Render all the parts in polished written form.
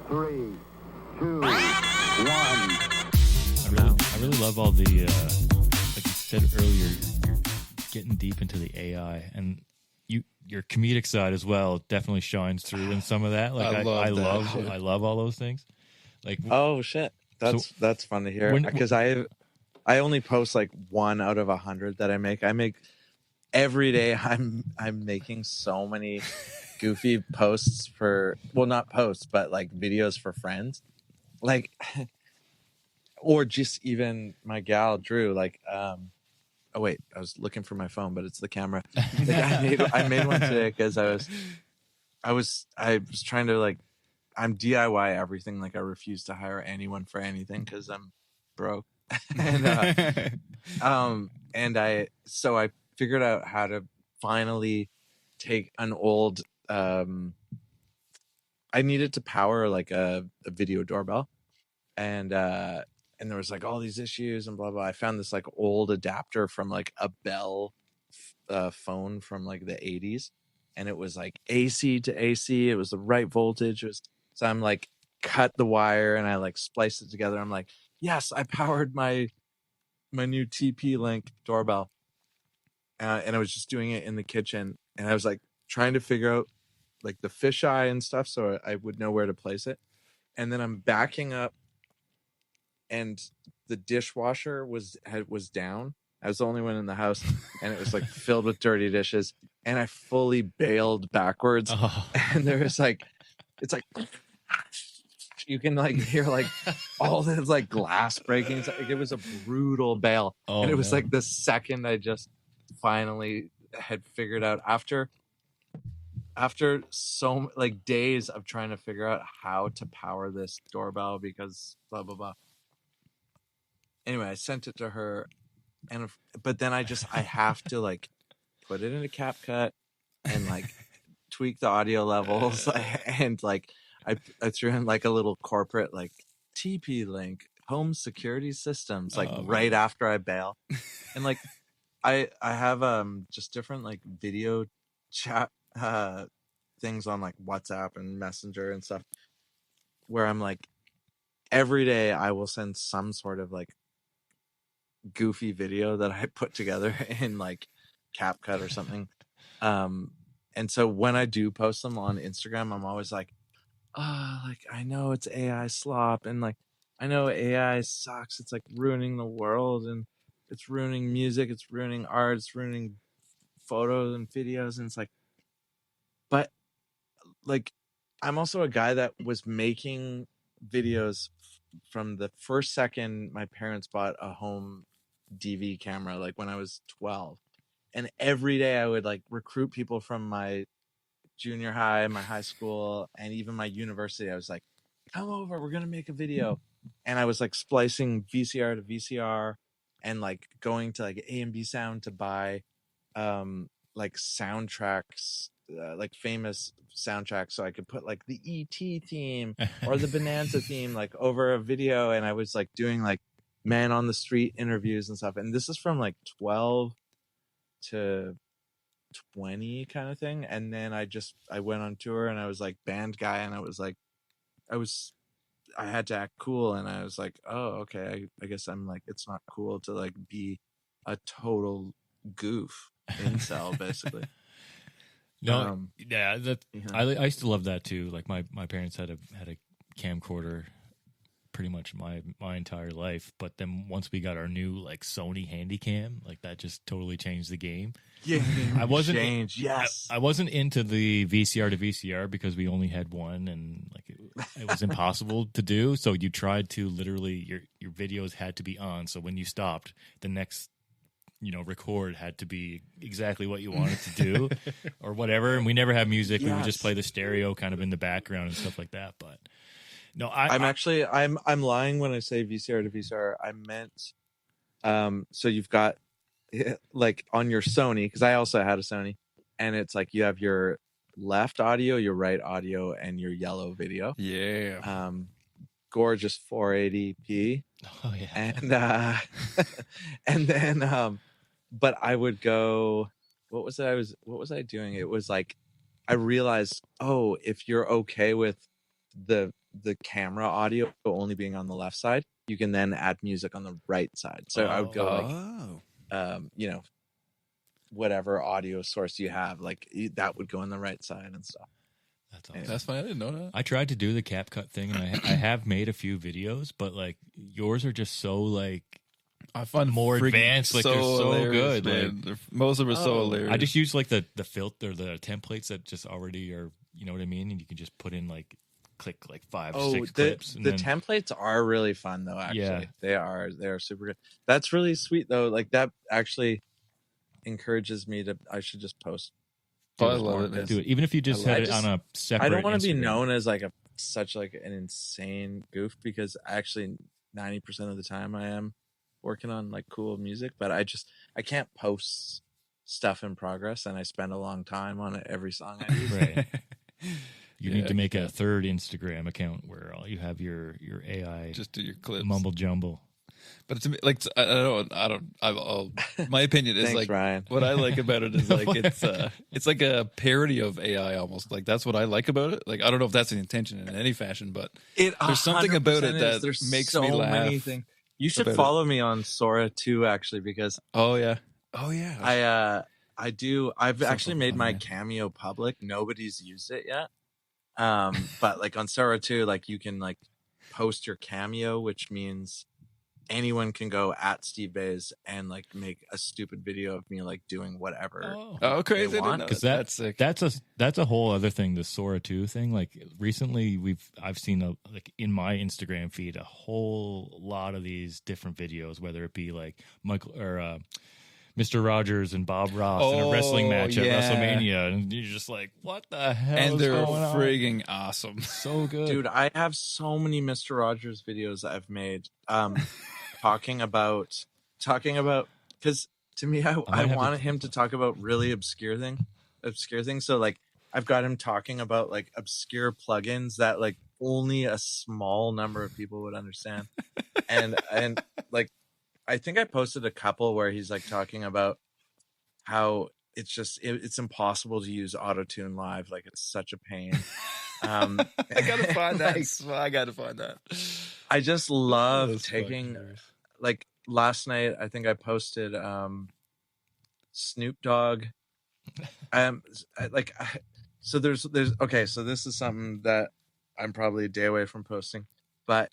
3, 2, 1. I really love all the like you said earlier, you're getting deep into the AI, and your comedic side as well definitely shines through in some of that. Like I love all those things. Like oh shit, that's fun to hear, because I only post like 1 out of 100 that I make. Every day. I'm making so many goofy posts not posts, but like videos for friends, like, or just even my gal Drew, like, oh wait, I was looking for my phone, but it's the camera. Like, I made one today because I was trying to, like, I'm DIY everything. Like, I refuse to hire anyone for anything because I'm broke. And I figured out how to finally take an old I needed to power like a video doorbell, and there was like all these issues and blah blah. I found this like old adapter from like a Bell phone from like the 80s, and it was like AC to AC. It was the right voltage. So I'm like cut the wire and I like spliced it together. I'm like, yes, I powered my new TP-Link doorbell, and I was just doing it in the kitchen, and I was like trying to figure out like the fisheye and stuff so I would know where to place it. And then I'm backing up, and the dishwasher was down. I was the only one in the house, and it was like filled with dirty dishes, and I fully bailed backwards. And there was like, it's like you can like hear like all this like glass breaking. Like, it was a brutal bail. And it was like the second I just finally had figured out, after so like days of trying to figure out how to power this doorbell because blah blah blah. Anyway, I sent it to her, but then I have to like put it into CapCut and like tweak the audio levels, and like I threw in like a little corporate like TP-Link home security systems like right after I bail. And like I have just different like video chat things on like WhatsApp and Messenger and stuff, where I'm like every day I will send some sort of like goofy video that I put together in like CapCut or something. And so when I do post them on Instagram, I'm always like, like I know it's AI slop, and like I know AI sucks. It's like ruining the world, and it's ruining music, it's ruining art, it's ruining photos and videos. And it's like, but like I'm also a guy that was making videos from the first second my parents bought a home DV camera, like when I was 12. And every day I would like recruit people from my junior high, my high school, and even my university. I was like, come over, we're going to make a video. And I was like splicing VCR to VCR and like going to like A&B Sound to buy like soundtracks, like famous soundtracks, so I could put like the ET theme or the Bonanza theme like over a video. And I was like doing like man on the street interviews and stuff. And this is from like 12 to 20 kind of thing. And then I went on tour, and I was like band guy, and I was like, I had to act cool, and I was like, oh, okay, I guess I'm like, it's not cool to like be a total goof incel, basically. No, yeah, that I used to love that too. Like my parents had a camcorder pretty much my entire life, but then once we got our new like Sony Handycam, like that just totally changed the game. Yeah, I wasn't into the VCR to VCR because we only had one, and like it was impossible to do. So you tried to literally your videos had to be on. So when you stopped, the next record had to be exactly what you wanted to do or whatever. And we never had music. Yes. We would just play the stereo kind of in the background and stuff like that. But no, I'm lying when I say VCR to VCR. I meant, so you've got like on your Sony, because I also had a Sony, and it's like you have your left audio, your right audio, and your yellow video. Yeah. Gorgeous 480p. Oh yeah. And and then but I would go, what was I doing? It was like I realized, if you're okay with the the camera audio only being on the left side, you can then add music on the right side. So I would go you know, whatever audio source you have, like that would go on the right side and stuff. That's awesome. That's fine. I didn't know that. I tried to do the CapCut thing, and I have made a few videos, but like yours are just so like I find more freaking advanced. Like they're so good. Man. Most of them are so hilarious. I just use like the filter, the templates that just already are. You know what I mean? And you can just put in like click like 5 or 6 clips. The templates are really fun though. Actually, yeah. they're super good. That's really sweet though. Like that actually encourages me to. I should just post. I love it. Do it, even if you just had it on a separate. I don't want to be Instagram. known as like such like an insane goof, because actually 90% of the time I am working on like cool music, but I can't post stuff in progress, and I spend a long time on it every song I use. Right. You need to make a third Instagram account where you have your AI just do your clips, mumble jumble. But it's like I'll my opinion is Thanks, like Ryan. What I like about it is like it's like a parody of AI almost. Like that's what I like about it. Like I don't know if that's an intention in any fashion, but there's something about it that makes me laugh. You should follow me on Sora too, actually, because I do. I've actually made my Cameo public. Nobody's used it yet. But like on Sora too, like you can like post your Cameo, which means anyone can go at Steve Bays and like make a stupid video of me like doing whatever. Oh, crazy! Because that's sick. That's a whole other thing. The Sora 2 thing. Like recently, I've seen like in my Instagram feed a whole lot of these different videos, whether it be like Michael or Mr. Rogers and Bob Ross in a wrestling match at WrestleMania, and you're just like, what the hell? And they're going on? frigging awesome, so good, dude. I have so many Mr. Rogers videos that I've made. Talking about because to me I wanted him to talk about really obscure things. So like I've got him talking about like obscure plugins that like only a small number of people would understand, and like I think I posted a couple where he's like talking about how it's impossible to use auto-tune live, like it's such a pain. I gotta find that. I gotta find that. I just love taking like last night. I think I posted Snoop Dogg. So there's okay. So this is something that I'm probably a day away from posting, but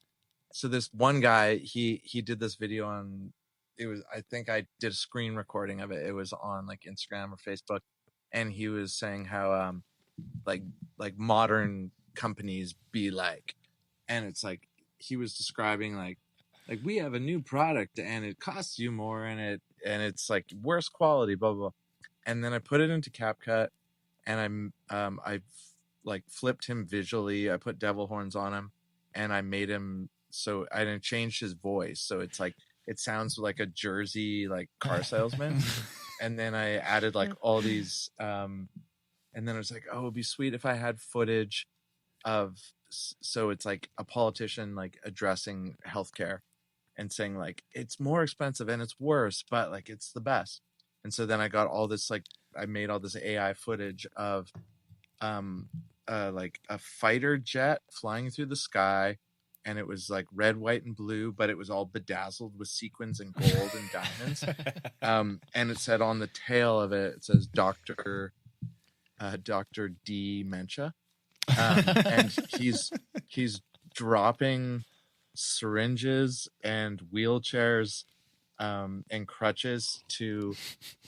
so this one guy he did this video on. It was I think I did a screen recording of it. It was on like Instagram or Facebook, and he was saying how like modern companies be like, and it's like he was describing like we have a new product and it costs you more and it's like worse quality, blah blah blah. And then I put it into CapCut and I've like flipped him visually. I put devil horns on him and I made him so I didn't change his voice, so it's like it sounds like a Jersey like car salesman. And then I added like all these and then I was like, oh, it'd be sweet if I had footage of, so it's like a politician like addressing healthcare and saying like it's more expensive and it's worse, but like it's the best. And so then I got all this like I made all this AI footage of like a fighter jet flying through the sky, and it was like red, white, and blue, but it was all bedazzled with sequins and gold and diamonds. And it said on the tail of it, it says Dr. Dementia. And he's dropping syringes and wheelchairs and crutches to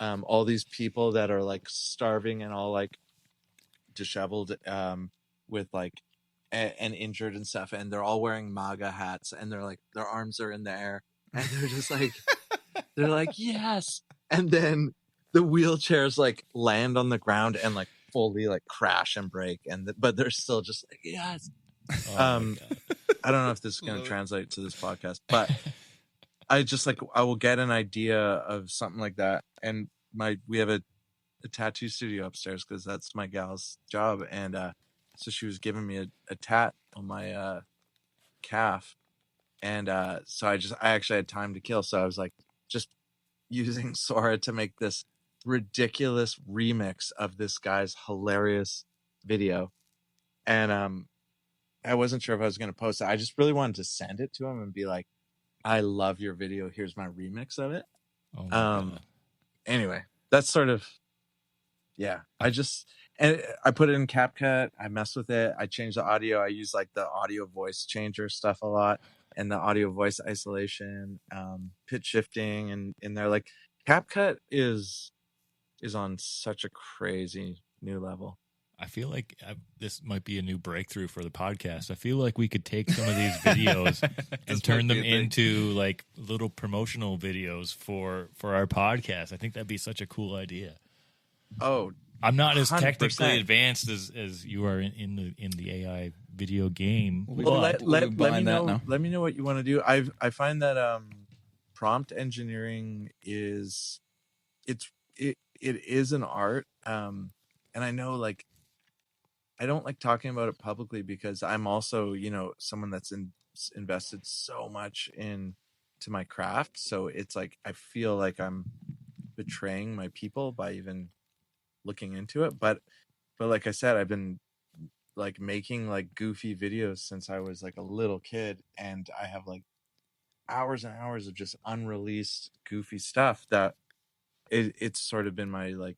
all these people that are like starving and all like disheveled with like and injured and stuff, and they're all wearing MAGA hats and they're like their arms are in the air and they're just like they're like yes, and then the wheelchairs like land on the ground and like fully like crash and break, and but they're still just like yes. I don't know if this is going to translate to this podcast, but I just like I will get an idea of something like that, and we have a tattoo studio upstairs because that's my gal's job, and so she was giving me a tat on my calf, and so I actually had time to kill, so I was like just using Sora to make this ridiculous remix of this guy's hilarious video, and I wasn't sure if I was going to post it. I just really wanted to send it to him and be like, I love your video. Here's my remix of it. Oh my God. Anyway, that's sort of, yeah. And I put it in CapCut. I mess with it. I change the audio. I use like the audio voice changer stuff a lot, and the audio voice isolation, pitch shifting, and in there, like CapCut is on such a crazy new level. I feel like this might be a new breakthrough for the podcast. I feel like we could take some of these videos and turn them into like little promotional videos for our podcast. I think that'd be such a cool idea. Oh, I'm not as 100%. Technically advanced as you are in the AI video game. Well, let me know. Let me know what you want to do. I find that prompt engineering is it is an art. And I know, like, I don't like talking about it publicly because I'm also, someone that's invested so much into my craft. So it's like I feel like I'm betraying my people by even looking into it. But like I said, I've been like making like goofy videos since I was like a little kid, and I have like hours and hours of just unreleased goofy stuff that it's sort of been my like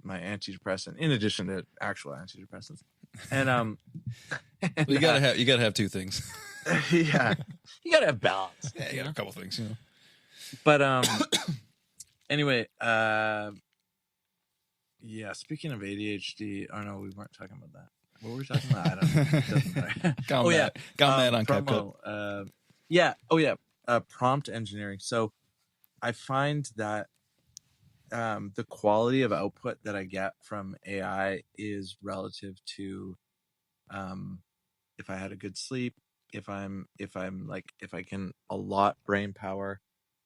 my antidepressant in addition to actual antidepressants. And you gotta have two things. Yeah, you gotta have balance. Yeah, you got a couple things, But anyway, yeah, speaking of ADHD, oh no, we weren't talking about that. What were we talking about? I don't know. It doesn't matter. Got mad on CapCut. Prompt engineering. So I find that the quality of output that I get from AI is relative to if I had a good sleep, if I can allot brain power,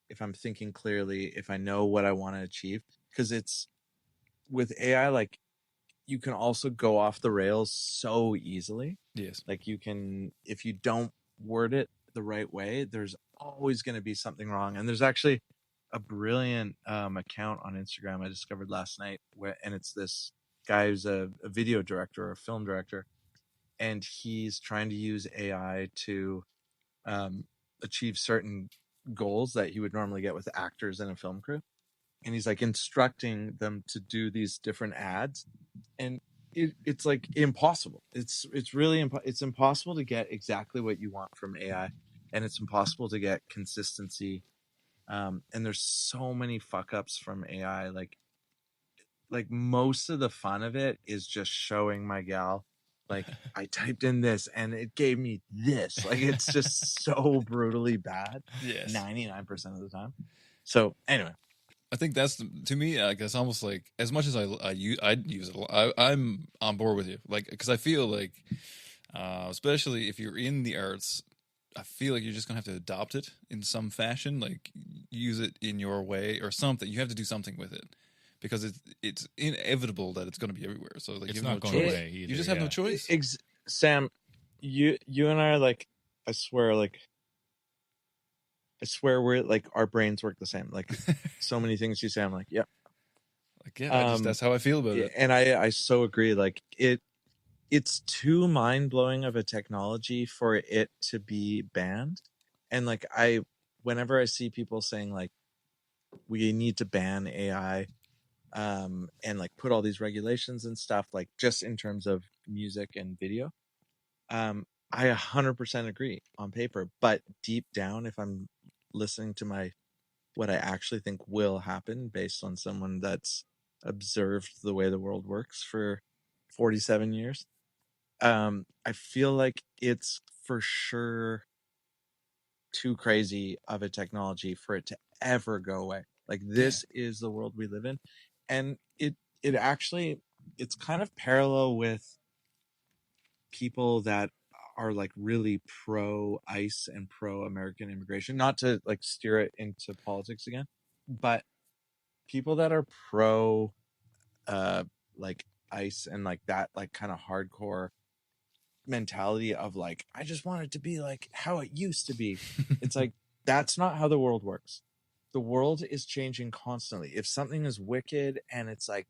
if I'm thinking clearly, if I know what I want to achieve. Because it's with AI, like, you can also go off the rails so easily. Yes. Like, you can, if you don't word it the right way, there's always going to be something wrong. And there's actually a brilliant account on Instagram I discovered last night, and it's this guy who's a video director or a film director, and he's trying to use AI to achieve certain goals that he would normally get with actors in a film crew. And he's like instructing them to do these different ads, and it's like impossible. It's really it's impossible to get exactly what you want from AI, and it's impossible to get consistency. And there's so many fuck ups from AI. Like most of the fun of it is just showing my gal, like, I typed in this and it gave me this. Like, it's just so brutally bad. Yes. 99% of the time. So anyway. I think that's, to me, I guess, almost like, as much as I'd use it a lot, I'm on board with you. Like, because I feel like, especially if you're in the arts, I feel like you're just gonna have to adopt it in some fashion, like use it in your way or something. You have to do something with it because it's inevitable that it's gonna be everywhere. So like, it's not going away either. You just have no choice. Sam, you and I are like, I swear we're like, our brains work the same. Like, so many things you say, I'm like, yep. Like, yeah, that's how I feel about it. And I so agree. Like, it's too mind-blowing of a technology for it to be banned. And like, whenever I see people saying like, we need to ban AI, and like put all these regulations and stuff, like just in terms of music and video, I 100% agree on paper, but deep down, if I'm listening to what I actually think will happen based on someone that's observed the way the world works for 47 years, I feel like it's for sure too crazy of a technology for it to ever go away. Like, this is the world we live in. And it actually, it's kind of parallel with people that are like really pro ICE and pro American immigration, not to like steer it into politics again, but people that are pro like ICE and like that, like kind of hardcore mentality of like, I just want it to be like how it used to be. It's like, that's not how the world works. The world is changing constantly. If something is wicked and it's like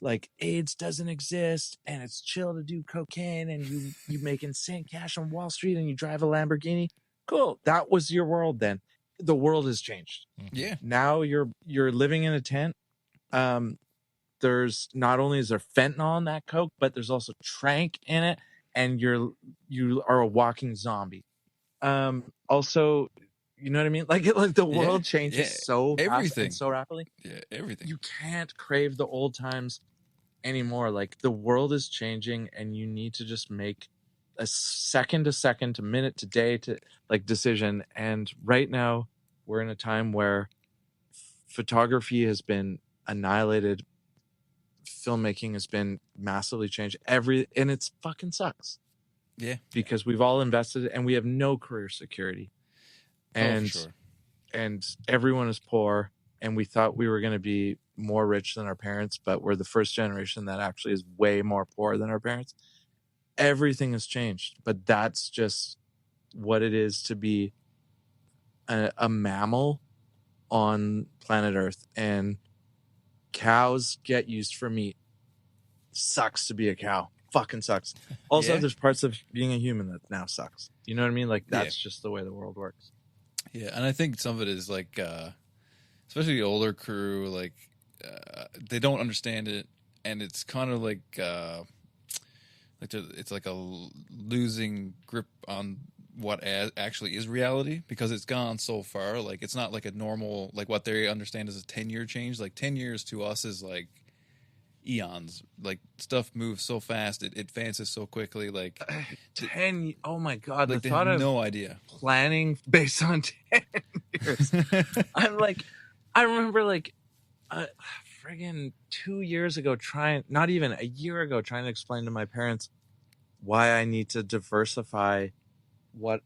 like AIDS doesn't exist and it's chill to do cocaine and you make insane cash on Wall Street and you drive a Lamborghini. Cool. That was your world then. The world has changed. Yeah. Now you're living in a tent. There's not only is there fentanyl in that coke, but there's also trank in it, and you are a walking zombie. Also, you know what I mean? Like the world changes so fast and so rapidly. Yeah, everything. You can't crave the old times anymore. Like the world is changing, and you need to just make a second to second to minute to day to like decision. And right now, we're in a time where photography has been annihilated. Filmmaking has been massively changed. And it's fucking sucks. Yeah, because we've all invested and we have no career security, and for sure. and everyone is poor. And we thought we were going to be more rich than our parents, but we're the first generation that actually is way more poor than our parents. Everything has changed, but that's just what it is to be a mammal on planet Earth. And cows get used for meat. Sucks to be a cow. Fucking sucks. Also, there's parts of being a human that now sucks. You know what I mean? Like that's just the way the world works. Yeah, and I think some of it is like, especially the older crew, like they don't understand it, and it's kind of like it's like a losing grip on what actually is reality because it's gone so far. Like it's not like a normal, like what they understand is a 10-year change. Like 10 years to us is like eons. Like stuff moves so fast, it advances so quickly. Like 10. Oh my god! Like the they thought have of no idea planning based on 10 years. I'm like, I remember like, friggin' 2 years ago, not even a year ago, trying to explain to my parents why I need to diversify what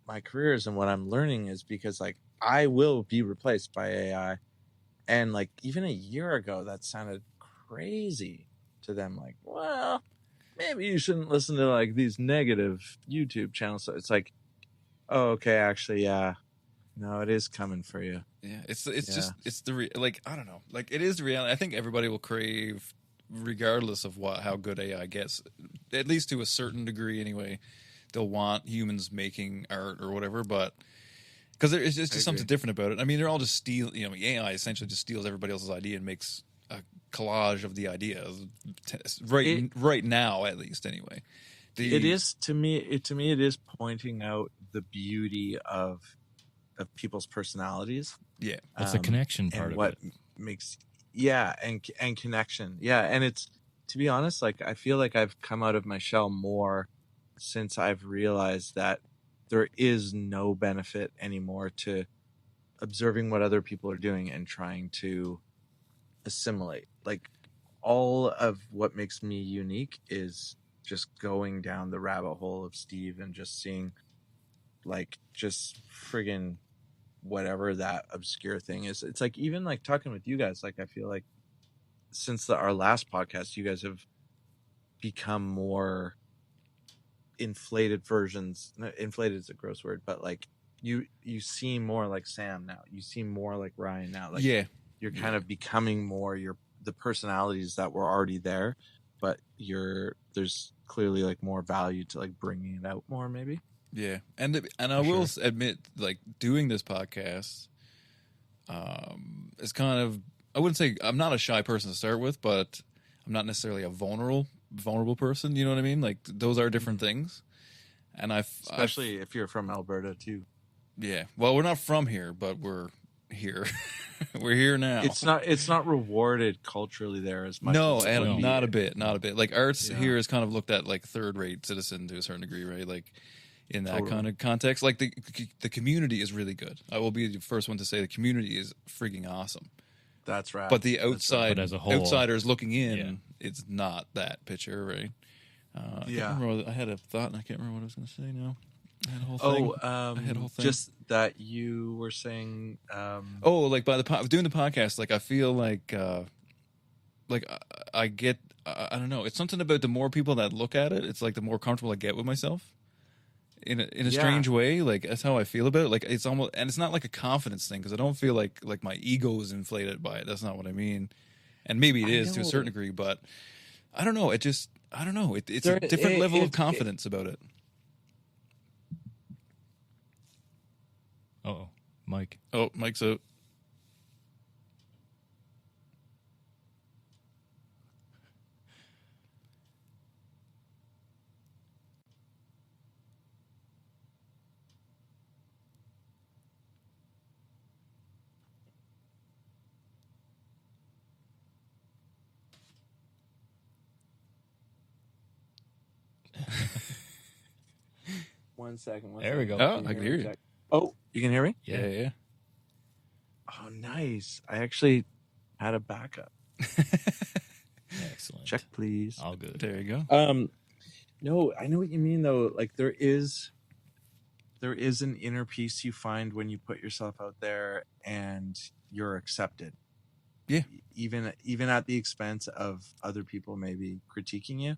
my career is and what I'm learning is because like I will be replaced by AI. And like even a year ago that sounded crazy to them. Like, well, maybe you shouldn't listen to like these negative YouTube channels. So it's like, oh, okay, actually, yeah, no, it is coming for you. Yeah, it's just it's like I don't know, like it is the reality. I think everybody will crave, regardless of how good AI gets, at least to a certain degree anyway. They'll want humans making art or whatever, but because it's just something different about it. I mean, they're all just steal. You know, AI essentially just steals everybody else's idea and makes a collage of the idea. Right now, at least, anyway. It is to me. It is pointing out the beauty of people's personalities. Yeah, that's the connection part and of what it. Makes and connection. Yeah, and it's, to be honest, like I feel like I've come out of my shell more since I've realized that there is no benefit anymore to observing what other people are doing and trying to assimilate. Like all of what makes me unique is just going down the rabbit hole of Steve and just seeing like just friggin' whatever that obscure thing is. It's like even like talking with you guys, like I feel like since our last podcast, you guys have become more inflated versions. Inflated is a gross word, but like you seem more like Sam now. You seem more like Ryan now. Like you're kind of becoming more the personalities that were already there, but there's clearly like more value to like bringing it out more maybe. Yeah, and I will admit, like doing this podcast, is kind of, I wouldn't say I'm not a shy person to start with, but I'm not necessarily a vulnerable person. You know what I mean? Like those are different things, and especially if you're from Alberta too. Yeah, well, we're not from here, but we're here. We're here now. It's not rewarded culturally there as much. No, and not a bit. Like arts here is kind of looked at like third-rate citizen to a certain degree, right? Like in that kind of context, like the community is really good. I will be the first one to say the community is freaking awesome. That's right. But the outside, but as a whole, outsiders looking in, it's not that picture, right? I had a thought and I can't remember what I was going to say now. I had a whole thing. I had a whole thing. Just that you were saying. Like by doing the podcast, like I feel like I get. I don't know. It's something about the more people that look at it, it's like the more comfortable I get with myself. In a strange way, like that's how I feel about it. Like it's almost, and it's not like a confidence thing because I don't feel like my ego is inflated by it. That's not what I mean. and maybe it I is to a know. certain degree, but I don't know. I don't know. It's There- a different level of it- confidence about it. Oh, Mike. Oh, Mike's out. One second. There we go. Oh, I can hear you. Check. Oh, you can hear me? Yeah. Oh, nice. I actually had a backup. Excellent. Check, please. All good. There you go. No, I know what you mean though. Like there is an inner peace you find when you put yourself out there and you're accepted. Yeah. Even at the expense of other people maybe critiquing you.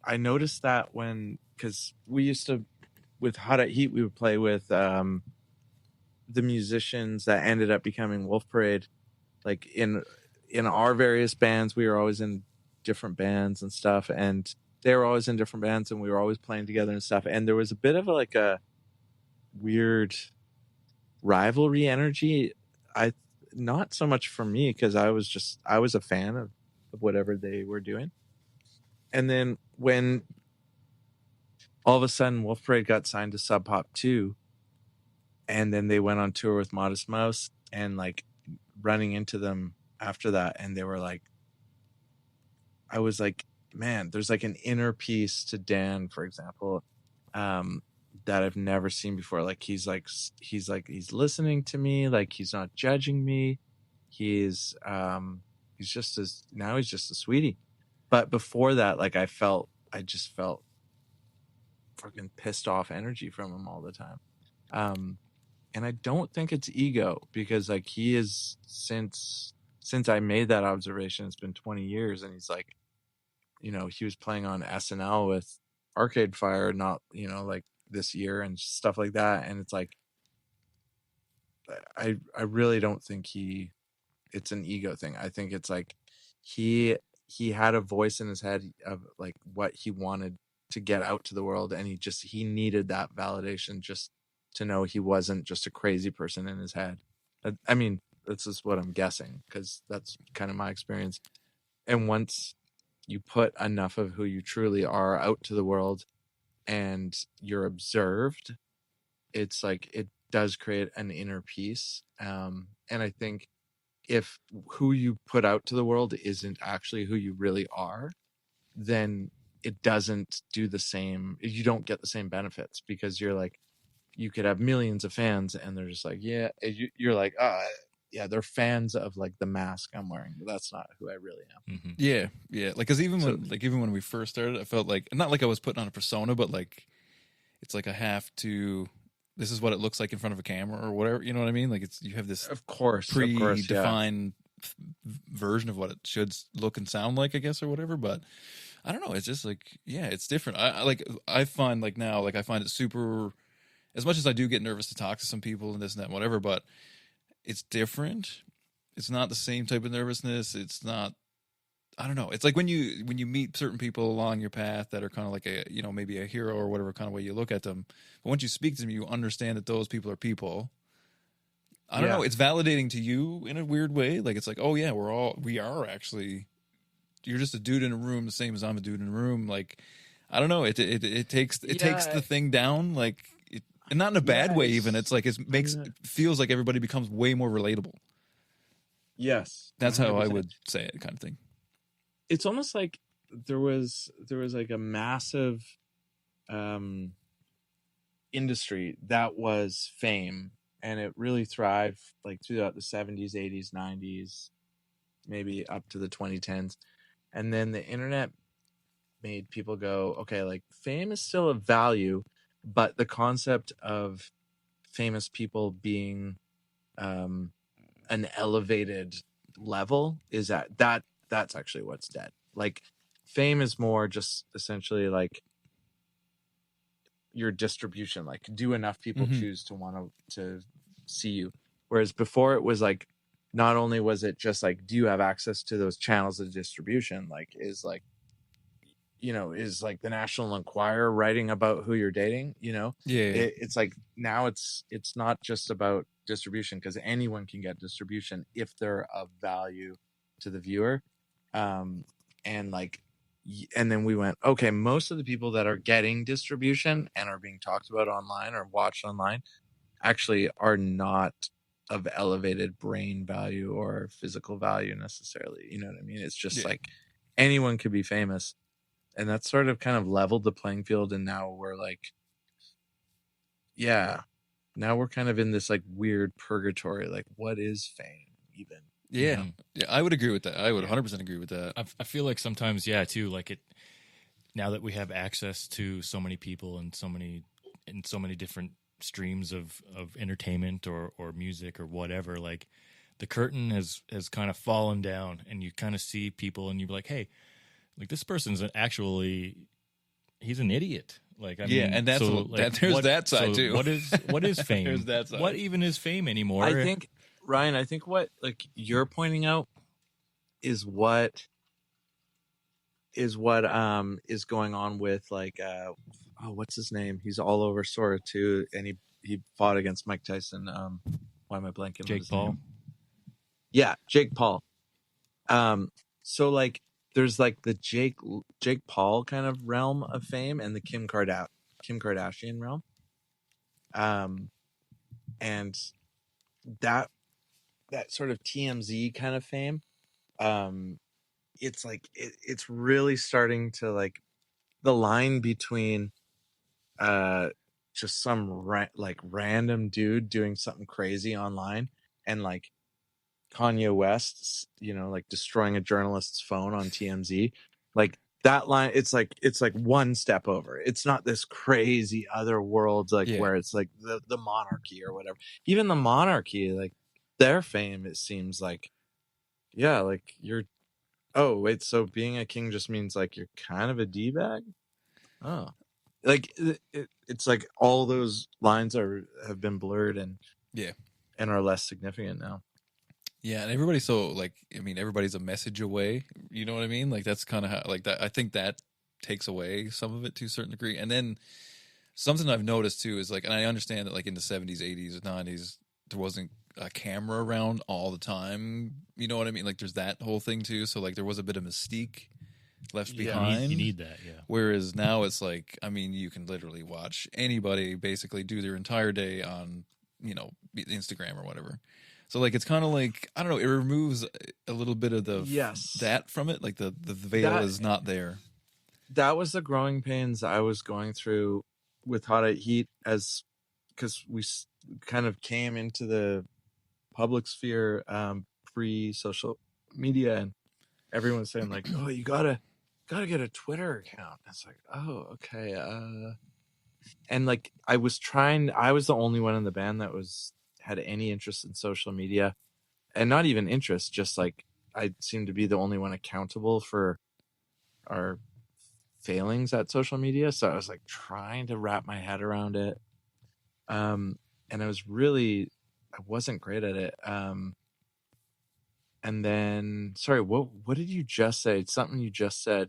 I noticed that because we used to, with Hot at Heat, we would play with the musicians that ended up becoming Wolf Parade. Like in our various bands, we were always in different bands and stuff, and they were always in different bands, and we were always playing together and stuff. And there was a bit of like a weird rivalry energy. Not so much for me, because I was a fan of whatever they were doing. And then when all of a sudden Wolf Parade got signed to Sub Pop 2, and then they went on tour with Modest Mouse, and like running into them after that, and they were like, I was like, man, there's like an inner peace to Dan, for example, that I've never seen before. Like he's listening to me, like he's not judging me. He's just a sweetie. But before that, like I just felt fucking pissed off energy from him all the time. And I don't think it's ego, because like he is, since I made that observation, it's been 20 years, and he's like, he was playing on SNL with Arcade Fire, not, like this year and stuff like that. And it's like, I really don't think it's an ego thing. I think it's like he had a voice in his head of like what he wanted to get out to the world, and he needed that validation just to know he wasn't just a crazy person in his head. I mean, this is what I'm guessing, because that's kind of my experience. And once you put enough of who you truly are out to the world and you're observed, it's like it does create an inner peace. And I think if who you put out to the world isn't actually who you really are, then it doesn't do the same. You don't get the same benefits, because you're like, you could have millions of fans and they're just like, yeah, you're like, yeah, they're fans of like the mask I'm wearing, but that's not who I really am. Mm-hmm. Yeah. Like, cause even when we first started, I felt like, not like I was putting on a persona, but like, it's like I have to, this is what it looks like in front of a camera or whatever. You know what I mean? Like you have this Of course, predefined version of what it should look and sound like, I guess, or whatever. But I don't know. It's just like, yeah, it's different. I find like now, like I find it super, as much as I do get nervous to talk to some people and this and that and whatever, but it's different. It's not the same type of nervousness. It's not, I don't know. It's like when you meet certain people along your path that are kind of like a, maybe a hero or whatever kind of way you look at them. But once you speak to them, you understand that those people are people. I don't know. It's validating to you in a weird way. Like, it's like, oh yeah, we are actually, you're just a dude in a room, the same as I'm a dude in a room. Like, I don't know. It takes the thing down, like, and not in a bad way. Even it's like it feels like everybody becomes way more relatable. Yes, that's 100%. How I would say it, kind of thing. It's almost like there was like a massive industry that was fame, and it really thrived like throughout the 70s, 80s, 90s, maybe up to the 2010s. And then the internet made people go, okay, like fame is still a value, but the concept of famous people being an elevated level is that's actually what's dead. Like fame is more just essentially like your distribution, like do enough people choose to want to see you. Whereas before it was like not only was it just like, do you have access to those channels of distribution? Like, is like, is like the National Enquirer writing about who you're dating? Yeah. It's like now it's not just about distribution, because anyone can get distribution if they're of value to the viewer. And like, and then we went, okay, most of the people that are getting distribution and are being talked about online or watched online actually are not of elevated brain value or physical value necessarily. You know what I mean? It's just like anyone could be famous. And that's sort of kind of leveled the playing field. And now we're like, now we're kind of in this like weird purgatory. Like, what is fame even? Yeah. Yeah, I would agree with that. I would 100% agree with that. I feel like sometimes, too, like now that we have access to so many people and so many different streams of entertainment or music or whatever, like the curtain has kind of fallen down, and you kind of see people and you're like, hey, like this person's he's an idiot. Like, I mean, and that's there's that side too. What is fame? There's that side. What even is fame anymore? I think, Ryan, what like you're pointing out is what is going on with like what's his name? He's all over Sora too, and he fought against Mike Tyson. Why am I blanking? Jake Paul. Yeah, Jake Paul. So like there's like the Jake Paul kind of realm of fame and the Kim Kardashian realm. And that sort of TMZ kind of fame, it's like it's really starting to like the line between just some random dude doing something crazy online and like Kanye West, like destroying a journalist's phone on TMZ, like that line, it's like one step over. It's not this crazy other world where it's like the monarchy or whatever. Even the monarchy, like their fame, it seems like, like you're, oh wait, so being a king just means like you're kind of a d-bag. Oh, like it's like all those lines have been blurred and are less significant now. Yeah, and everybody's so like, I mean, everybody's a message away. You know what I mean? Like that's kind of how like that. I think that takes away some of it to a certain degree. And then something I've noticed too is like, and I understand that like in the 70s, 80s, 90s, there wasn't a camera around all the time. You know what I mean? Like there's that whole thing too. So like there was a bit of mystique left behind. You need that, yeah. Whereas now it's like, I mean, you can literally watch anybody basically do their entire day on, Instagram or whatever. So like it's kind of like, I don't know, it removes a little bit of the that from it, like the veil is not there. That was the growing pains I was going through with Hot at Heat, because we kind of came into the public sphere pre-social media, and everyone's saying like, oh, you gotta get a Twitter account. It's like, oh, okay. And like I was the only one in the band that had any interest in social media, and not even interest, just like I seemed to be the only one accountable for our failings at social media. So I was like trying to wrap my head around it. And I wasn't great at it. And then, sorry, what did you just say? Something you just said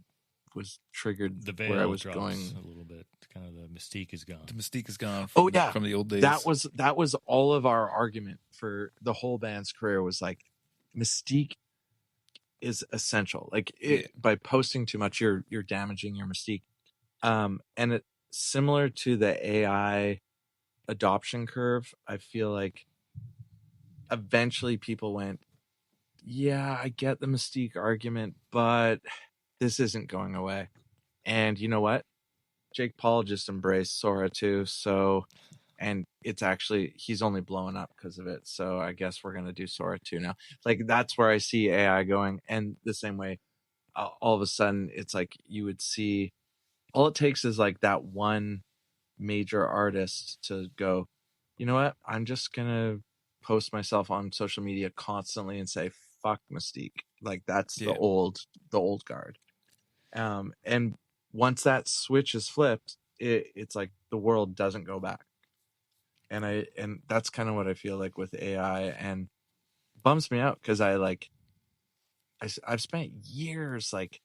was triggered the veil where I was drops going a little bit. Kind of the mystique is gone. The mystique is gone from the old days. That was all of our argument for the whole band's career, was like mystique is essential. Like by posting too much, you're damaging your mystique. And it similar to the AI adoption curve, I feel like eventually people went, yeah, I get the mystique argument, but this isn't going away. And you know what? Jake Paul just embraced Sora too. So, and it's actually, he's only blowing up because of it. So I guess we're going to do Sora 2 now. Like that's where I see AI going. And the same way, all of a sudden it's like you would see, all it takes is like that one major artist to go, you know what? I'm just going to post myself on social media constantly and say, fuck Mystique. Like that's the old guard. And once that switch is flipped, it's like the world doesn't go back. And that's kind of what I feel like with AI. And bums me out because I've spent years like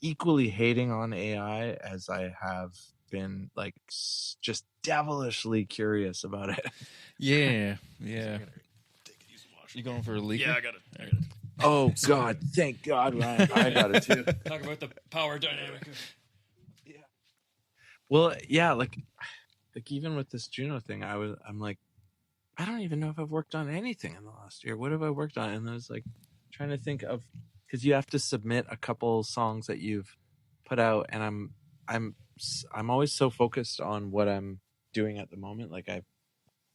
equally hating on AI as I have been like just devilishly curious about it. Yeah. You going for a leak? Yeah, I got it. Oh God, thank God, Ryan. I got it too. Talk about the power dynamic. Yeah. Well, yeah, like even with this Juno thing, I'm like, I don't even know if I've worked on anything in the last year. What have I worked on? And I was like trying to think of, because you have to submit a couple songs that you've put out, and I'm always so focused on what I'm doing at the moment. Like I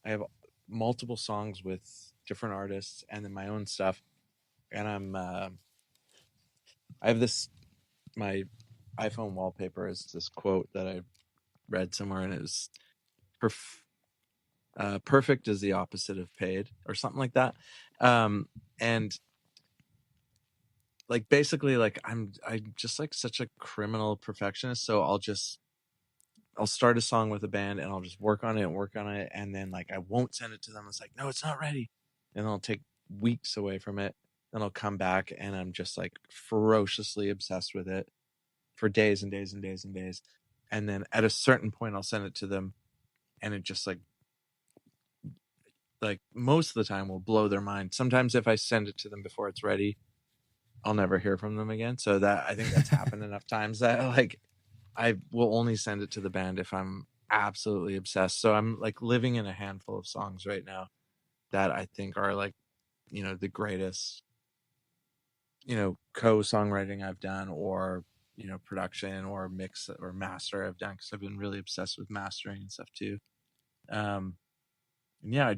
have multiple songs with different artists and then my own stuff, and I have this, my iPhone wallpaper is this quote that I read somewhere, and it was perfect is the opposite of paid, or something like that. And like basically, like I'm just like such a criminal perfectionist, so I'll start a song with a band and I'll just work on it, and then like I won't send it to them. It's like, no, it's not ready, and I'll take weeks away from it. Then I'll come back and I'm just like ferociously obsessed with it for days and days and days and days. And then at a certain point I'll send it to them, and it just like most of the time will blow their mind. Sometimes if I send it to them before it's ready, I'll never hear from them again. So that, I think that's happened enough times that like I will only send it to the band if I'm absolutely obsessed. So I'm like living in a handful of songs right now that I think are like, you know, the greatest, you know, co-songwriting I've done, or, you know, production or mix or master I've done, because I've been really obsessed with mastering and stuff too. And yeah,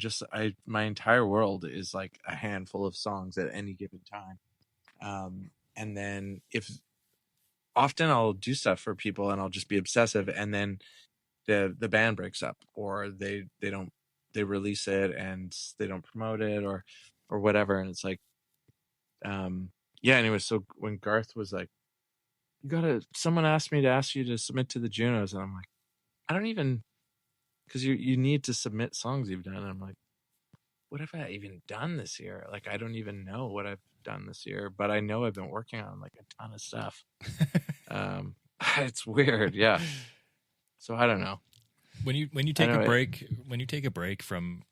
my entire world is like a handful of songs at any given time. And then often I'll do stuff for people and I'll just be obsessive, and then the band breaks up, or they release it and they don't promote it, or whatever. And it's like, yeah, anyway, so when Garth was like, someone asked me to ask you to submit to the Junos, and I'm like, I don't even, because you need to submit songs you've done. And I'm like, what have I even done this year? Like, I don't even know what I've done this year, but I know I've been working on like a ton of stuff. It's weird. Yeah. So I don't know. When you take a break from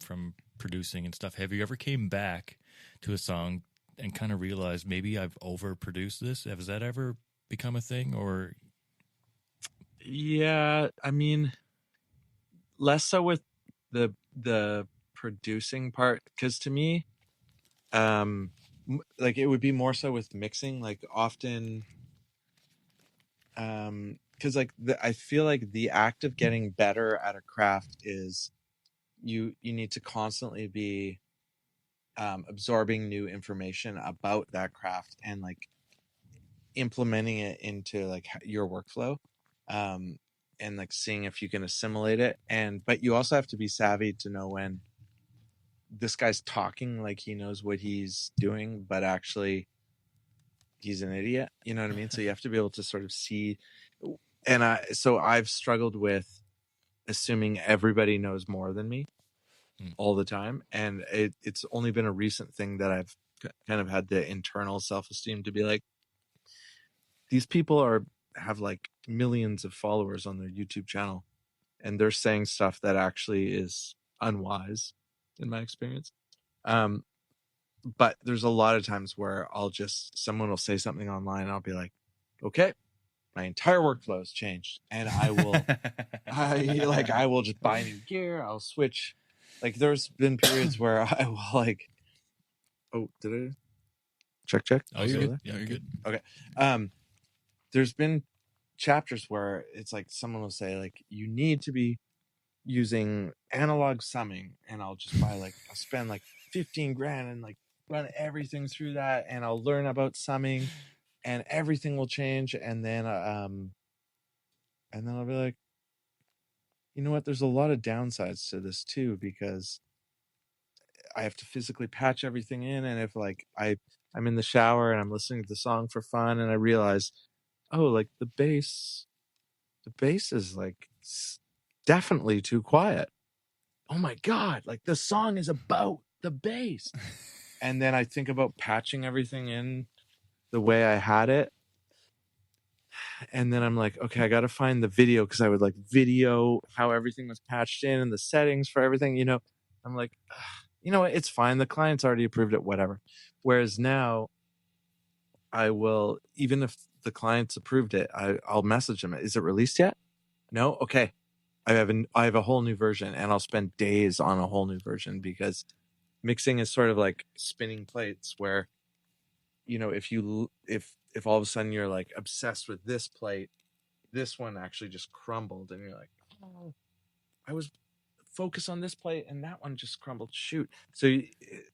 producing and stuff, have you ever came back to a song and kind of realized maybe I've overproduced this? Has that ever become a thing? Or yeah, I mean, less so with the producing part, because to me, like it would be more so with mixing. Like often, because like I feel like the act of getting better at a craft is you need to constantly be absorbing new information about that craft and like implementing it into like your workflow, and like seeing if you can assimilate it. But you also have to be savvy to know when this guy's talking like he knows what he's doing, but actually he's an idiot. You know what I mean? So you have to be able to sort of see. And I've struggled with assuming everybody knows more than me all the time. And it's only been a recent thing that I've kind of had the internal self-esteem to be like, these people have like millions of followers on their YouTube channel, and they're saying stuff that actually is unwise in my experience. But there's a lot of times where someone will say something online and I'll be like, okay, my entire workflow has changed, and I will just buy new gear. I'll switch. Like there's been periods where I will like, oh, did I check? Oh, you're good. Yeah, you're good. Okay. There's been chapters where it's like someone will say like, you need to be using analog summing, and I'll spend like 15 grand and like run everything through that, and I'll learn about summing and everything will change. And then I'll be like, you know what? There's a lot of downsides to this too, because I have to physically patch everything in. And if like I'm in the shower and I'm listening to the song for fun, and I realize, oh, like the bass is like definitely too quiet. Oh my God. Like the song is about the bass. And then I think about patching everything in the way I had it. And then I'm like, okay, I got to find the video, because I would like video how everything was patched in and the settings for everything, you know. I'm like, "Ugh, you know what? It's fine. The client's already approved it, whatever." Whereas now I will, even if the client's approved it, I'll message them. Is it released yet? No? Okay. I have a whole new version, and I'll spend days on a whole new version, because mixing is sort of like spinning plates, where, you know, if all of a sudden you're like obsessed with this plate, this one actually just crumbled, and you're like, oh, I was focused on this plate and that one just crumbled. Shoot. So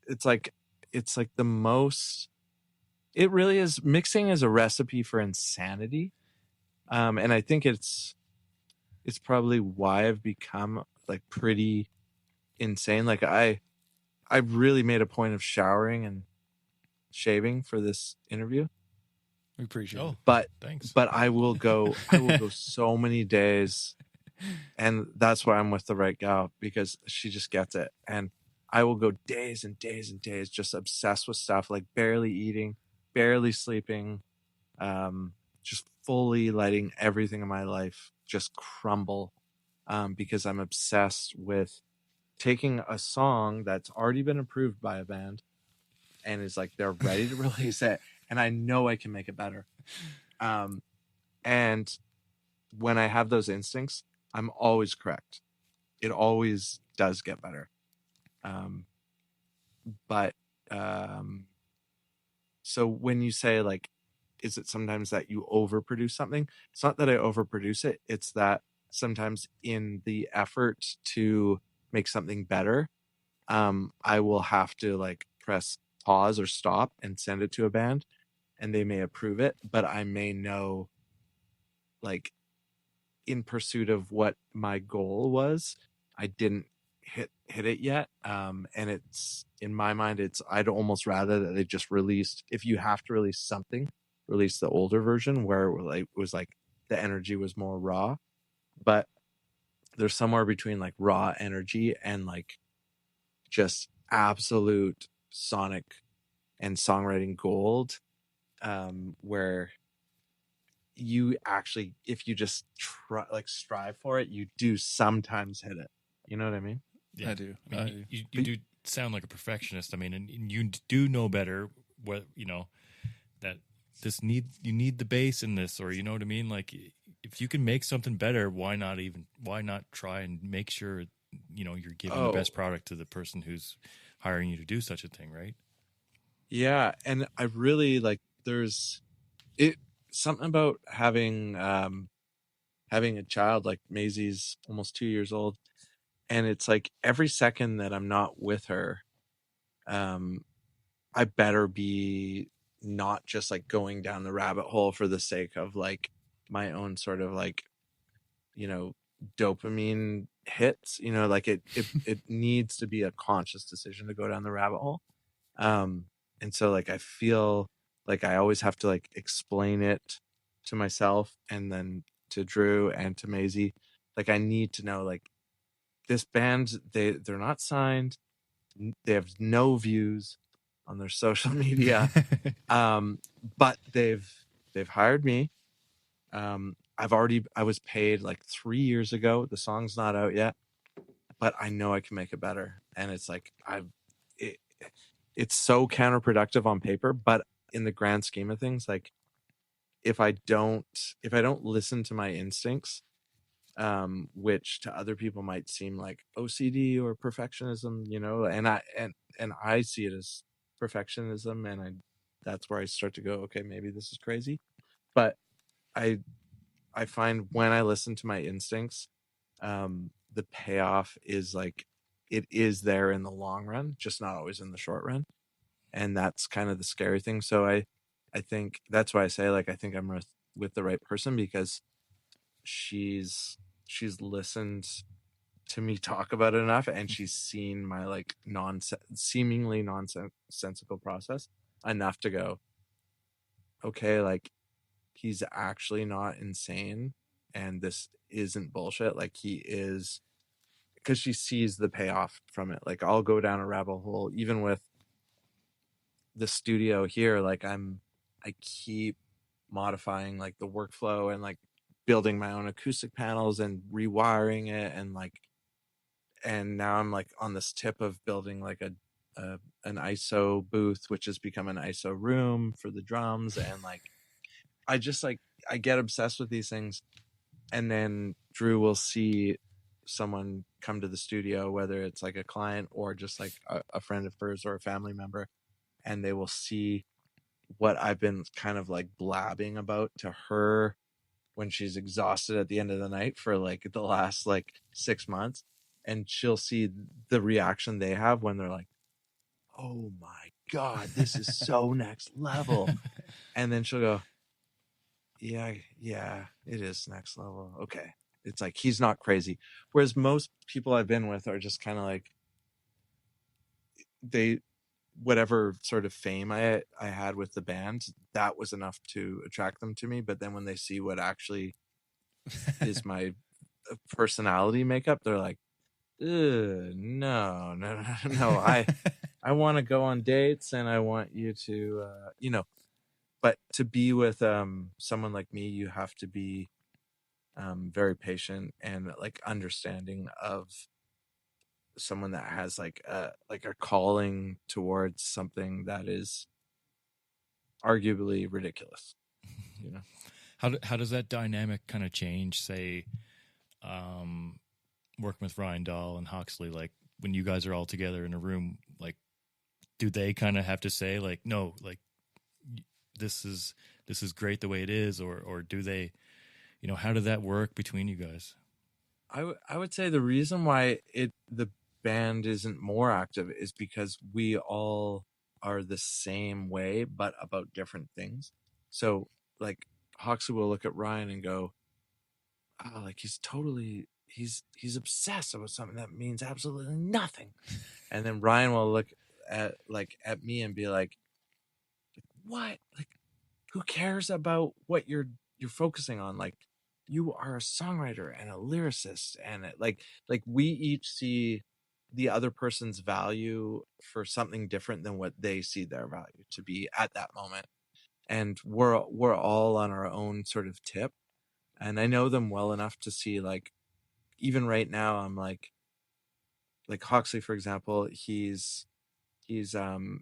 it's like the most, it really is, mixing is a recipe for insanity. And I think it's probably why I've become like pretty insane. Like I really made a point of showering and shaving for this interview. We appreciate it. But thanks. But I will go so many days, and that's why I'm with the right gal, because she just gets it. And I will go days and days and days just obsessed with stuff, like barely eating, barely sleeping, just fully letting everything in my life just crumble, because I'm obsessed with taking a song that's already been approved by a band and is like they're ready to release it, and I know I can make it better. And when I have those instincts, I'm always correct. It always does get better. But so when you say like, is it sometimes that you overproduce something? It's not that I overproduce it. It's that sometimes in the effort to make something better, I will have to like press pause or stop and send it to a band, and they may approve it, but I may know, like, in pursuit of what my goal was, I didn't hit it yet. And it's, in my mind, it's, I'd almost rather that they just released, if you have to release something, release the older version where it was like the energy was more raw. But there's somewhere between like raw energy and like just absolute sonic and songwriting gold, where you actually, if you just try, like strive for it, you do sometimes hit it. You know what I mean? Yeah, I do. I mean, you do sound like a perfectionist. I mean, and you do know better what, you know, that you need the bass in this, or you know what I mean? Like, if you can make something better, why not try and make sure, you know, you're giving the best product to the person who's hiring you to do such a thing, right? Yeah, and I really like, there's something about having a child. Like Maisie's almost 2 years old, and it's like every second that I'm not with her, I better be not just like going down the rabbit hole for the sake of like my own sort of like, you know, dopamine hits, you know, like it needs to be a conscious decision to go down the rabbit hole. And so like I feel like I always have to like explain it to myself, and then to Drew and to Maisie. Like I need to know, like, this band, they're not signed, they have no views on their social media, but they've hired me. I was paid like 3 years ago. The song's not out yet, but I know I can make it better. And it's like it's so counterproductive on paper, but in the grand scheme of things, like if I don't listen to my instincts, which to other people might seem like OCD or perfectionism, you know, and I see it as perfectionism, and that's where I start to go, okay, maybe this is crazy. But I find when I listen to my instincts, the payoff is like, it is there in the long run, just not always in the short run. And that's kind of the scary thing. So I think that's why I say, like, I think I'm with the right person, because she's listened to me talk about it enough, and she's seen my like seemingly nonsensical process enough to go, okay, like, he's actually not insane, and this isn't bullshit. Like, he is because she sees the payoff from it. Like I'll go down a rabbit hole, even with the studio here. Like I keep modifying like the workflow and like building my own acoustic panels and rewiring it, and now I'm like on this tip of building like an ISO booth, which has become an ISO room for the drums. And like I just like I get obsessed with these things, and then Drew will see someone come to the studio, whether it's like a client or just like a friend of hers or a family member, and they will see what I've been kind of like blabbing about to her when she's exhausted at the end of the night for like the last like 6 months, and she'll see the reaction they have when they're like, oh my god, this is so next level. And then she'll go, yeah, it is next level. Okay. It's like he's not crazy. Whereas most people I've been with are just kind of like, they, whatever sort of fame I had with the band, that was enough to attract them to me. But then when they see what actually is my personality makeup, they're like, no. I want to go on dates, and I want you to, but to be with someone like me, you have to be very patient and like understanding of someone that has like a calling towards something that is arguably ridiculous. How does that dynamic kind of change, say, working with Ryan Dahl and Huxley, like when you guys are all together in a room, like do they kind of have to say like, no, like this is great the way it is, or do they, how did that work between you guys? I would say the reason why the band isn't more active is because we all are the same way but about different things. So like Huxley will look at Ryan and go, oh, like he's obsessed about something that means absolutely nothing. And then Ryan will look at me and be like, what? Like, who cares about what you're focusing on? Like, you are a songwriter and a lyricist, and like we each see the other person's value for something different than what they see their value to be at that moment. And we're all on our own sort of tip. And I know them well enough to see, like, even right now, I'm like Huxley, for example, he's been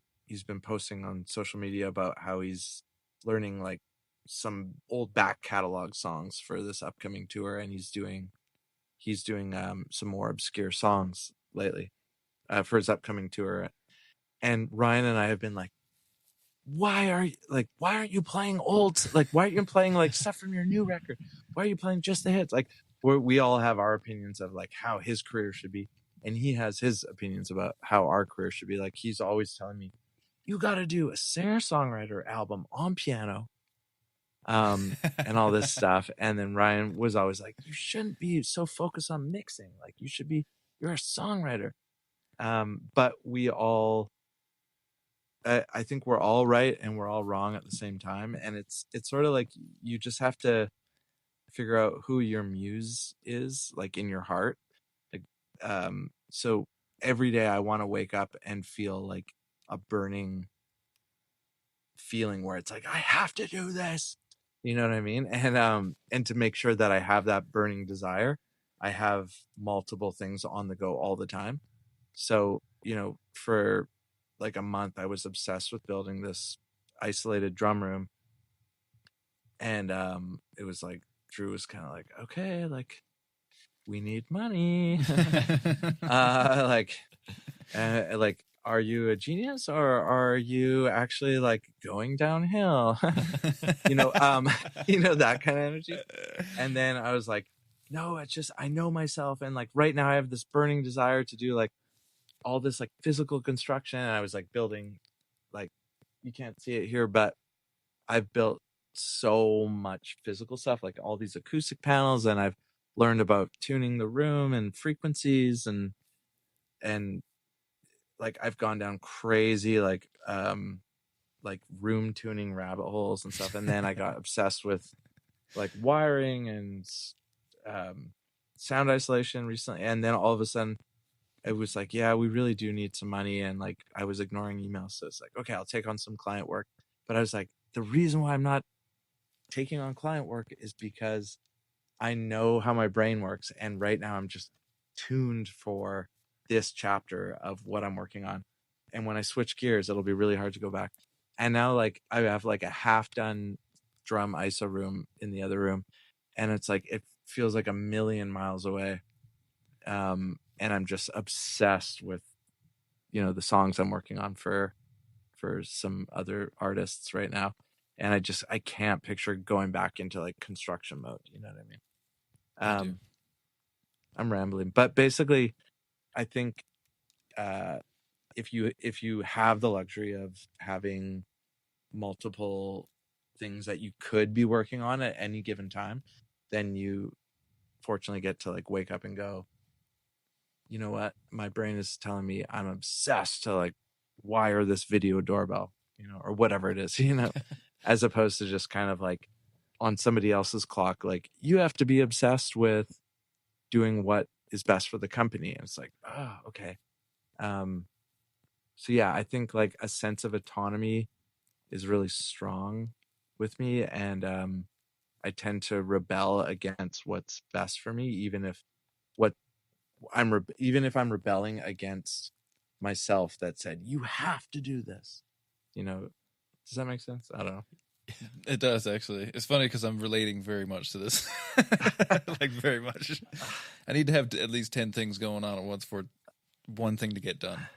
posting on social media about how he's learning like some old back catalog songs for this upcoming tour, and he's doing some more obscure songs lately for his upcoming tour. And Ryan and I have been like, why aren't you playing old, like why aren't you playing like stuff from your new record? Why are you playing just the hits? Like we all have our opinions of like how his career should be, and he has his opinions about how our career should be. Like he's always telling me, you got to do a singer-songwriter album on piano, and all this stuff. And then Ryan was always like, you shouldn't be so focused on mixing. Like you're a songwriter. But we all, I think we're all right and we're all wrong at the same time. And it's sort of like you just have to figure out who your muse is, like in your heart. Like, so every day I want to wake up and feel like a burning feeling where it's like, I have to do this. You know what I mean? And to make sure that I have that burning desire, I have multiple things on the go all the time. So, for like a month, I was obsessed with building this isolated drum room. And it was like, Drew was kind of like, okay, like we need money. Like, are you a genius or are you actually like going downhill? That kind of energy. And then I was like, no, it's just, I know myself. And like right now I have this burning desire to do like all this like physical construction. And I was like building, like, you can't see it here, but I've built so much physical stuff, like all these acoustic panels, and I've learned about tuning the room and frequencies, and like I've gone down crazy like room tuning rabbit holes and stuff. And then I got obsessed with like wiring and sound isolation recently, and then all of a sudden it was like, yeah, we really do need some money, and like I was ignoring emails, so it's like, okay, I'll take on some client work. But I was like, the reason why I'm not taking on client work is because I know how my brain works, and right now I'm just tuned for this chapter of what I'm working on. And when I switch gears, it'll be really hard to go back. And now like I have like a half done drum ISO room in the other room, and it's like it feels like a million miles away. And I'm just obsessed with, you know, the songs I'm working on for some other artists right now. And I can't picture going back into like construction mode. You know what I mean? I'm rambling, but basically I think if you have the luxury of having multiple things that you could be working on at any given time, then you fortunately get to like wake up and go, you know what, my brain is telling me I'm obsessed to like wire this video doorbell, you know, or whatever it is, you know, as opposed to just kind of like on somebody else's clock, like you have to be obsessed with doing what is best for the company. And it's like, oh, okay. So yeah, I think like a sense of autonomy is really strong with me, and I tend to rebel against what's best for me, even if I'm rebelling against myself that said you have to do this. You know, does that make sense? I don't know. It does, actually. It's funny because I'm relating very much to this. Like, very much. I need to have at least 10 things going on at once for one thing to get done.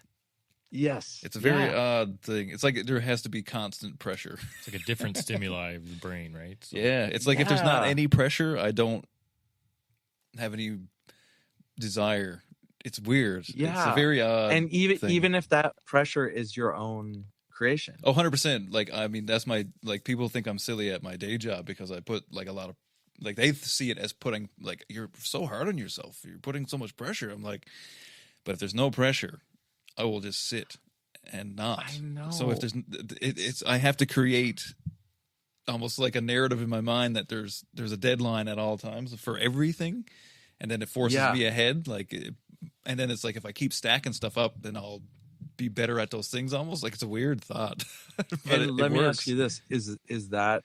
Yes. It's a very odd thing. It's like there has to be constant pressure. It's like a different stimuli of the brain, right? So, yeah. It's like if there's not any pressure, I don't have any desire. It's weird. Yeah. It's a very odd and thing. even if that pressure is your own creation. Oh, 100%. Like, I mean, that's my, like, people think I'm silly at my day job because I put like a lot of, like, they see it as putting, like, you're so hard on yourself. You're putting so much pressure. I'm like, but if there's no pressure, I will just sit and not. I know. So if there's, it's I have to create almost like a narrative in my mind that there's a deadline at all times for everything, and then it forces me ahead. Like, and then it's like if I keep stacking stuff up, then I'll be better at those things. Almost like it's a weird thought. But and let me ask you this: is that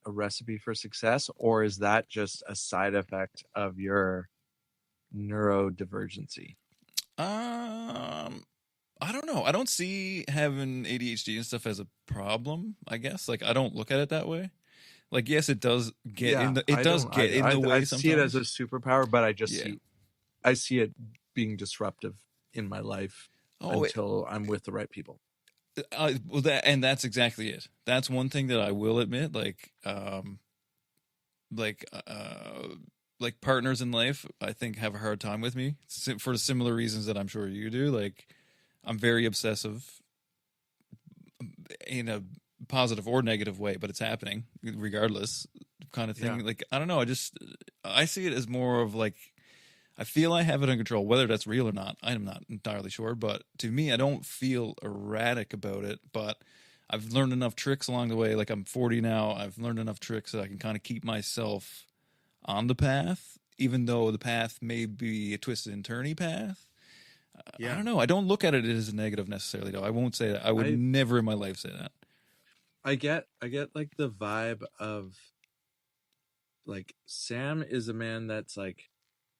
a recipe for success, or is that just a side effect of your neurodivergency? I don't know. I don't see having ADHD and stuff as a problem, I guess. Like, I don't look at it that way. Like, yes, it does get in the way sometimes. I see it as a superpower, but I see it being disruptive in my life until I'm with the right people. Well, that's exactly it. That's one thing that I will admit. Like partners in life, I think have a hard time with me for similar reasons that I'm sure you do. Like, I'm very obsessive in a positive or negative way, but it's happening regardless, kind of thing. Yeah. Like, I don't know. I see it as more of like, I feel I have it under control. Whether that's real or not, I'm not entirely sure. But to me, I don't feel erratic about it. But I've learned enough tricks along the way. Like, I'm 40 now. I've learned enough tricks that I can kind of keep myself on the path, even though the path may be a twisted and turny path. I don't know. I don't look at it as a negative necessarily, though. I won't say that. I would never in my life say that. I get like the vibe of like Sam is a man that's like,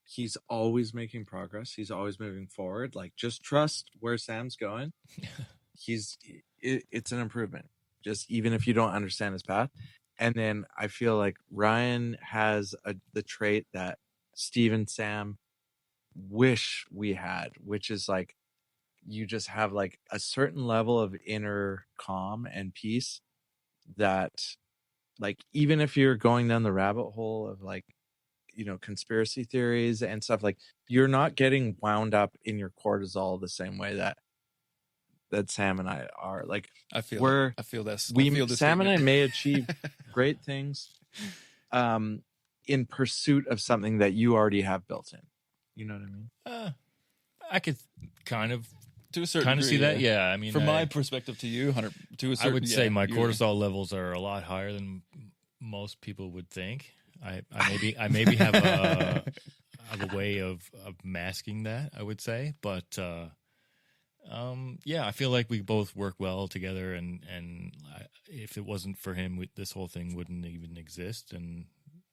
he's always making progress. He's always moving forward. Like, just trust where Sam's going. It's an improvement. Just even if you don't understand his path. And then I feel like Ryan has the trait that Steve and Sam wish we had, which is like, you just have like a certain level of inner calm and peace that, like, even if you're going down the rabbit hole of like, you know, conspiracy theories and stuff, like, you're not getting wound up in your cortisol the same way that Sam and I are. Like, Sam and I may achieve great things in pursuit of something that you already have built in. You know what I mean? I could kind of to a certain degree, see that. Yeah, I mean, from my perspective to you, to a certain, I would say my cortisol levels are a lot higher than most people would think. I maybe have have a way of masking that, I would say. But yeah, I feel like we both work well together, and if it wasn't for him, this whole thing wouldn't even exist, and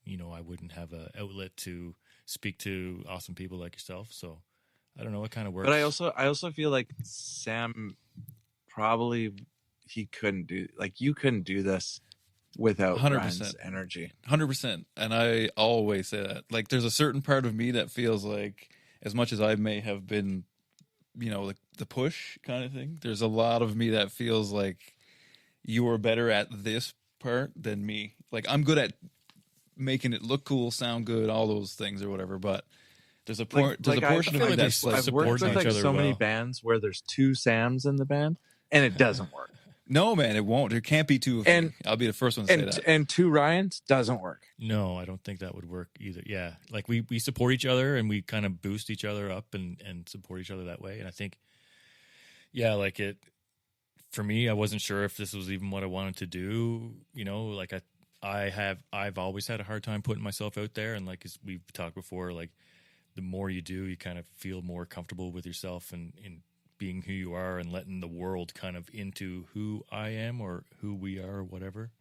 I wouldn't have an outlet to speak to awesome people like yourself. So I don't know, it kind of works. But I also feel like Sam probably he couldn't do you couldn't do this without 100%. Ryan's energy. 100%. And I always say that. Like, there's a certain part of me that feels like, as much as I may have been, like the push kind of thing, there's a lot of me that feels like you are better at this part than me. Like, I'm good at making it look cool, sound good, all those things or whatever, but there's a portion of me that's like, I've worked with each other so many well. bands where there's two Sams in the band, and it doesn't work. no, man, it won't. There can't be two of me. I'll be the first one to say that. And two Ryans doesn't work. No, I don't think that would work either. Yeah, like we support each other and we kind of boost each other up and support each other that way. And I think, yeah, like for me, I wasn't sure if this was even what I wanted to do. Like I've always had a hard time putting myself out there, and like as we've talked before, like the more you do, you kind of feel more comfortable with yourself and in being who you are and letting the world kind of into who I am or who we are or whatever.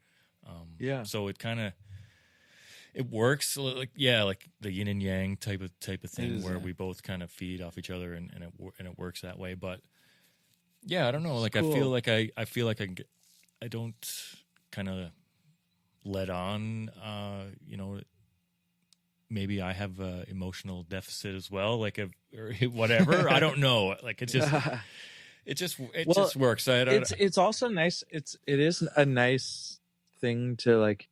Yeah. So it works like the yin and yang type of thing where we both kind of feed off each other and it works that way. But yeah, I don't know. Like cool. I feel like I don't kind of let on, maybe I have a emotional deficit as well, or whatever. I don't know. Like it just works. It's also nice. It is a nice thing to like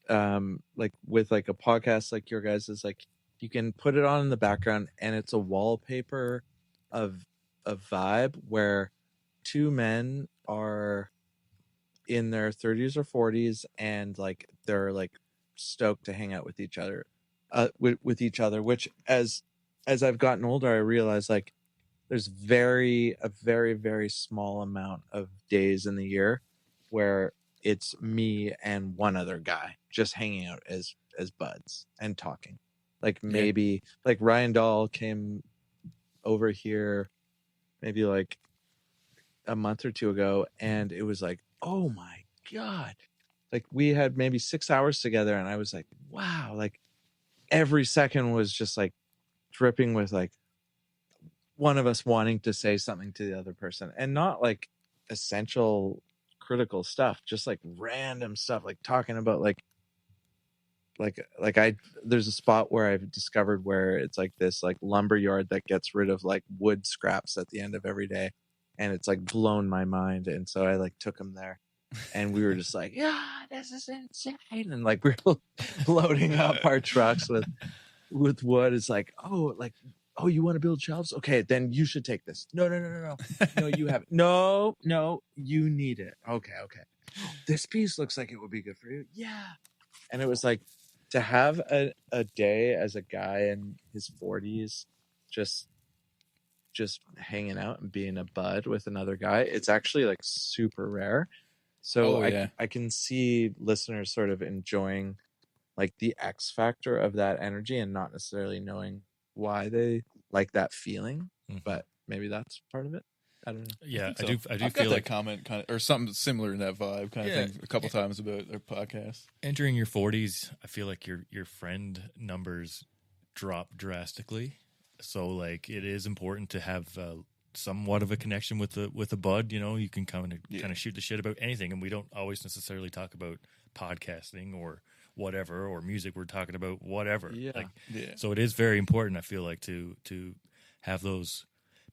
with like a podcast like your guys is like you can put it on in the background and it's a wallpaper of a vibe where two men are in their 30s or 40s and like they're like stoked to hang out with each other with each other, which as I've gotten older I realize like there's a very very small amount of days in the year where it's me and one other guy just hanging out as buds and talking. Like maybe like Ryan Dahl came over here maybe like a month or two ago and it was like, oh my God, like we had maybe 6 hours together and I was like, wow, like every second was just like dripping with like one of us wanting to say something to the other person, and not like essential critical stuff, just like random stuff, like talking about like there's a spot where I've discovered where it's like this like lumber yard that gets rid of like wood scraps at the end of every day, and it's like blown my mind, and so I like took him there and we were just like, yeah, this is insane, and like we're loading up our trucks with wood. It's like, oh, you want to build shelves? Okay, then you should take this. No, you have it. No, you need it. Okay. This piece looks like it would be good for you. Yeah. And it was like to have a day as a guy in his 40s just hanging out and being a bud with another guy. It's actually like super rare. So I can see listeners sort of enjoying like the X factor of that energy and not necessarily knowing why they like that feeling, but maybe that's part of it. I don't know. Yeah, I do I've feel got like that comment kind of or something similar in that vibe kind of thing a couple times about their podcast. Entering your 40s, I feel like your friend numbers drop drastically. So like it is important to have somewhat of a connection with a bud. You can kind of shoot the shit about anything, and we don't always necessarily talk about podcasting or whatever or music. We're talking about whatever. So it is very important, I feel like, to have those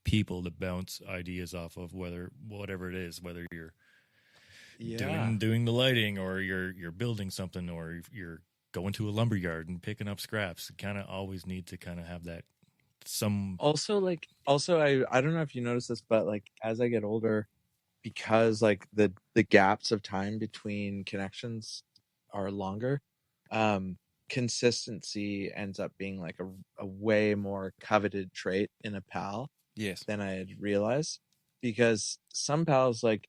people to bounce ideas off of, whatever it is, whether you're doing the lighting or you're building something or you're going to a lumber yard and picking up scraps. You kind of always need to kind of have that also I don't know if you notice this, but like as I get older, because like the gaps of time between connections are longer, consistency ends up being like a way more coveted trait in a pal than I had realized, because some pals like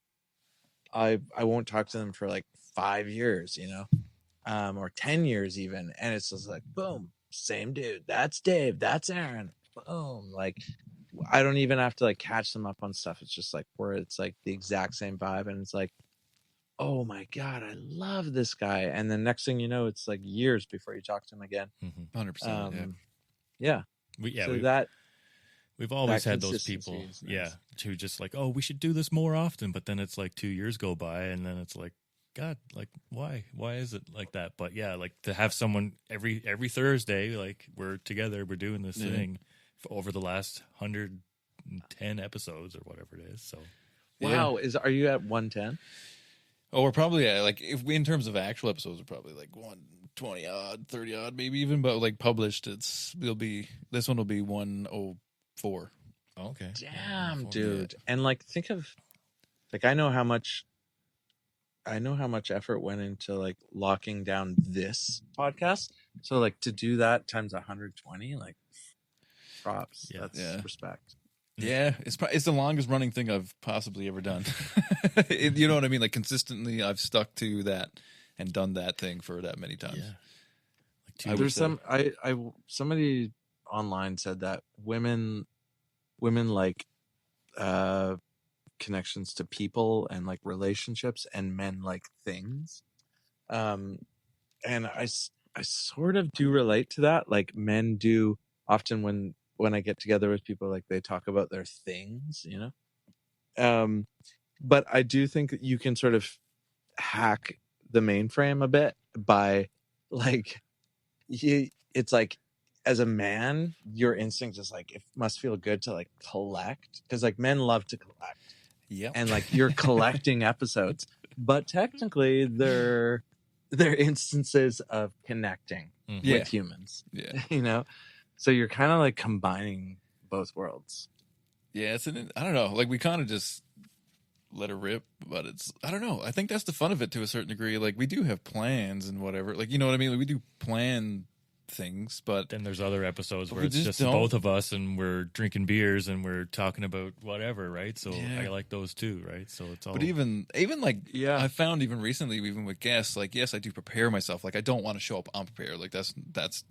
I won't talk to them for like 5 years, or 10 years even, and it's just like boom, same dude. That's Dave. That's Aaron. Boom. Like, I don't even have to like catch them up on stuff. It's just like where it's like the exact same vibe, and it's like, oh my god, I love this guy. And then next thing you know, it's like years before you talk to him again. 100%. Yeah. We've always that had those people, consistency is nice. who just like, oh, we should do this more often. But then it's like 2 years go by, and then it's like, God, like why is it like that? But yeah, like to have someone every Thursday, like we're together, we're doing this thing over the last 110 episodes or whatever it is. So Wow, are you at 110? Oh, we're probably at, like, if we, in terms of actual episodes, we're probably like 120 odd, 30 odd, maybe even. But like published, this one will be 104. okay, Damn, dude. And like, think of, like, I know how much effort went into like locking down this podcast. So like to do that times 120, like, props. Yeah. That's respect. Yeah, it's the longest running thing I've possibly ever done. You know what I mean? Like consistently, I've stuck to that and done that thing for that many times. Yeah, There's somebody online said that women like connections to people and like relationships, and men like things. And I sort of do relate to that. Like men do often when I get together with people, like they talk about their things, you know? But I do think that you can sort of hack the mainframe a bit by like, it's like, as a man, your instinct is like, it must feel good to like collect, because like men love to collect. Yeah. And like you're collecting episodes, but technically they're instances of connecting with humans. Yeah. You know? So you're kind of like combining both worlds. Yeah, I don't know. Like we kind of just let it rip, but I don't know. I think that's the fun of it to a certain degree. Like we do have plans and whatever. Like, you know what I mean? Like we do plan things, but then there's other episodes where we it's just just both of us and we're drinking beers and we're talking about whatever, right? So Yeah. I like those too, right? So it's all. But even like, Yeah. I found even recently, even with guests, like, yes, I do prepare myself. Like, I don't want to show up unprepared. Like, that's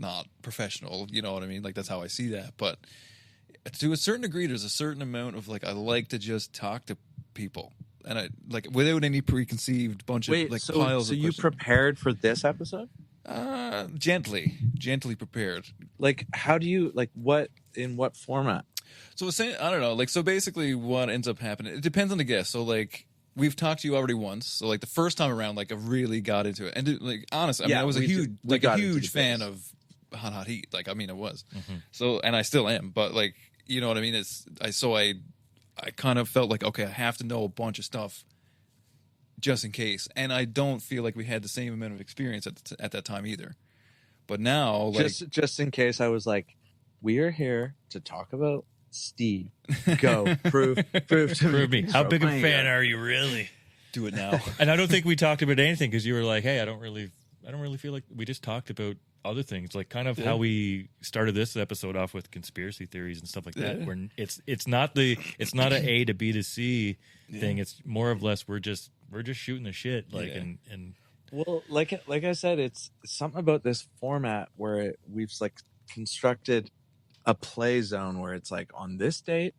not professional. You know what I mean? Like, that's how I see that. But to a certain degree, there's a certain amount of like, I like to just talk to people, and I like without any preconceived bunch of like piles. So of you questions. prepared for this episode? Gently prepared. Like, how do you like in what format? So I don't know. Like, so basically, what ends up happening? It depends on the guest. So like, we've talked to you already once. So like, the first time around, like, I really got into it. And like, honestly, I mean, I was a huge fan of Hot Heat. Like, I mean, I was. So, and I still am. But like, you know what I mean? I kind of felt like, okay, I have to know a bunch of stuff just in case. And I don't feel like we had the same amount of experience at that time either. But now, like, just in case, I was like, we are here to talk about Steve. Go prove Prove me. How big a fan are you really? do it now. And I don't think we talked about anything because you were like, hey, I don't really feel like we just talked about other things, like kind of how we started this episode off with conspiracy theories and stuff like that. Where it's not an A to B to C thing. It's more or less we're just shooting the shit, like and well, like I said, it's something about this format where we've like constructed a play zone where it's like, on this date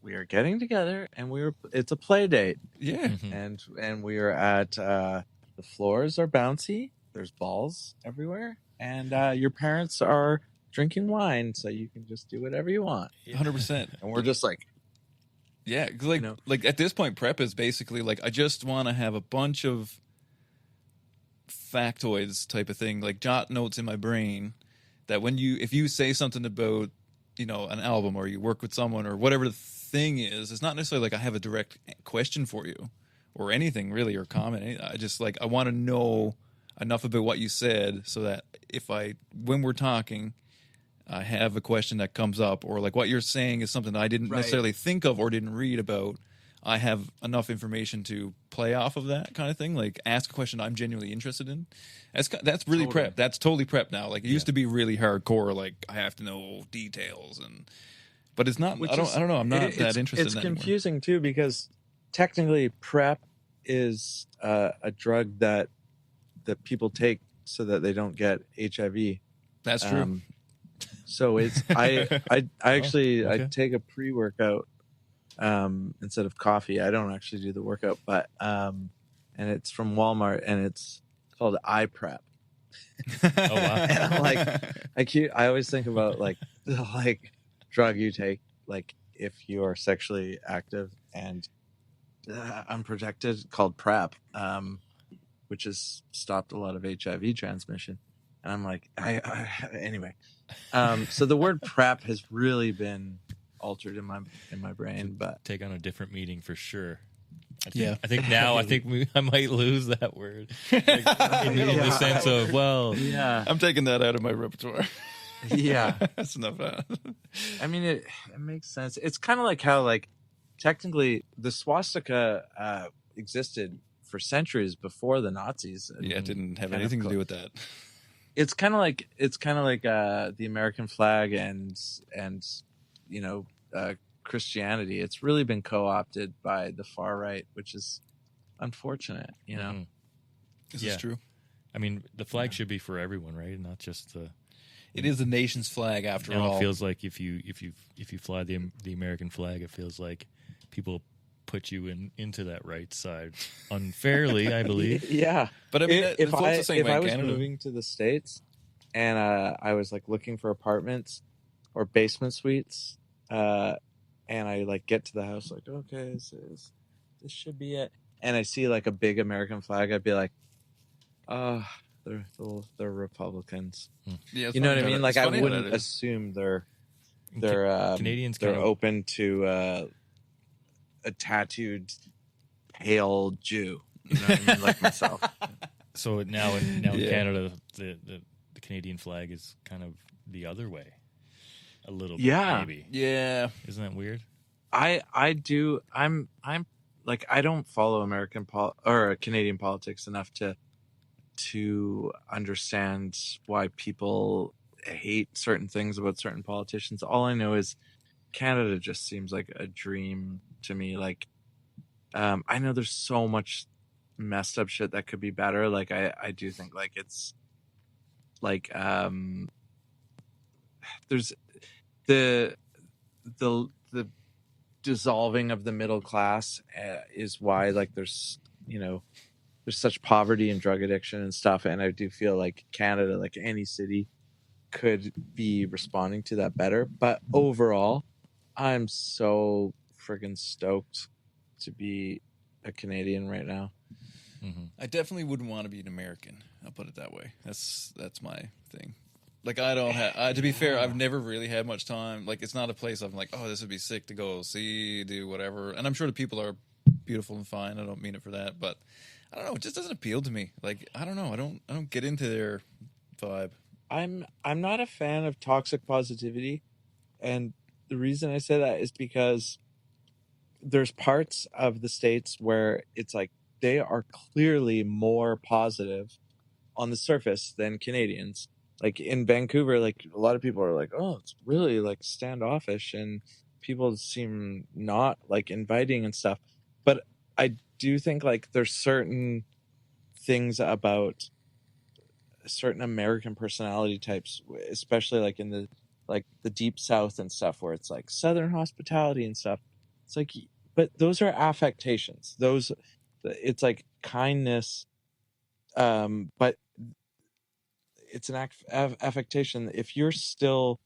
we are getting together and it's a play date. Yeah. And we are at the floors are bouncy, there's balls everywhere, and your parents are drinking wine, so you can just do whatever you want. 100%. And we're just like, yeah, cause like, you know, like at this point, prep is basically like, I just want to have a bunch of factoids type of thing, like jot notes in my brain that if you say something about, you know, an album or you work with someone or whatever the thing is, it's not necessarily like I have a direct question for you or anything really, or comment. I just like, I want to know enough about what you said so that when we're talking, I have a question that comes up, or like what you're saying is something that I didn't necessarily think of or didn't read about. I have enough information to play off of that kind of thing. Like, ask a question I'm genuinely interested in. That's really prep. That's totally prep now. Like, it used to be really hardcore. Like, I have to know details, but it's not. I don't know. I'm not that interested. It's in that confusing too, because technically prep is a drug that people take so that they don't get HIV. That's true. So it's I actually I okay. take a pre-workout instead of coffee. I don't actually do the workout, but and it's from Walmart and it's called iPrep. Oh wow. And I'm like, I always think about like the like drug you take like if you are sexually active and unprotected called PrEP, which has stopped a lot of HIV transmission. And I'm like, anyway. So the word PrEP has really been altered in my brain, but Take on a different meaning for sure. Yeah. I think now I might lose that word like, in the sense of yeah, I'm taking that out of my repertoire. yeah. That's enough. I mean, it makes sense. It's kind of like how like technically the swastika existed for centuries before the Nazis. Yeah, it didn't have kind of anything to do with that. It's kind of like the American flag and you know Christianity. It's really been co-opted by the far right, which is unfortunate. You know, Mhm. This Yeah. is true. I mean, the flag should be for everyone, right? Not just the. It is the nation's flag after Now all. it feels like if you fly the American flag, it feels like people put you into that right side unfairly, I believe. yeah. But I mean, if that's the same if way I in was Canada. moving to the States and I was like looking for apartments or basement suites, and I like get to the house like, okay, this should be it, and I see like a big American flag, I'd be like, they're Republicans. Yeah, it's You know what funny I how mean? that- Like it's I funny how wouldn't that is. assume they're Canadians they're kind of open to a tattooed pale Jew. You know what I mean? Like myself. so now in Yeah. Canada the Canadian flag is kind of the other way. A little bit, Yeah. maybe. Yeah, Isn't that weird? I do. I'm like I don't follow American or Canadian politics enough to understand why people hate certain things about certain politicians. All I know is Canada just seems like a dream to me. Like I know there's so much messed up shit that could be better. Like I do think like it's like there's the dissolving of the middle class is why like there's there's such poverty and drug addiction and stuff, and I do feel like Canada, like any city, could be responding to that better. But overall, I'm so friggin' stoked to be a Canadian right now. Mm-hmm. I definitely wouldn't want to be an American. I'll put it that way. That's my thing. Like I don't have. To be fair, I've never really had much time. Like it's not a place I'm like, oh, this would be sick to go see, do whatever. And I'm sure the people are beautiful and fine. I don't mean it for that, but I don't know. It just doesn't appeal to me. Like I don't know. I don't get into their vibe. I'm not a fan of toxic positivity, and the reason I say that is because there's parts of the States where it's like they are clearly more positive on the surface than Canadians. Like in Vancouver, like a lot of people are like, oh, it's really like standoffish and people seem not like inviting and stuff. But I do think like there's certain things about certain American personality types, especially like in the deep South and stuff, where it's like Southern hospitality and stuff. It's like, but those are affectations. It's like kindness, but it's an affectation. If you're still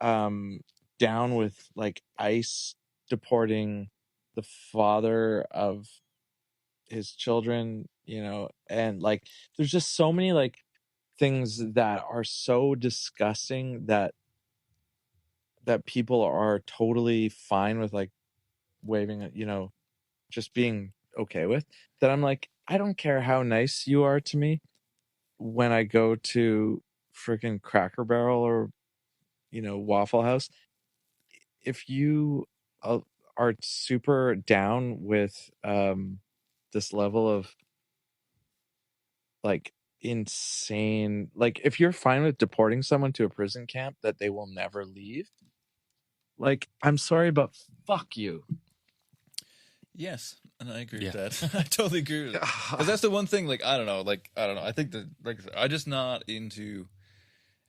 down with like ICE deporting the father of his children, and like there's just so many like things that are so disgusting that people are totally fine with like waving it, just being okay with, that I'm like, I don't care how nice you are to me when I go to freaking Cracker Barrel or Waffle House. If you are super down with this level of like insane, like if you're fine with deporting someone to a prison camp that they will never leave, like I'm sorry, but fuck you. Yes, and I agree Yeah. with that. I totally agree with that. Because that's the one thing. Like I don't know. I think that like I'm just not into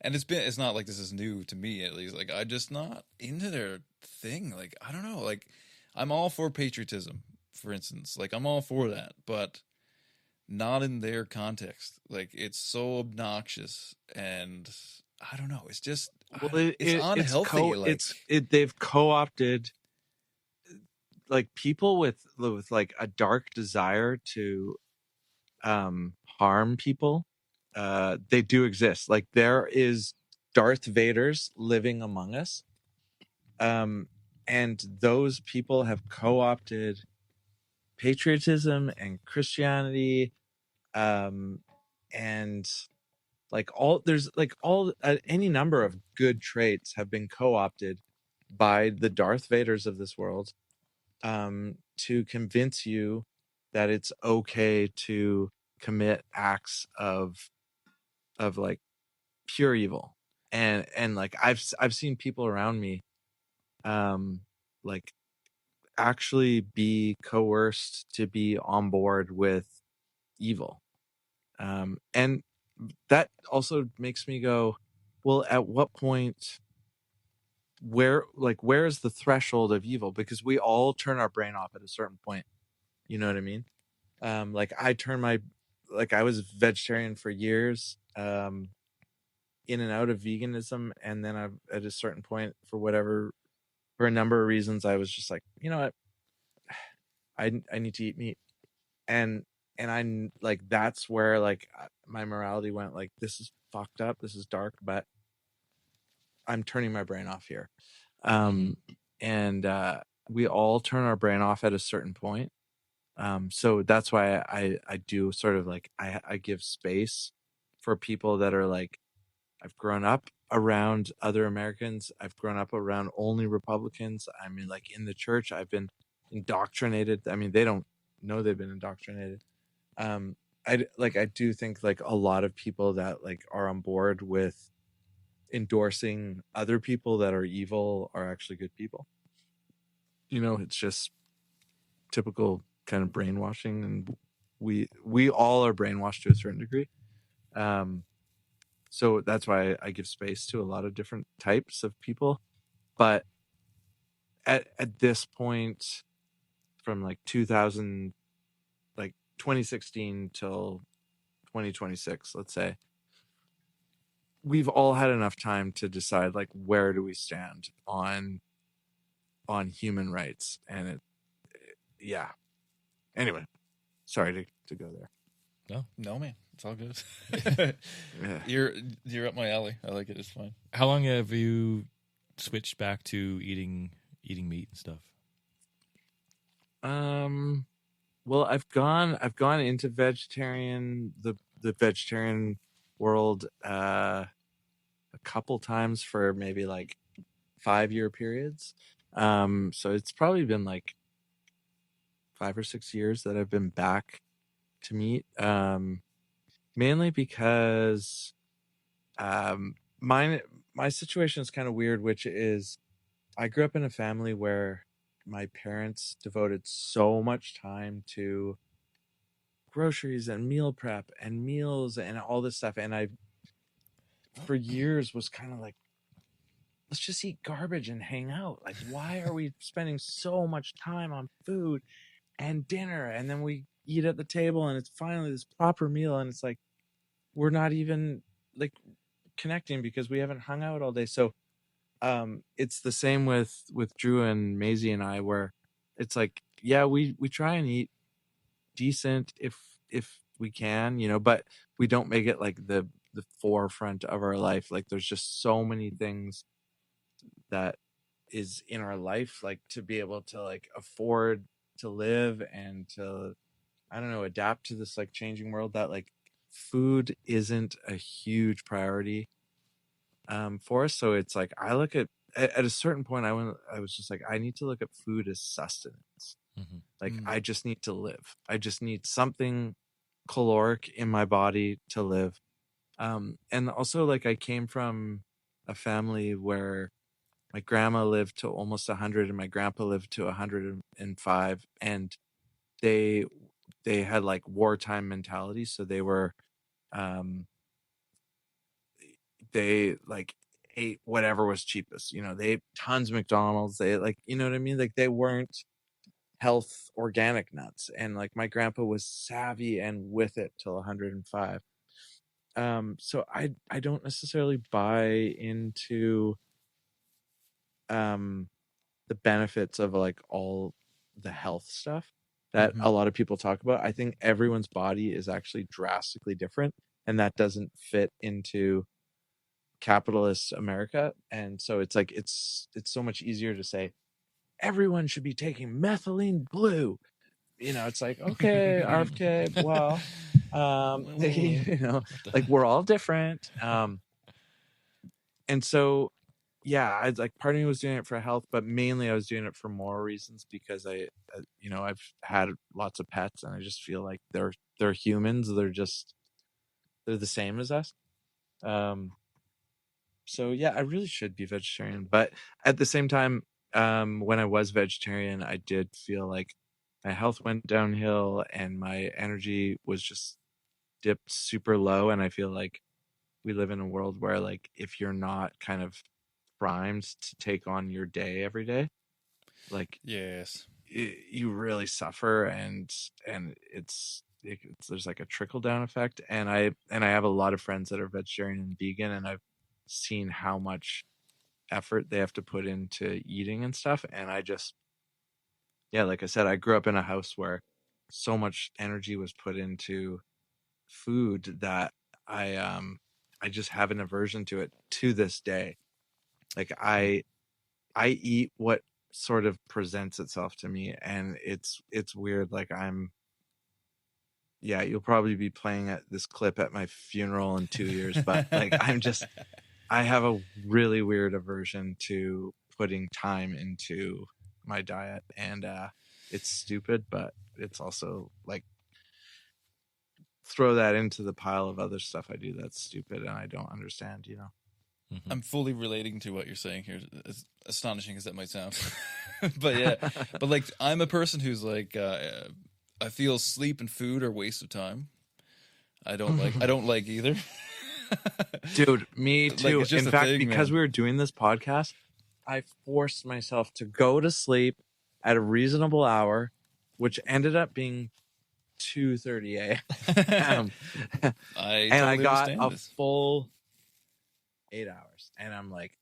And it's not like this is new to me, at least. Like, I'm just not into their thing. Like, I don't know. Like, I'm all for patriotism, for instance. Like, I'm all for that, but not in their context. Like, it's so obnoxious, and I don't know. It's just Well, it's unhealthy. they've co-opted like people with like a dark desire to harm people. They do exist. Like there is Darth Vaders living among us. And those people have co-opted patriotism and Christianity. And like any number of good traits have been co-opted by the Darth Vaders of this world, to convince you that it's okay to commit acts of like pure evil. And like I've seen people around me like actually be coerced to be on board with evil. And that also makes me go, well, at what point, where is the threshold of evil? Because we all turn our brain off at a certain point. You know what I mean? Like I was vegetarian for years, in and out of veganism. And then at a certain point, for a number of reasons, I was just like, you know what? I need to eat meat. And I like, that's where like my morality went, like, this is fucked up. This is dark, but I'm turning my brain off here. And we all turn our brain off at a certain point. So that's why I do sort of like, I give space for people that are like, I've grown up around other Americans. I've grown up around only Republicans. I mean, like in the church, I've been indoctrinated. I mean, they don't know they've been indoctrinated. I do think like a lot of people that like are on board with endorsing other people that are evil are actually good people. You know, it's just typical kind of brainwashing, and we all are brainwashed to a certain degree. So that's why I give space to a lot of different types of people. But at this point, from like 2016 till 2026, let's say, we've all had enough time to decide like, where do we stand on human rights. And yeah. Anyway, sorry to go there. No, man, it's all good. Yeah. You're up my alley. I like it. It's fine. How long have you switched back to eating meat and stuff? Well, I've gone into the vegetarian world a couple times for maybe like 5-year periods. So it's probably been like 5 or 6 years that I've been back to meat. Mainly because my situation is kind of weird, which is I grew up in a family where my parents devoted so much time to groceries and meal prep and meals and all this stuff. And I, for years, was kind of like, let's just eat garbage and hang out. Like, why are we spending so much time on food and dinner? And then we eat at the table and it's finally this proper meal. And it's like, we're not even like connecting because we haven't hung out all day. So it's the same with Drew and Maisie and I, where it's like, yeah, we try and eat decent if we can, you know, but we don't make it like the forefront of our life. Like there's just so many things that is in our life, like to be able to like afford to live and to, I don't know, adapt to this like changing world, that like food isn't a huge priority for us. So it's like, I look at a certain point, I was just like, I need to look at food as sustenance. Like, I just need to live. I just need something caloric in my body to live. And also, like, I came from a family where my grandma lived to almost 100 and my grandpa lived to 105, and they had like wartime mentality. So they were they like ate whatever was cheapest. You know, they ate tons of McDonald's. They like, you know what I mean? Like they weren't health organic nuts. And like my grandpa was savvy and with it till 105. So I don't necessarily buy into the benefits of like all the health stuff that a lot of people talk about. I think everyone's body is actually drastically different, and that doesn't fit into capitalist America. And so it's like it's so much easier to say everyone should be taking methylene blue. You know, it's like, okay, RFK, well, you know, like we're all different. And so yeah, I like part of me was doing it for health, but mainly I was doing it for moral reasons because you know, I've had lots of pets, and I just feel like they're humans. They're the same as us. So yeah, I really should be vegetarian, but at the same time, when I was vegetarian, I did feel like my health went downhill and my energy was just dipped super low. And I feel like we live in a world where like if you're not kind of primed to take on your day every day, like Yes. you really suffer, and it's there's like a trickle down effect. And I have a lot of friends that are vegetarian and vegan, and I've seen how much effort they have to put into eating and stuff. And I just, yeah, like I said, I grew up in a house where so much energy was put into food that I just have an aversion to it to this day. Like I eat what sort of presents itself to me, and it's weird. Like yeah, you'll probably be playing at this clip at my funeral in 2 years, but like I have a really weird aversion to putting time into my diet, and it's stupid, but it's also like throw that into the pile of other stuff I do that's stupid and I don't understand, you know. I'm fully relating to what you're saying here, as astonishing as that might sound. But yeah, but like I'm a person who's like I feel sleep and food are waste of time. I don't like either. Dude, me too. It's just in a fact, thing, because man. we were doing this podcast, I forced myself to go to sleep at a reasonable hour, which ended up being 2:30 a.m. I and I totally got understand a this. full 8 hours, and I'm like,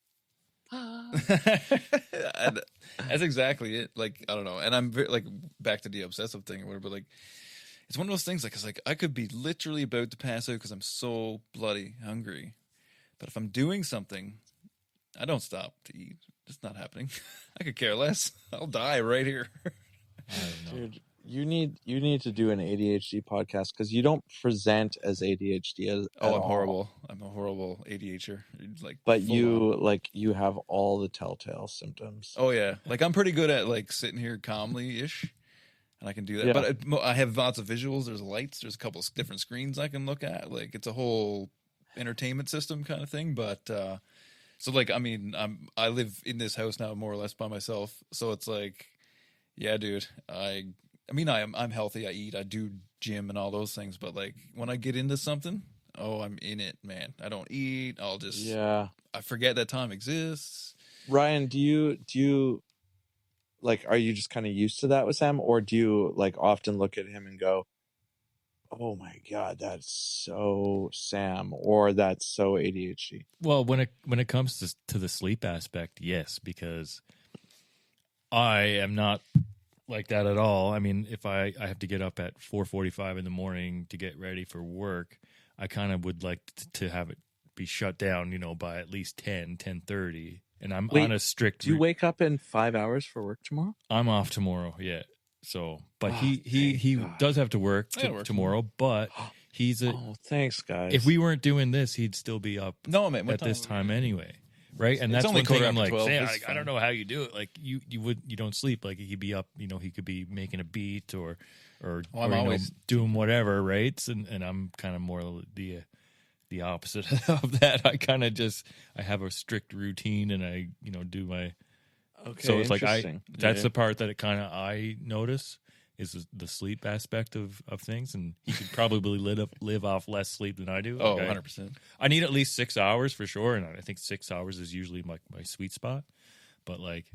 And that's exactly it. Like I don't know, and I'm like back to the obsessive thing or whatever. But like, it's one of those things. Like, it's like I could be literally about to pass out because I'm so bloody hungry, but if I'm doing something, I don't stop to eat. It's not happening. I could care less. I'll die right here. I don't know. dude, you need to do an ADHD podcast because you don't present as ADHD at Oh, I'm all. horrible. I'm a horrible ADHDer. Like, But full on. you have all the telltale symptoms. Oh yeah, like I'm pretty good at like sitting here calmly ish, and I can do that. Yeah. But I have lots of visuals. There's lights. There's a couple of different screens I can look at. Like it's a whole entertainment system kind of thing. But so like I mean I live in this house now more or less by myself. So it's like, yeah, dude. I mean I'm healthy. I eat. I do gym and all those things. But like when I get into something, oh, I'm in it, man. I don't eat. I'll just Yeah. I forget that time exists. Ryan, do you like, are you just kind of used to that with Sam, or do you like often look at him and go, oh my God, that's so Sam, or that's so ADHD? Well, when it comes to the sleep aspect, yes, because I am not like that at all. I mean, if I have to get up at 4:45 in the morning to get ready for work, I kind of would like to have it be shut down, you know, by at least 10:30. And I'm Wait, on a strict. Do you wake up in 5 hours for work tomorrow? I'm off tomorrow. Yeah. So, but Oh, he thank God. does have to work I gotta work tomorrow. But he's a. Oh, thanks, guys. If we weren't doing this, he'd still be up No, man. What at this time? time anyway, right? And It's that's only one thing quarter I'm after like, 12, Sam, it's I don't fine. know how you do it. Like you don't sleep. Like he'd be up, you know, he could be making a beat or I'm you know, always- doing whatever, right? And I'm kind of more the opposite of that. I have a strict routine, and I, you know, do my. Okay, So it's like interesting. that's Yeah. the part that I notice, is the sleep aspect of things, and he could probably live off less sleep than I do. Oh, Like 100%. I need at least 6 hours for sure, and I think 6 hours is usually my sweet spot. But like,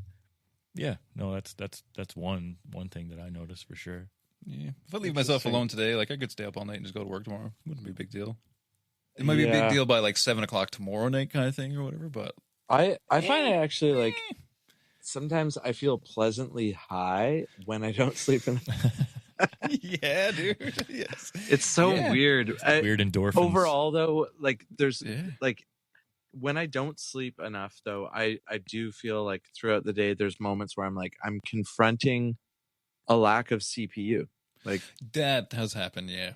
yeah, no, that's one thing that I notice for sure. Yeah. If I leave myself alone today, like I could stay up all night and just go to work tomorrow. Wouldn't be a big deal. It might be a big deal by like 7 o'clock tomorrow night kind of thing or whatever, but I find it actually like sometimes I feel pleasantly high when I don't sleep enough. yeah, dude. Yes. It's so weird. Weird endorphins. Overall though, like there's Yeah. like when I don't sleep enough though, I do feel like throughout the day there's moments where I'm like I'm confronting a lack of CPU. Like That has happened, yeah.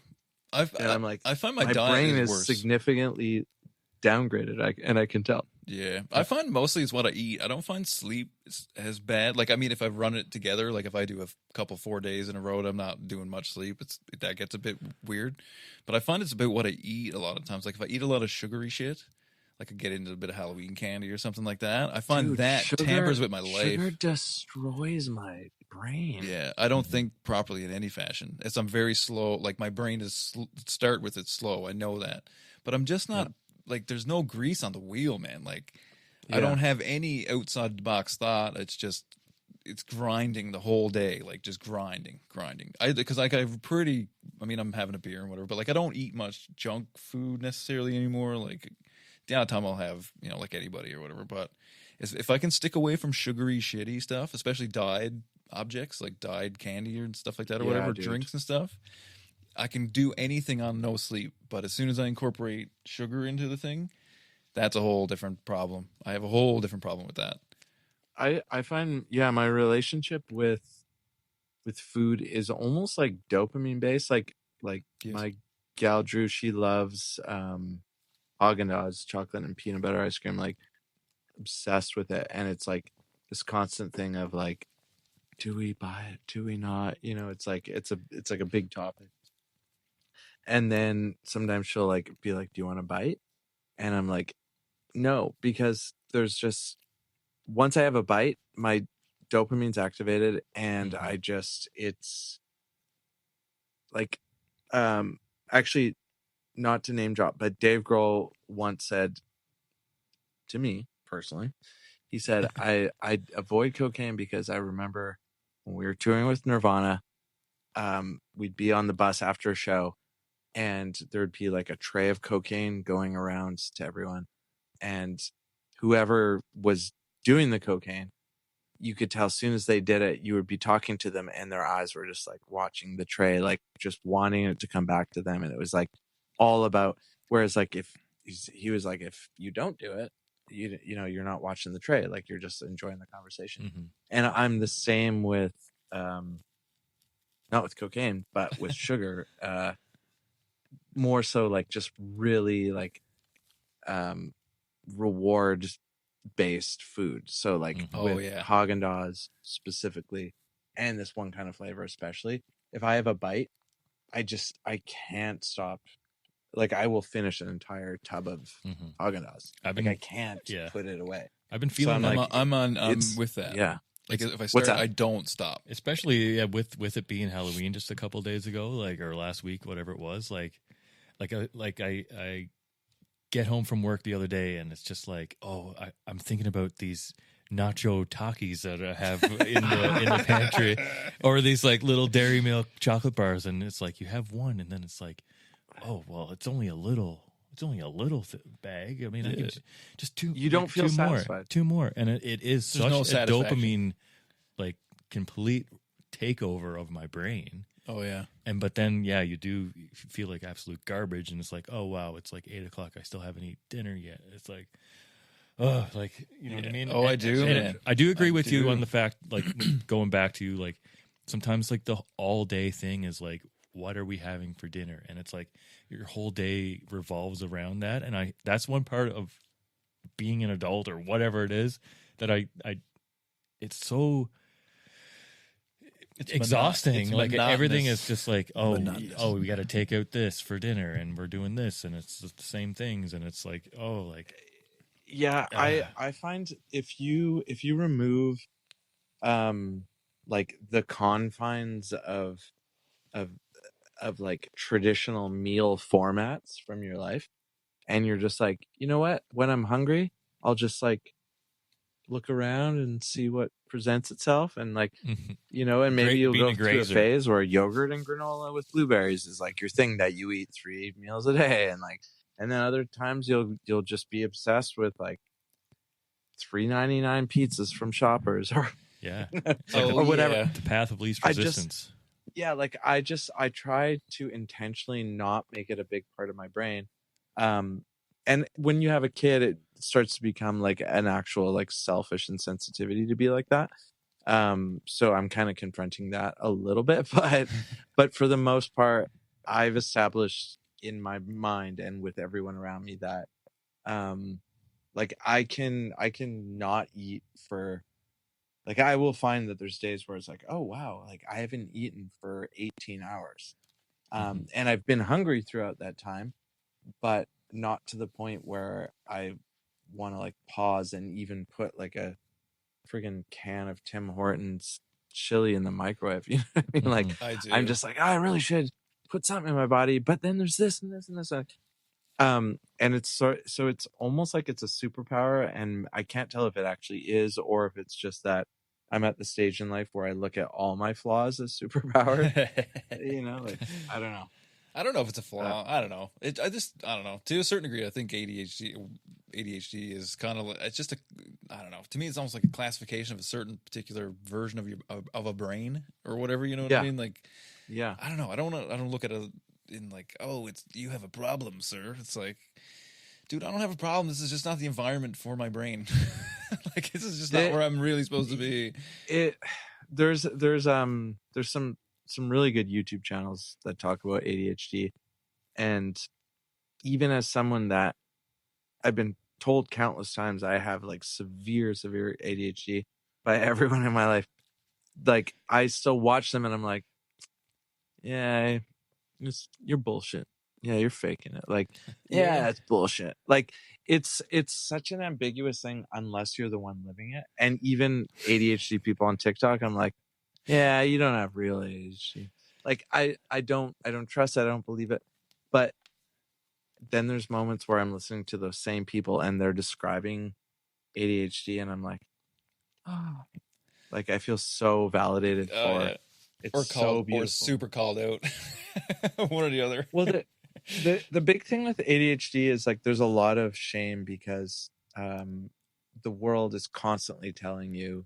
I'm like I find my my diet brain is is worse. significantly downgraded, and I can tell. Yeah, I find mostly it's what I eat. I don't find sleep as bad. Like, I mean, if I run it together, like if I do a couple 4 days in a row, I'm not doing much sleep. That gets a bit weird. But I find it's about what I eat a lot of times. Like if I eat a lot of sugary shit, like I get into a bit of Halloween candy or something like that. I find Dude, that sugar- tampers with my life. Sugar destroys my brain. Yeah, I don't think properly in any fashion. As I'm very slow. Like my brain is start with it slow. I know that, but I'm just not like there's no grease on the wheel, man. Like I don't have any outside the box thought. It's just it's grinding the whole day, like just grinding. Because like I'm having a beer and whatever, but like I don't eat much junk food necessarily anymore. Like the odd time I'll have like anybody or whatever, but if I can stick away from sugary, shitty stuff, especially dyed objects like dyed candy and stuff like that or whatever, dude. drinks and stuff, I can do anything on no sleep. But as soon as I incorporate sugar into the thing, that's a whole different problem. I have a whole different problem with that. I find my relationship with food is almost like dopamine based. Like Yes. my gal Drew, she loves Haagen-Dazs chocolate and peanut butter ice cream, like obsessed with it. And it's like this constant thing of like, do we buy it? Do we not? It's like it's like a big topic. And then sometimes she'll like be like, do you want a bite? And I'm like, no, because there's just once I have a bite, my dopamine's activated, and I just it's like actually, not to name drop, but Dave Grohl once said to me personally, he said I avoid cocaine because I remember when we were touring with Nirvana, we'd be on the bus after a show, and there'd be like a tray of cocaine going around to everyone, and whoever was doing the cocaine, you could tell as soon as they did it, you would be talking to them and their eyes were just like watching the tray, like just wanting it to come back to them. And it was like all about, whereas like if he was like, if you don't do it, you're not watching the tray, like you're just enjoying the conversation. Mhm. And I'm the same with not with cocaine, but with sugar, more so like just really like reward based food. So like with Haagen-Dazs specifically, and this one kind of flavor especially, if I have a bite, I can't stop. Like I will finish an entire tub of Haagen-Dazs. I can't put it away. I've been feeling I'm with that. Yeah. Like if I start, I don't stop. Especially with it being Halloween just a couple days ago, like or last week, whatever it was. I get home from work the other day, and it's just like, I'm thinking about these nacho Takis that I have in the pantry, or these like little Dairy Milk chocolate bars, and it's like you have one, and then it's like, oh well, it's only a little bag. I mean, I can just two. You don't feel satisfied. Two more, and it is There's such a dopamine, like complete takeover of my brain. Oh yeah. But then you do feel like absolute garbage, and it's like, oh wow, it's like 8 o'clock. I still haven't eaten dinner yet. It's like, oh, like you know what I mean? Oh, I do. Man. I do agree with you on the fact, like going back to like sometimes like the all day thing is like, what are we having for dinner? And it's like your whole day revolves around that. And that's one part of being an adult or whatever it is that it's so. It's exhausting. Like everything is just like, we got to take out this for dinner, and we're doing this, and it's the same things, and it's like, I find if you remove like the confines of like traditional meal formats from your life, and you're just like, you know what, when I'm hungry, I'll just like look around and see what presents itself, and like, you know, and maybe you'll Being go a through a grazer. phase where yogurt and granola with blueberries is like your thing that you eat 3 meals a day, and like, and then other times you'll just be obsessed with like $3.99 pizzas from Shoppers, or Yeah. or whatever. yeah. The path of least I just resistance. yeah, like I try to intentionally not make it a big part of my brain. And when you have a kid, it starts to become like an actual like selfish insensitivity to be like that. So I'm kind of confronting that a little bit, but for the most part, I've established in my mind and with everyone around me that like I can not eat for, like, I will find that there's days where it's like, oh wow, like I haven't eaten for 18 hours. And I've been hungry throughout that time, but not to the point where I want to like pause and even put like a friggin' can of Tim Hortons chili in the microwave. You know what I mean? Like, I do. I'm just like, oh, I really should put something in my body, but then there's this and this and this. And it's so it's almost like it's a superpower, and I can't tell if it actually is or if it's just that I'm at the stage in life where I look at all my flaws as superpower. You know, like, I don't know. I don't know if it's a flaw. I don't know. I don't know. To a certain degree, I think ADHD is kind of, it's just a, I don't know. To me, it's almost like a classification of a certain particular version of of a brain or whatever. You know what I Yeah. mean? Like, Yeah. I don't know. I don't look at it in like, oh, it's, you have a problem, sir. It's like, dude, I don't have a problem. This is just not the environment for my brain. Like, this is just not where I'm really supposed to be. There's some really good YouTube channels that talk about ADHD, and even as someone that I've been told countless times I have like severe ADHD by everyone in my life, like I still watch them and I'm like, yeah, you're bullshit. Yeah, you're faking it. Like, yeah, it's bullshit. Like, it's such an ambiguous thing unless you're the one living it. And even ADHD people on TikTok, I'm like, yeah, you don't have real ADHD. Like, I don't trust it. I don't believe it. But then there's moments where I'm listening to those same people and they're describing ADHD, and I'm like, oh, like I feel so validated for Yeah. it's Or so called, beautiful. or super called out. One or the other. Well, the big thing with ADHD is like there's a lot of shame because the world is constantly telling you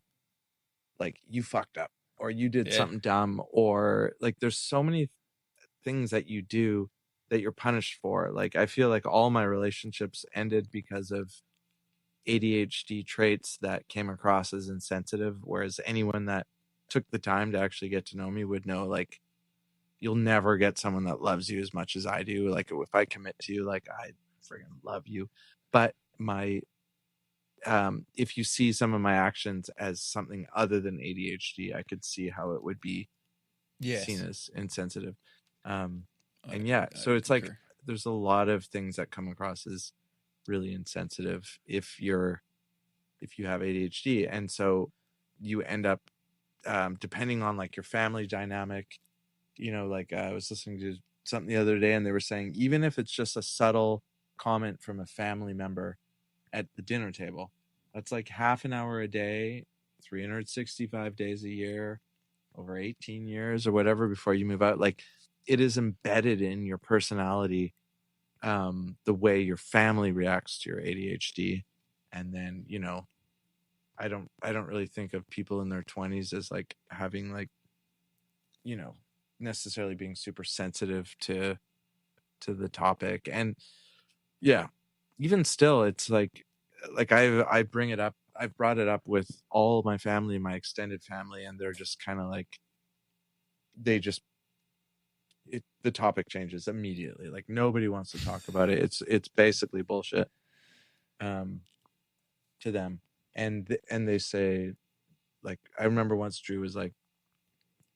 like you fucked up or you did something dumb, or like there's so many things that you do that you're punished for. Like I feel like all my relationships ended because of ADHD traits that came across as insensitive, whereas anyone that took the time to actually get to know me would know like you'll never get someone that loves you as much as I do. Like if I commit to you, like I friggin' love you. But my if you see some of my actions as something other than ADHD, I could see how it would be seen as insensitive. And yeah, so it's like there's a lot of things that come across as really insensitive if you have ADHD, and so you end up depending on like your family dynamic. You know, like I was listening to something the other day and they were saying even if it's just a subtle comment from a family member at the dinner table, that's like half an hour a day, 365 days a year, over 18 years or whatever before you move out. Like it is embedded in your personality, the way your family reacts to your ADHD. And then, you know, I don't really think of people in their 20s as like having like, you know, necessarily being super sensitive to the topic. And yeah, even still, it's like I bring it up, I've brought it up with all my family, my extended family, and they're just kind of like the topic changes immediately. Like nobody wants to talk about it. It's basically bullshit to them. And they say, like, I remember once Drew was like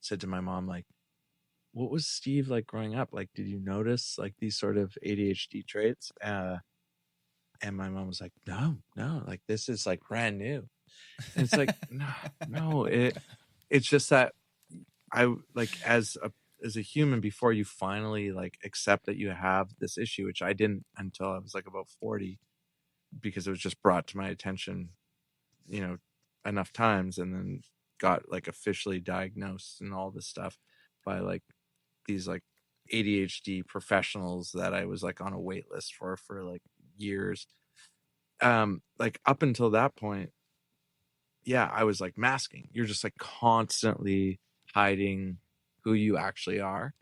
said to my mom, like, what was Steve like growing up? Like, did you notice like these sort of ADHD traits? And my mom was like, no, like this is like brand new. And it's like, no, it's just that I like as a human, before you finally like accept that you have this issue, which I didn't until I was like about 40, because it was just brought to my attention, enough times, and then got like officially diagnosed and all this stuff by like these like ADHD professionals that I was like on a wait list for like years. Like up until that point, yeah, I was like masking. You're just like constantly hiding who you actually are.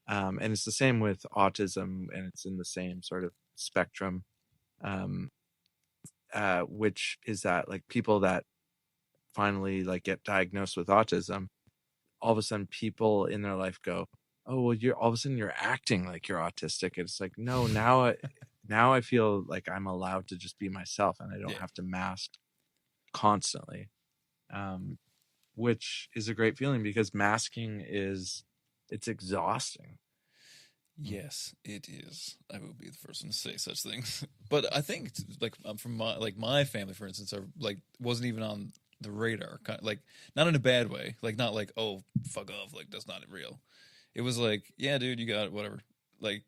And it's the same with autism, and it's in the same sort of spectrum. Um, which is that like people that finally like get diagnosed with autism, all of a sudden people in their life go, oh well, you're all of a sudden you're acting like you're autistic. It's like, no, now I feel like I'm allowed to just be myself, and I don't have to mask constantly, which is a great feeling, because masking it's exhausting. Yes, it is. I will be the first one to say such things. But I think like from my family, for instance, are like wasn't even on the radar. Kind of, like not in a bad way. Like not like, oh fuck off, like that's not real. It was like, yeah, dude, you got it, whatever. Like,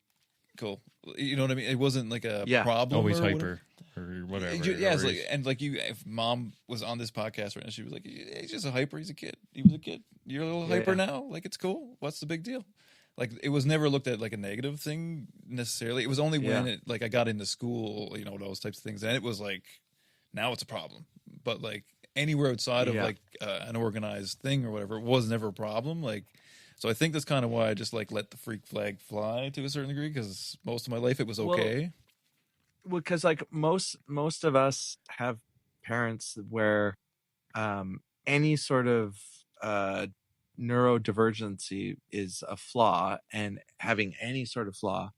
cool. You know what I mean? It wasn't like a problem. Always or hyper or whatever. Yeah, it's like, and like you, if mom was on this podcast right now, she was like, he's just a hyper. He's a kid. He was a kid. You're a little hyper now. Like it's cool. What's the big deal? Like it was never looked at like a negative thing necessarily. It was only when it like I got into school, those types of things, and it was like now it's a problem. But like anywhere outside of like an organized thing or whatever, it was never a problem. Like, so I think that's kind of why I just like let the freak flag fly to a certain degree, because most of my life it was okay. Well, because like most of us have parents where any sort of neurodivergency is a flaw, and having any sort of flaw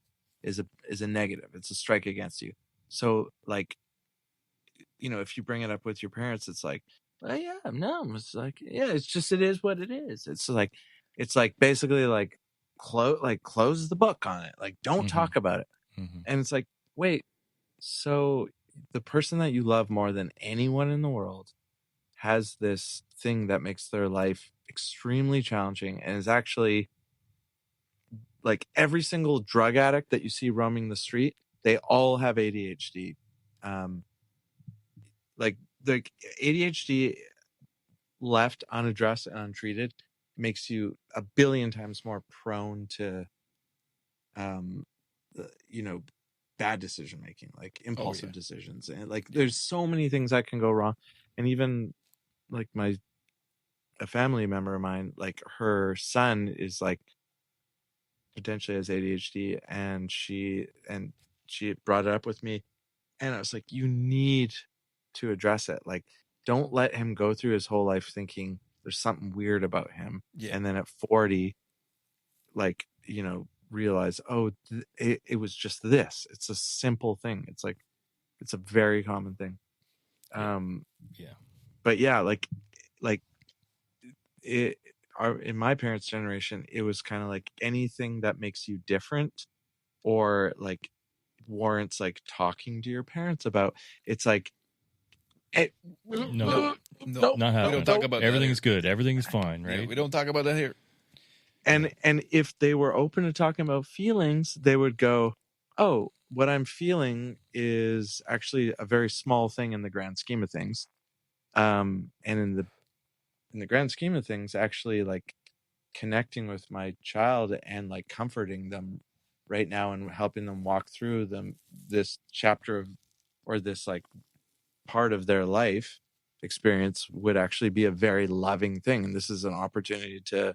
is a negative. It's a strike against you. So like, if you bring it up with your parents, it's like, well, yeah, no, it's like, yeah, it's just, it is what it is. It's like basically like close the book on it. Like, don't talk about it. And it's like, wait, so the person that you love more than anyone in the world has this thing that makes their life extremely challenging, and is actually like every single drug addict that you see roaming the street, they all have ADHD. Like the ADHD left unaddressed and untreated makes you a billion times more prone to bad decision making, like impulsive decisions, and like there's so many things that can go wrong. And even like a family member of mine, like her son is like potentially has ADHD, and she brought it up with me, and I was like, you need to address it. Like, don't let him go through his whole life thinking there's something weird about him, and then at 40 like realize, oh, it was just this. It's a simple thing. It's like, it's a very common thing. But yeah, like in my parents' generation, it was kind of like anything that makes you different or like warrants like talking to your parents about. It's like, no, not happening. We don't talk about everything's good. Everything's fine, right? Yeah, we don't talk about that here. And if they were open to talking about feelings, they would go, oh, what I'm feeling is actually a very small thing in the grand scheme of things. And in the grand scheme of things, actually like connecting with my child and like comforting them right now and helping them walk through this chapter of, or this like part of their life experience would actually be a very loving thing. And this is an opportunity to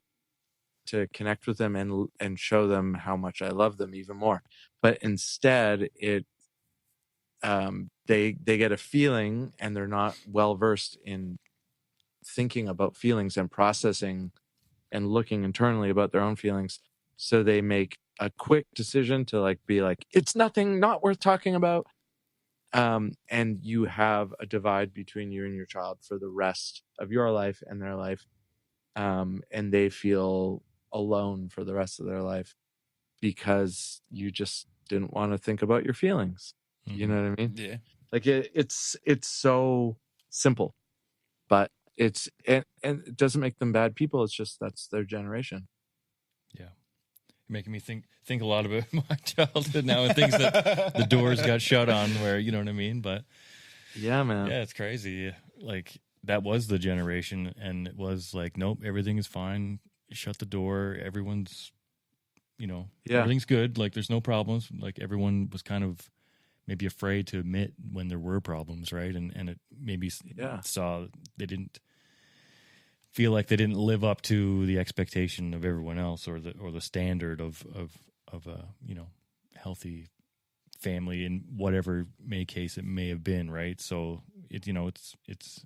connect with them and show them how much I love them even more. But instead they get a feeling, and they're not well versed in thinking about feelings and processing and looking internally about their own feelings. So they make a quick decision to like be like, it's nothing, not worth talking about. And you have a divide between you and your child for the rest of your life and their life. And they feel alone for the rest of their life because you just didn't want to think about your feelings. You know what I mean? Yeah. Like it's so simple, but and it doesn't make them bad people. It's just that's their generation. Yeah. You're making me think a lot about my childhood now and things that the doors got shut on where, you know what I mean? But Yeah, man. yeah, it's crazy. Like that was the generation, and it was like, nope, everything is fine. Shut the door. Everyone's, Yeah. everything's good. Like there's no problems. Like everyone was kind of maybe afraid to admit when there were problems, right? And it maybe saw they didn't feel like they didn't live up to the expectation of everyone else or the standard of a healthy family in whatever case it may have been, right? So it's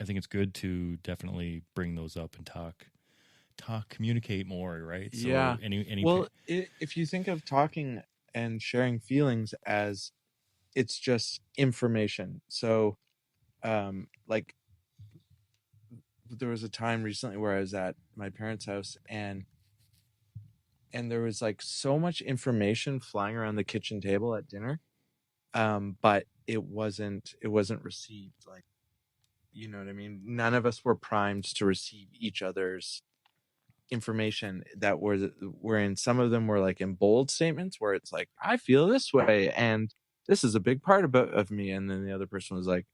I think it's good to definitely bring those up and talk, communicate more, right? So Yeah. any Well, if you think of talking and sharing feelings as it's just information. So, like there was a time recently where I was at my parents' house and there was like so much information flying around the kitchen table at dinner. But it wasn't received, like, you know what I mean? None of us were primed to receive each other's information that were in, some of them were like in bold statements where it's like, I feel this way and this is a big part of me, and then the other person was like,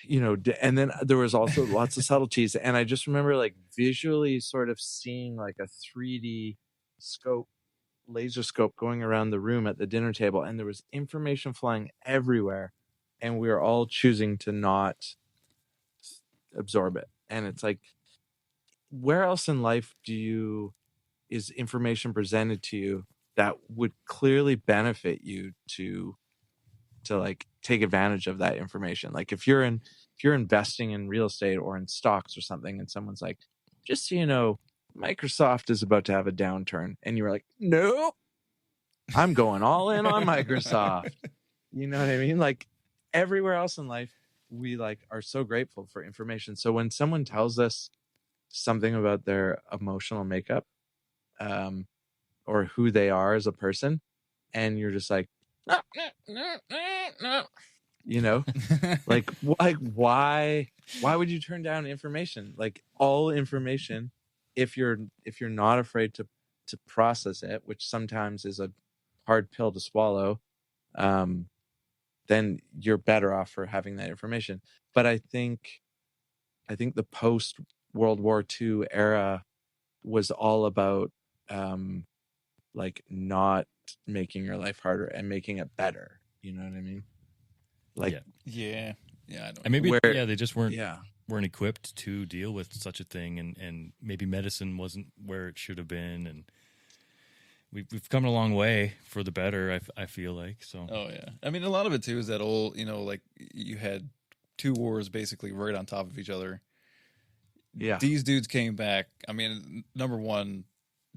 and then there was also lots of subtleties, and I just remember like visually sort of seeing like a 3D laser scope going around the room at the dinner table, and there was information flying everywhere, and we were all choosing to not absorb it. And it's like, where else in life is information presented to you that would clearly benefit you to like take advantage of that information? Like if you're investing in real estate or in stocks or something, and someone's like, just so you know, Microsoft is about to have a downturn, and you're like, nope, I'm going all in on Microsoft. You know what I mean? Like everywhere else in life, we like are so grateful for information. So when someone tells us something about their emotional makeup, or who they are as a person, and you're just like, no, like why would you turn down information? Like all information, if you're not afraid to process it, which sometimes is a hard pill to swallow, then you're better off for having that information. But I think the post World War II era was all about like not making your life harder and making it better. You know what I mean? Like yeah, I know. And maybe they just weren't equipped to deal with such a thing, and maybe medicine wasn't where it should have been, and we've come a long way for the better. I feel like so. Oh yeah, I mean a lot of it too is that old, like you had two wars basically right on top of each other. Yeah, these dudes came back. I mean, number one,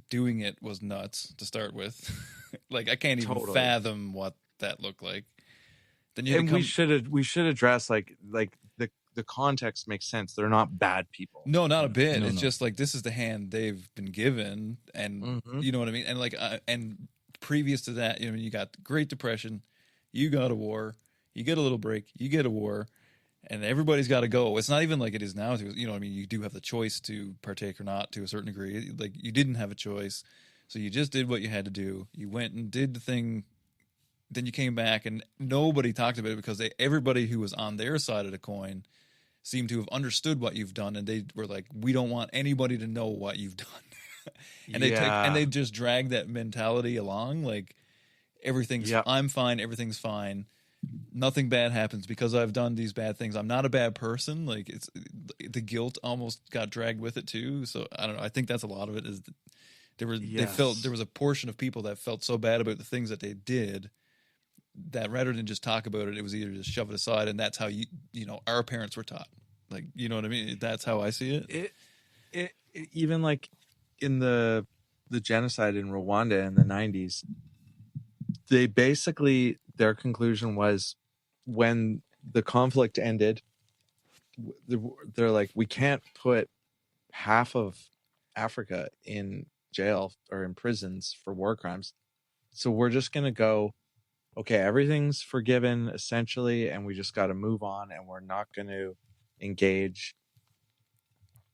doing it was nuts to start with. Like I can't even fathom what that looked like. Then we should address like the context makes sense. They're not bad people. No, not a bit. It's just like this is the hand they've been given, and you know what I mean. And like and previous to that, you got the Great Depression, you got a war, you get a little break, you get a war, and everybody's got to go. It's not even like it is now. You know what I mean? You do have the choice to partake or not to a certain degree. Like you didn't have a choice, so you just did what you had to do. You went and did the thing. Then you came back, and nobody talked about it because everybody who was on their side of the coin seemed to have understood what you've done, and they were like, "We don't want anybody to know what you've done." And they just drag that mentality along, like everything's I'm fine, everything's fine, nothing bad happens because I've done these bad things. I'm not a bad person. Like it's the guilt almost got dragged with it too. So I don't know. I think that's a lot of it. Is they felt there was a portion of people that felt so bad about the things that they did, that rather than just talk about it, it was either just shove it aside, and that's how our parents were taught. Like, you know what I mean? That's how I see it. It even like in the genocide in Rwanda in the 90s, they basically, their conclusion was when the conflict ended, they're like, we can't put half of Africa in jail or in prisons for war crimes, so we're just going to go, okay, everything's forgiven essentially, and we just got to move on, and we're not going to engage,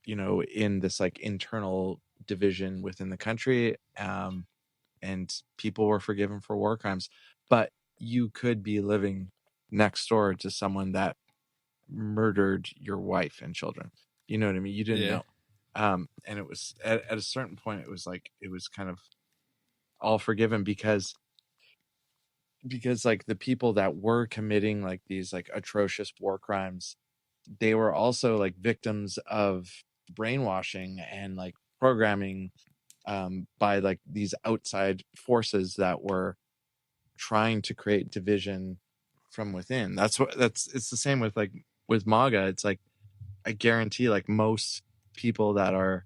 in this like internal division within the country. And people were forgiven for war crimes, but you could be living next door to someone that murdered your wife and children. You know what I mean? You didn't know. And it was at a certain point, it was kind of all forgiven because like the people that were committing like these like atrocious war crimes, they were also like victims of brainwashing and like programming by like these outside forces that were trying to create division from within. It's the same with MAGA. It's like, I guarantee like most people that are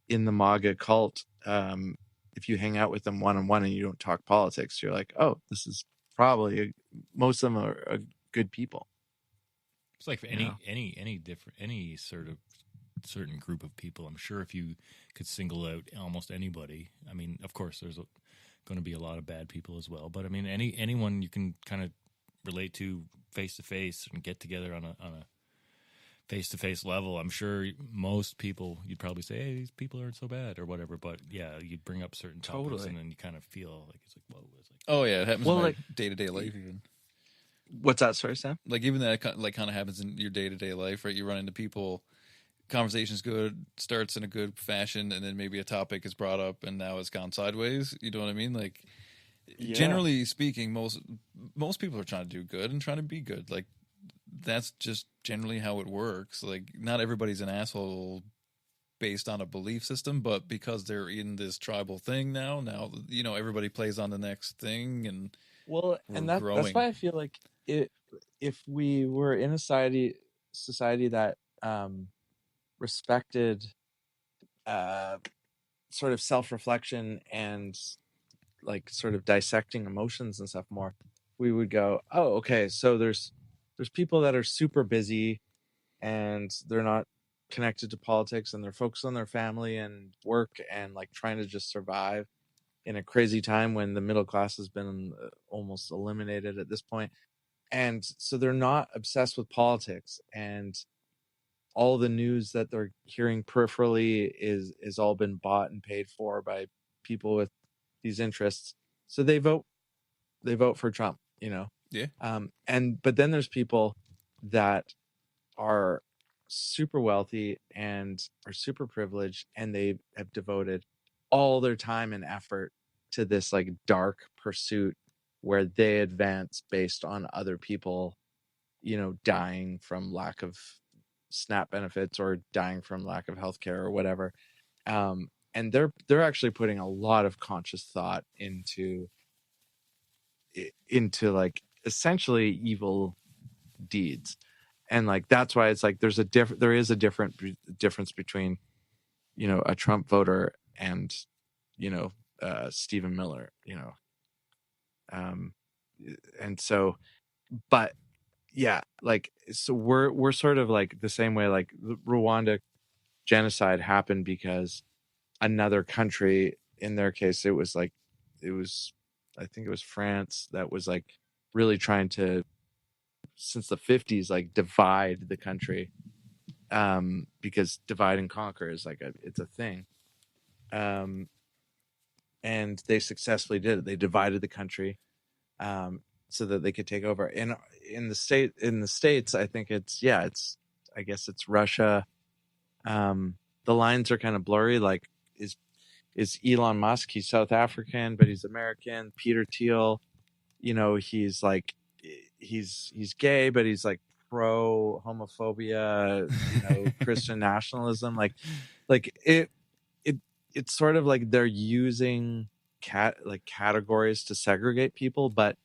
in the MAGA cult, if you hang out with them one-on-one and you don't talk politics, you're like, oh, this is probably most of them are good people. It's like for any sort of certain group of people. I'm sure if you could single out almost anybody, I mean, of course, there's going to be a lot of bad people as well. But I mean, anyone you can kind of relate to face to face and get together on a face to face level. I'm sure most people, you'd probably say, hey, these people aren't so bad or whatever. But yeah, you'd bring up certain topics and then you kind of feel like it's like, whoa. It's like, oh yeah, it happens in my day-to-day life even. What's that? Sorry, Sam? Like even that like kind of happens in your day-to-day life, right? You run into people, conversation's good, starts in a good fashion, and then maybe a topic is brought up and now it's gone sideways. You know what I mean? Like generally speaking, most people are trying to do good and trying to be good. Like that's just generally how it works. Like not everybody's an asshole based on a belief system, but because they're in this tribal thing now everybody plays on the next thing, and that's why I feel like if we were in a society that respected sort of self-reflection and like sort of dissecting emotions and stuff more, we would go, oh, okay, so there's people that are super busy and they're not connected to politics and they're focused on their family and work and like trying to just survive in a crazy time when the middle class has been almost eliminated at this point. And so they're not obsessed with politics, and all the news that they're hearing peripherally is all been bought and paid for by people with these interests. So they vote for Trump, Yeah. But then there's people that are super wealthy and are super privileged, and they have devoted all their time and effort to this like dark pursuit where they advance based on other people, dying from lack of SNAP benefits or dying from lack of healthcare or whatever. And they're actually putting a lot of conscious thought into like essentially evil deeds. And like that's why it's like there is a difference between a Trump voter and Stephen Miller, and so, but yeah, like so we're sort of like the same way. Like the Rwanda genocide happened because another country, in their case I think it was France, that was like really trying to, since the 50s, like divide the country, because divide and conquer is like it's a thing, and they successfully did it. They divided the country so that they could take over. In the States, I think it's Russia. The lines are kind of blurry. Like is Elon Musk? He's South African, but he's American. Peter Thiel, he's like he's gay, but he's like pro homophobia, Christian nationalism. Like it's sort of like they're using categories to segregate people, but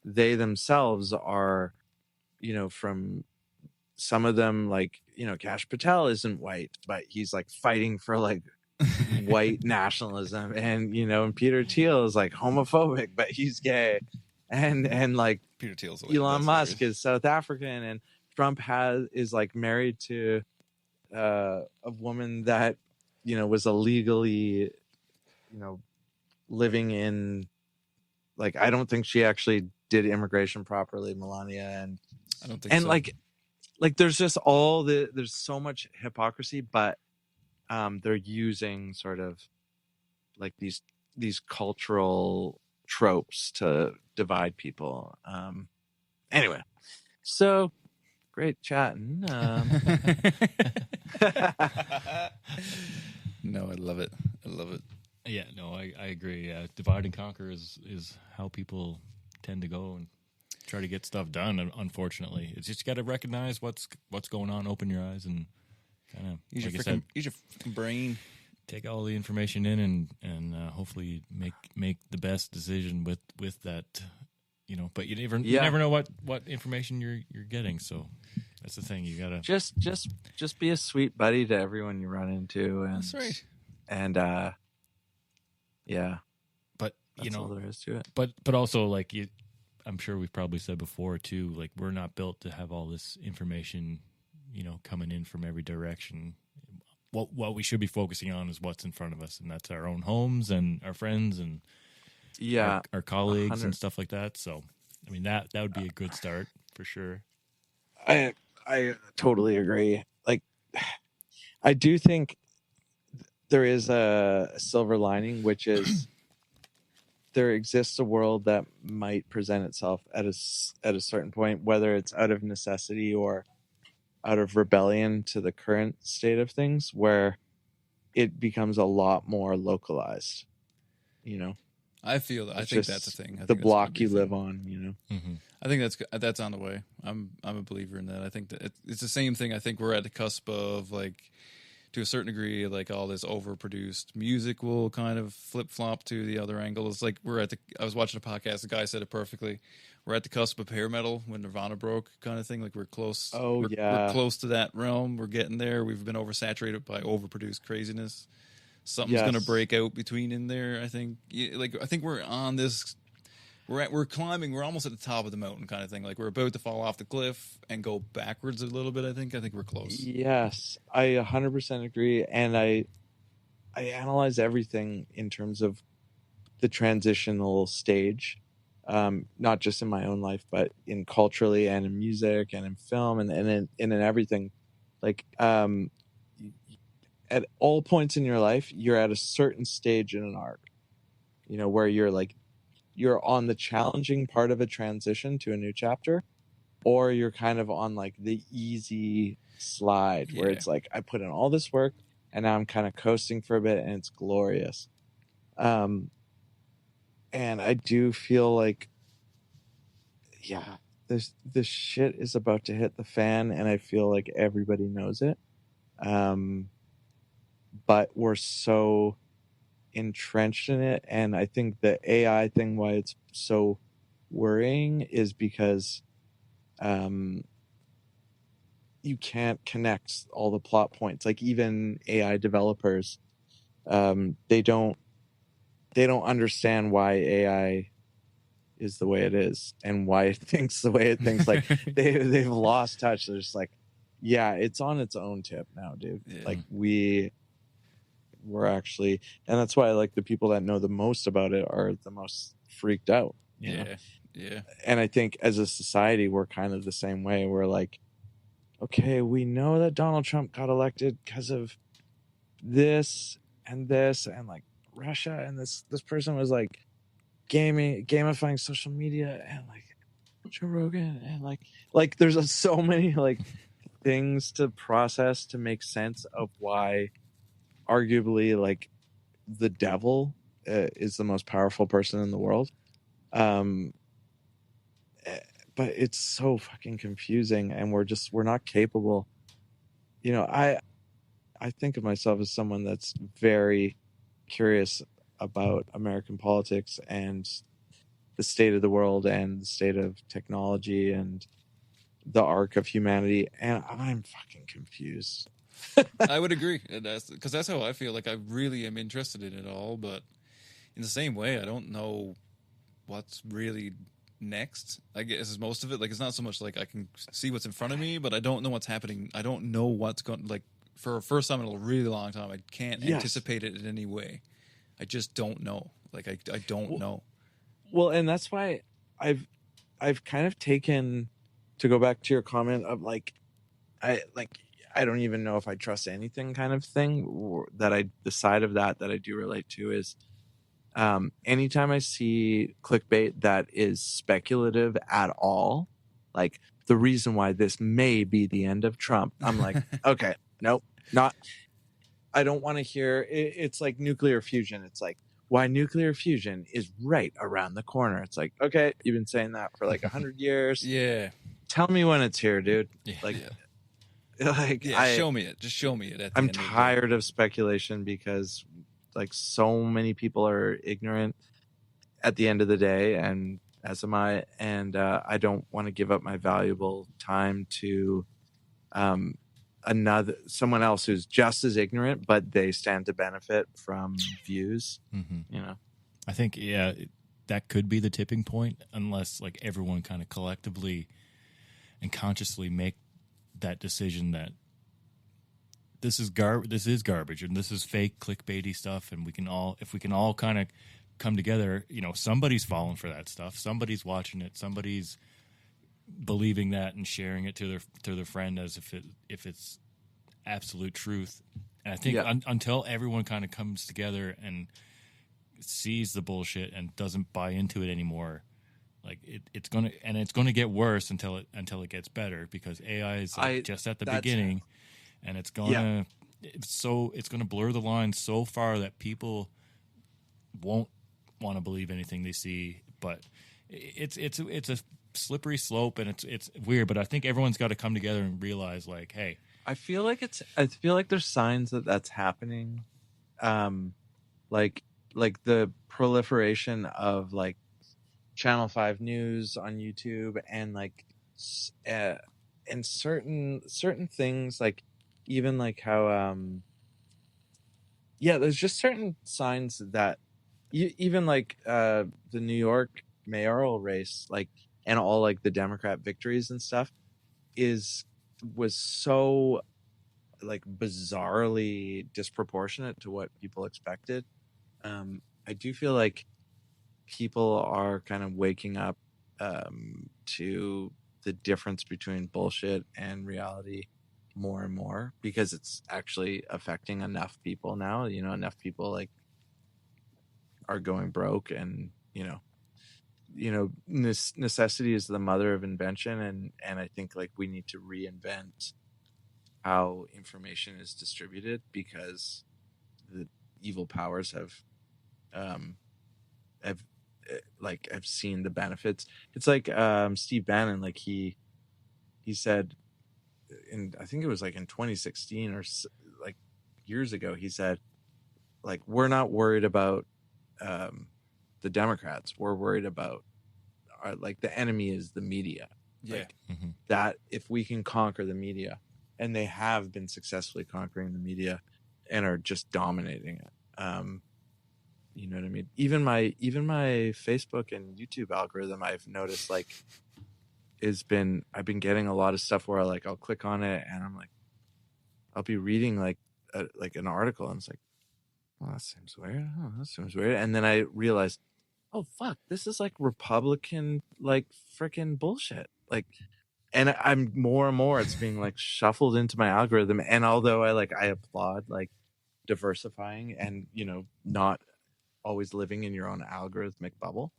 they themselves are, from some of them, like, Kash Patel isn't white, but he's like fighting for like white nationalism, and and Peter Thiel is like homophobic, but he's gay, and like Peter Thiel's Elon Musk is South African, and Trump is like married to a woman that was illegally living in, like, I don't think she actually did immigration properly, Melania, and I don't think so. Like like there's so much hypocrisy, but they're using sort of like these cultural tropes to divide people. Anyway, so great chatting. No, I love it. I love it. Yeah, no, I agree. Divide and conquer is how people tend to go and try to get stuff done. Unfortunately, it's just got to recognize what's going on, open your eyes, and kind of Use like your I said, freaking brain. take all the information in and hopefully make the best decision with that. But you never know what information you're getting. So that's the thing. You gotta just be a sweet buddy to everyone you run into, and That's right. And yeah, but that's all there is to it. but also like I'm sure we've probably said before too, like we're not built to have all this information, coming in from every direction. What we should be focusing on is what's in front of us, and that's our own homes and our friends and our colleagues 100. and stuff like that. So, I mean, that would be a good start for sure. I totally agree. Like, I do think there is a silver lining, which is there exists a world that might present itself at a certain point, whether it's out of necessity or out of rebellion to the current state of things, where it becomes a lot more localized. I feel that. I think that's the thing. I think The that's block gonna be you a live thing. on. Mm-hmm. I think that's on the way. I'm a believer in that. I think that it's the same thing. I think we're at the cusp of, like, to a certain degree, like all this overproduced music will kind of flip flop to the other angle. It's like I was watching a podcast. The guy said it perfectly. We're at the cusp of hair metal when Nirvana broke, kind of thing. Like we're close. We're close to that realm. We're getting there. We've been oversaturated by overproduced craziness. Something's going to break out between in there. I think. I think we're on this. We're climbing. We're almost at the top of the mountain, kind of thing. Like we're about to fall off the cliff and go backwards a little bit. I think we're close. Yes, I 100% agree, and I analyze everything in terms of the transitional stage, not just in my own life, but in culturally and in music and in film and in everything. Like, at all points in your life, you're at a certain stage in an arc, where you're on the challenging part of a transition to a new chapter, or you're kind of on like the easy slide where it's like, I put in all this work and now I'm kind of coasting for a bit and it's glorious. And I do feel like, this shit is about to hit the fan, and I feel like everybody knows it. But we're so entrenched in it, and I think the AI thing, why it's so worrying, is because you can't connect all the plot points. Like even AI developers, they don't understand why AI is the way it is and why it thinks the way it thinks. Like they've lost touch. They're just like, it's on its own tip now, dude. Like we're actually, and that's why like the people that know the most about it are the most freaked out. You know? And I think as a society, we're kind of the same way. We're like, okay, we know that Donald Trump got elected because of this and like Russia, and this person was like gamifying social media, and like Joe Rogan, and like there's so many like things to process to make sense of why arguably like the devil is the most powerful person in the world. But it's so fucking confusing, and we're not capable. I think of myself as someone that's very curious about American politics and the state of the world and the state of technology and the arc of humanity, and I'm fucking confused. I would agree, because that's how I feel. Like I really am interested in it all, but in the same way, I don't know what's really next. I guess is most of it. Like it's not so much like I can see what's in front of me, but I don't know what's happening. I don't know what's going. Like for a first time in a really long time, I can't anticipate it in any way. I just don't know. Like I don't know. Well, and that's why I've kind of taken, to go back to your comment of like, I don't even know if I trust anything kind of thing. The side of that I do relate to is anytime I see clickbait that is speculative at all, like the reason why this may be the end of Trump, I'm like, okay, nope, not. I don't want to hear it. It's like nuclear fusion. It's like why nuclear fusion is right around the corner. It's like, okay, you've been saying that for like 100 years. Yeah. Tell me when it's here, dude. Yeah. Like, Yeah. like Show me it. Just show me it. I'm tired of speculation because like so many people are ignorant at the end of the day, and as am I, and I don't want to give up my valuable time to someone else who's just as ignorant, but they stand to benefit from views. You know, I think that could be the tipping point, unless like everyone kind of collectively and consciously make that decision that this is garbage and this is fake clickbaity stuff, and if we can all kind of come together, you know, somebody's falling for that stuff, somebody's watching it, somebody's believing that and sharing it to their friend as if it's absolute truth. And I think until everyone kind of comes together and sees the bullshit and doesn't buy into it anymore, like it's gonna get worse until it gets better, because AI is just at the beginning, and it's gonna blur the line so far that people won't want to believe anything they see. But it's a slippery slope, and it's weird. But I think everyone's got to come together and realize, like, hey, I feel like there's signs that that's happening, like the proliferation of like Channel 5 News on YouTube, and like and certain things, like even like how there's just certain signs that even like the New York mayoral race, like, and all like the Democrat victories and stuff was so like bizarrely disproportionate to what people expected. I do feel like people are kind of waking up to the difference between bullshit and reality more and more, because it's actually affecting enough people now. You know, enough people like are going broke, and necessity is the mother of invention, and I think like we need to reinvent how information is distributed, because the evil powers have seen the benefits. It's like Steve Bannon, like he said I think it was like in 2016 or like years ago, he said, like, we're not worried about the Democrats, we're worried about like the enemy is the media. Like, that if we can conquer the media, and they have been successfully conquering the media and are just dominating it. You know what I mean? Even my Facebook and YouTube algorithm, I've noticed, like, I've been getting a lot of stuff where I'll click on it, and I'm like, I'll be reading like an article, and it's like, well, that seems weird. Oh, that seems weird. And then I realized, oh fuck, this is like Republican like freaking bullshit. Like, and I'm more and more, it's being like shuffled into my algorithm. And although I applaud like diversifying and, not always living in your own algorithmic bubble,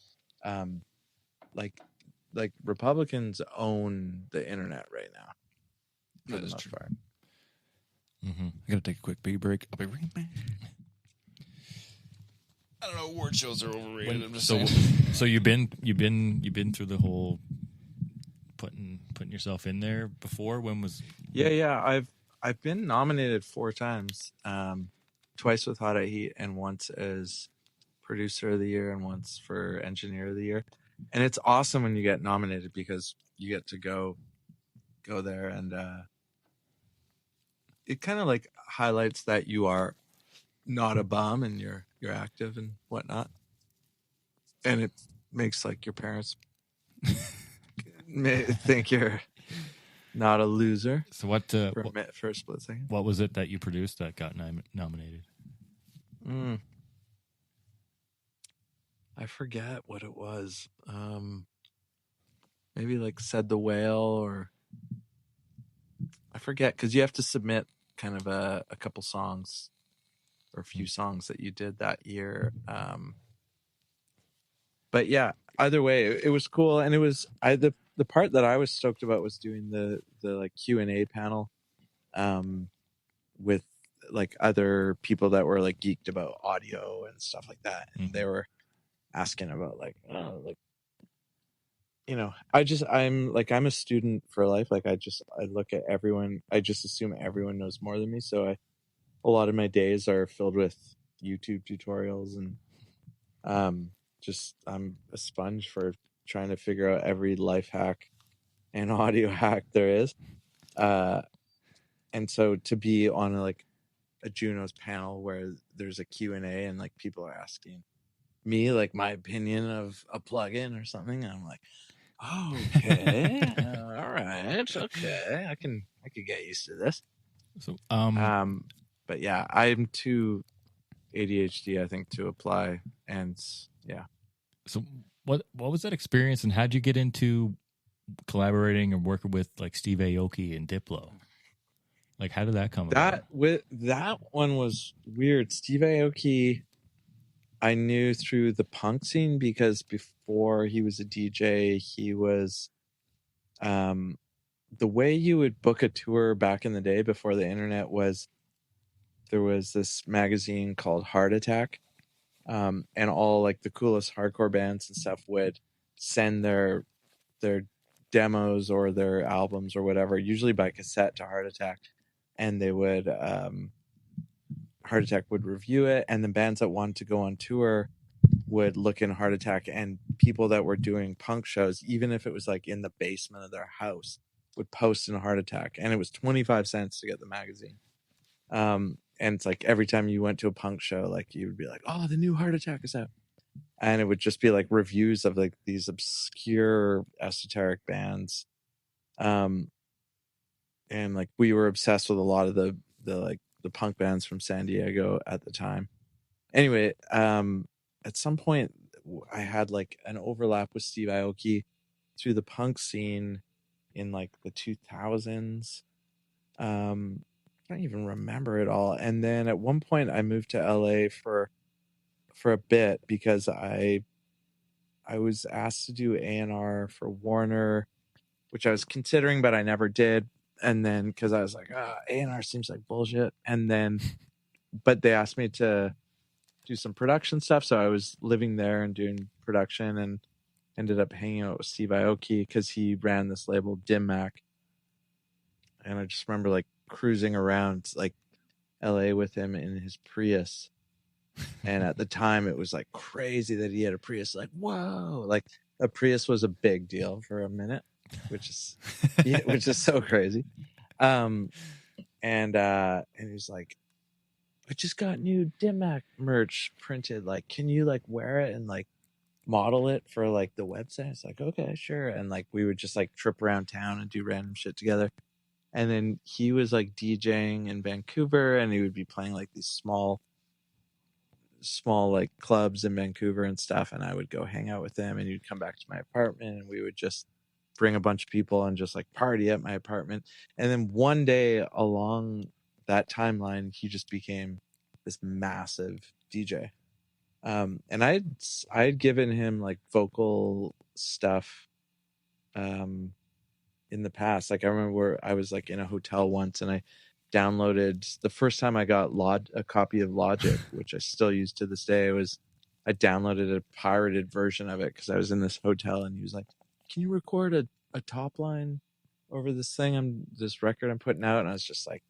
like Republicans own the internet right now. That is true. I gotta take a quick pee break. I'll be right back. I don't know. Award shows are overrated. I'm just saying. So you've been through the whole putting yourself in there before. When was? Yeah. I've been nominated 4 times. Twice with Hot at Heat, and once as producer of the year, and once for engineer of the year. And it's awesome when you get nominated, because you get to go there, and it kind of like highlights that you are not a bum, and you're active and whatnot. And it makes like your parents think you're not a loser. So what? For a split second. What was it that you produced that got nominated? I forget what it was. Maybe like Said the Whale, or I forget because you have to submit kind of a couple songs or a few songs that you did that year. But yeah, either way, it was cool, and it was the part that I was stoked about was doing the like Q&A panel, with like other people that were like geeked about audio and stuff like that, and they were asking about like, oh, like, you know, I'm a student for life. Like I look at everyone, I just assume everyone knows more than me. So a lot of my days are filled with YouTube tutorials, and I'm a sponge for trying to figure out every life hack and audio hack there is. And so to be on like a Junos panel where there's a Q&A and like people are asking me like my opinion of a plugin or something, and I'm like, okay, all right, okay, I could get used to this. So, but yeah, I'm too ADHD, I think, to apply, and yeah. So what was that experience, and how'd you get into collaborating and working with like Steve Aoki and Diplo? Like, how did that come about? That one was weird. Steve Aoki, I knew through the punk scene because before he was a DJ, he was, the way you would book a tour back in the day before the internet was, there was this magazine called Heart Attack, and all like the coolest hardcore bands and stuff would send their demos or their albums or whatever, usually by cassette, to Heart Attack, and they would Heart Attack would review it, and the bands that wanted to go on tour would look in Heart Attack, and people that were doing punk shows, even if it was like in the basement of their house, would post in Heart Attack, and it was 25 cents to get the magazine. And it's like every time you went to a punk show, like you would be like, oh, the new Heart Attack is out, and it would just be like reviews of like these obscure esoteric bands, and like we were obsessed with a lot of the punk bands from San Diego at the time. Anyway, at some point I had like an overlap with Steve Aoki through the punk scene in like the 2000s. I don't even remember it all. And then at one point I moved to LA for a bit because I was asked to do A&R for Warner, which I was considering, but I never did. And then because I was like, A&R seems like bullshit. And then, but they asked me to do some production stuff. So I was living there and doing production, and ended up hanging out with Steve Aoki because he ran this label, Dim Mak. And I just remember like cruising around like LA with him in his Prius. And at the time it was like crazy that he had a Prius. Like, whoa, like a Prius was a big deal for a minute, which is so crazy. And he's like, I just got new Dim Mak merch printed. Like, can you like wear it and like model it for like the website? It's like, okay, sure. And like we would just like trip around town and do random shit together. And then he was like DJing in Vancouver, and he would be playing like these small like clubs in Vancouver and stuff, and I would go hang out with him, and he'd come back to my apartment, and we would just bring a bunch of people and just like party at my apartment. And then one day along that timeline, he just became this massive DJ. And I'd given him like vocal stuff in the past. Like I remember I was like in a hotel once, and I downloaded, the first time I got a copy of Logic, which I still use to this day, I downloaded a pirated version of it because I was in this hotel, and he was like, can you record a top line over this record I'm putting out? And I was just like,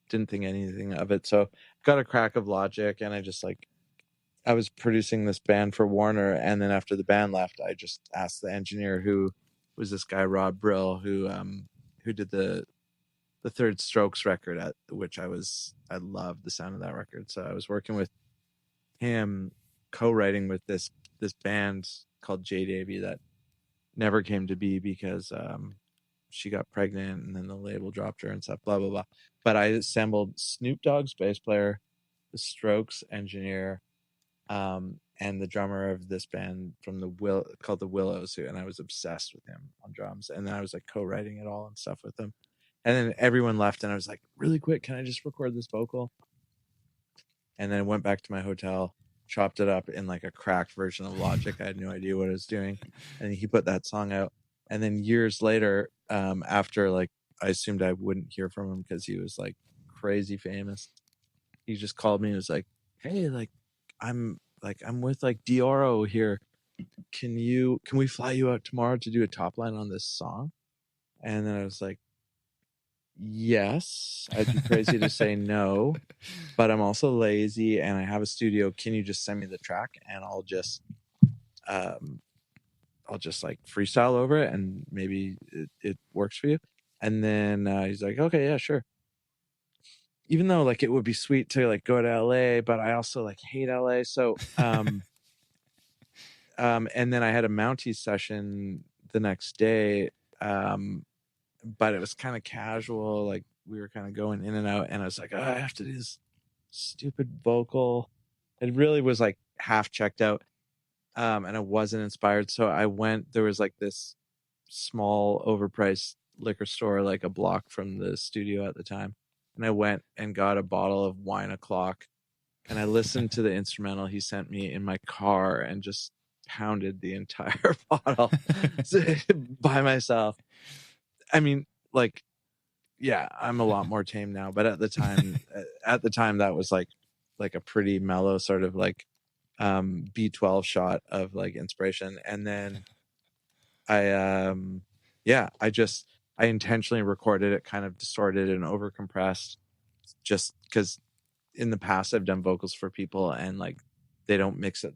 didn't think anything of it. So got a crack of Logic, and I was producing this band for Warner, and then after the band left, I just asked the engineer, who was this guy Rob Brill, who did the Third Strokes record, at which I loved the sound of that record. So I was working with him, co-writing with this band called J Davy that never came to be because she got pregnant, and then the label dropped her and stuff, blah blah blah. But I assembled Snoop Dogg's bass player, the Strokes engineer, and the drummer of this band from called the Willows, and I was obsessed with him on drums. And then I was like co-writing it all and stuff with him. And then everyone left, and I was like, really quick, can I just record this vocal? And then went back to my hotel, chopped it up in like a cracked version of Logic. I had no idea what I was doing. And he put that song out. And then years later, after like I assumed I wouldn't hear from him because he was like crazy famous, he just called me and was like, hey, I'm with like Dioro here. Can we fly you out tomorrow to do a top line on this song? And then I was like, yes, I'd be crazy to say no, but I'm also lazy and I have a studio. Can you just send me the track and I'll just like freestyle over it and maybe it works for you? And then he's like, okay, yeah, sure. Even though like it would be sweet to like go to LA, but I also like hate LA. So and then I had a Mounties session the next day. But it was kind of casual, like we were kind of going in and out, and I was like, oh, I have to do this stupid vocal. It really was like half checked out, and I wasn't inspired. So I went, there was like this small overpriced liquor store like a block from the studio at the time, and I went and got a bottle of Wine O'Clock, and I listened to the instrumental he sent me in my car and just pounded the entire bottle by myself. I mean, like, yeah, I'm a lot more tame now, but at the time that was like a pretty mellow sort of like B12 shot of like inspiration. And then I intentionally recorded it kind of distorted and overcompressed, just because in the past I've done vocals for people and like they don't mix it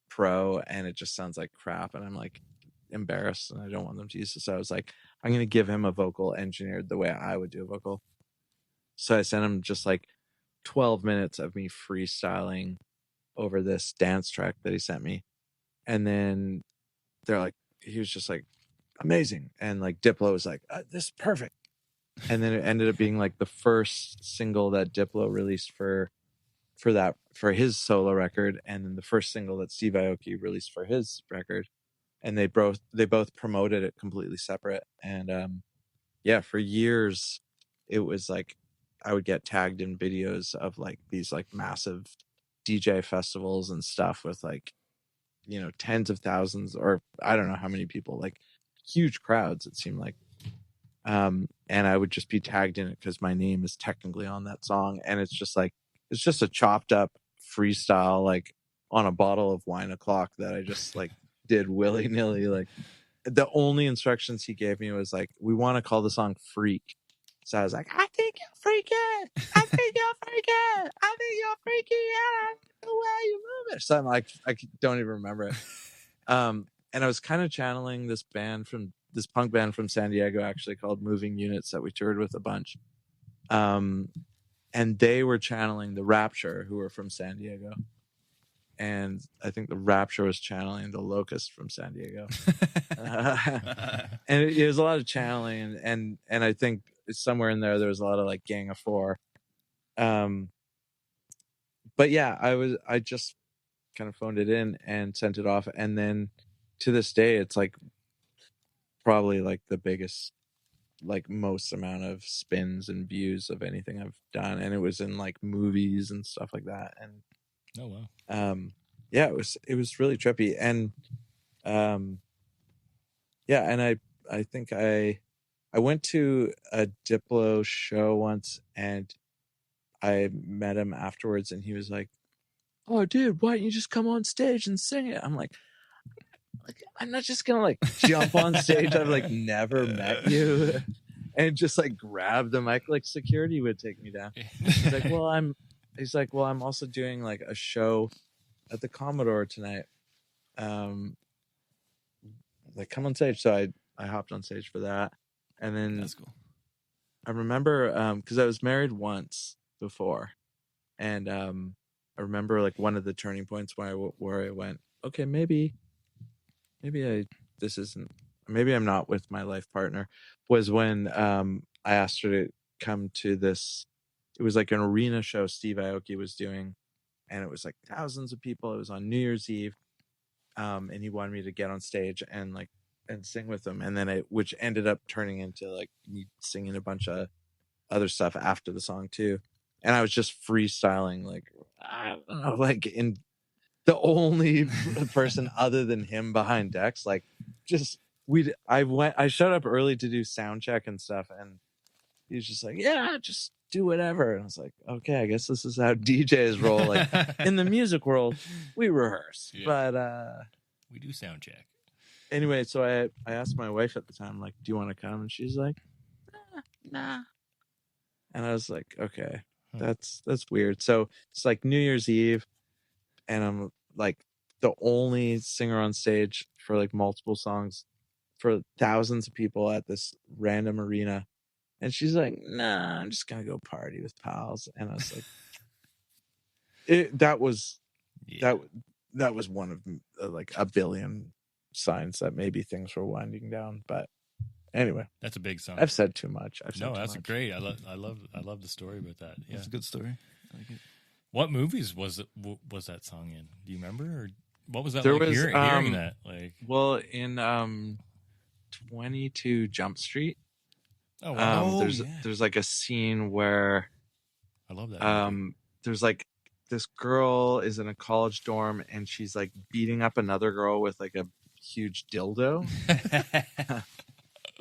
pro and it just sounds like crap, and I'm like embarrassed and I don't want them to use it. So I was like, I'm going to give him a vocal engineered the way I would do a vocal. So I sent him just like 12 minutes of me freestyling over this dance track that he sent me. And then they're like, he was just like, amazing. And like Diplo was like, this is perfect. And then it ended up being like the first single that Diplo released for his solo record. And then the first single that Steve Aoki released for his record. And they both promoted it completely separate. And for years it was like I would get tagged in videos of like these like massive DJ festivals and stuff with like, you know, tens of thousands or I don't know how many people, like huge crowds it seemed like. And I would just be tagged in it because my name is technically on that song, and it's just a chopped up freestyle like on a bottle of Wine O'Clock that I just like did willy-nilly. Like the only instructions he gave me was like, we want to call the song Freak. So I was like, I think you're freaking, I think you're freaking, I think you're freaking out the way you move it. So I'm like, I don't even remember it. And I was kind of channeling this punk band from San Diego, actually, called Moving Units, that we toured with a bunch. And they were channeling the Rapture, who were from San Diego. And I think the Rapture was channeling the Locust from San Diego. And it was a lot of channeling, and I think somewhere in there was a lot of like Gang of Four. But yeah, I just kind of phoned it in and sent it off, and then to this day it's like probably like the biggest, like most amount of spins and views of anything I've done, and it was in like movies and stuff like that. And oh wow, yeah, it was really trippy. And yeah, and I think I went to a Diplo show once, and I met him afterwards, and he was like, oh dude, why don't you just come on stage and sing it? I'm like, I'm not just gonna like jump on stage. I've like never met you and just like grab the mic like security would take me down. He's like, well, I'm also doing like a show at the Commodore tonight. Like, come on stage. So I hopped on stage for that. And then That's cool. I remember because I was married once before, and I remember like one of the turning points where I went, okay, maybe I'm not with my life partner, was when I asked her to come to this. It was like an arena show Steve Aoki was doing, and it was like thousands of people. It was on New Year's Eve, and he wanted me to get on stage and like and sing with them, and then which ended up turning into like me singing a bunch of other stuff after the song too. And I was just freestyling, like I don't know, like in the only person other than him behind decks, like just I showed up early to do sound check and stuff, and he was just like, yeah, just do whatever. And I was like, okay, I guess this is how DJs roll. Like in the music world, we rehearse, but we do sound check. Anyway, so I asked my wife at the time, like, do you want to come? And she's like, nah. And I was like, okay, that's weird. So it's like New Year's Eve, and I'm like the only singer on stage for like multiple songs for thousands of people at this random arena. And she's like, nah, I'm just gonna go party with pals. And I was like, that was one of like a billion signs that maybe things were winding down. But anyway, that's a big sign. I've said too much. That's great. I love the story about that. Yeah, it's a good story. I like it. What movies was that song in? Do you remember, or what was that? There like was hearing that, like, well, in 22 Jump Street. Oh wow! There's like a scene where I love that. There's like this girl is in a college dorm and she's like beating up another girl with like a huge dildo.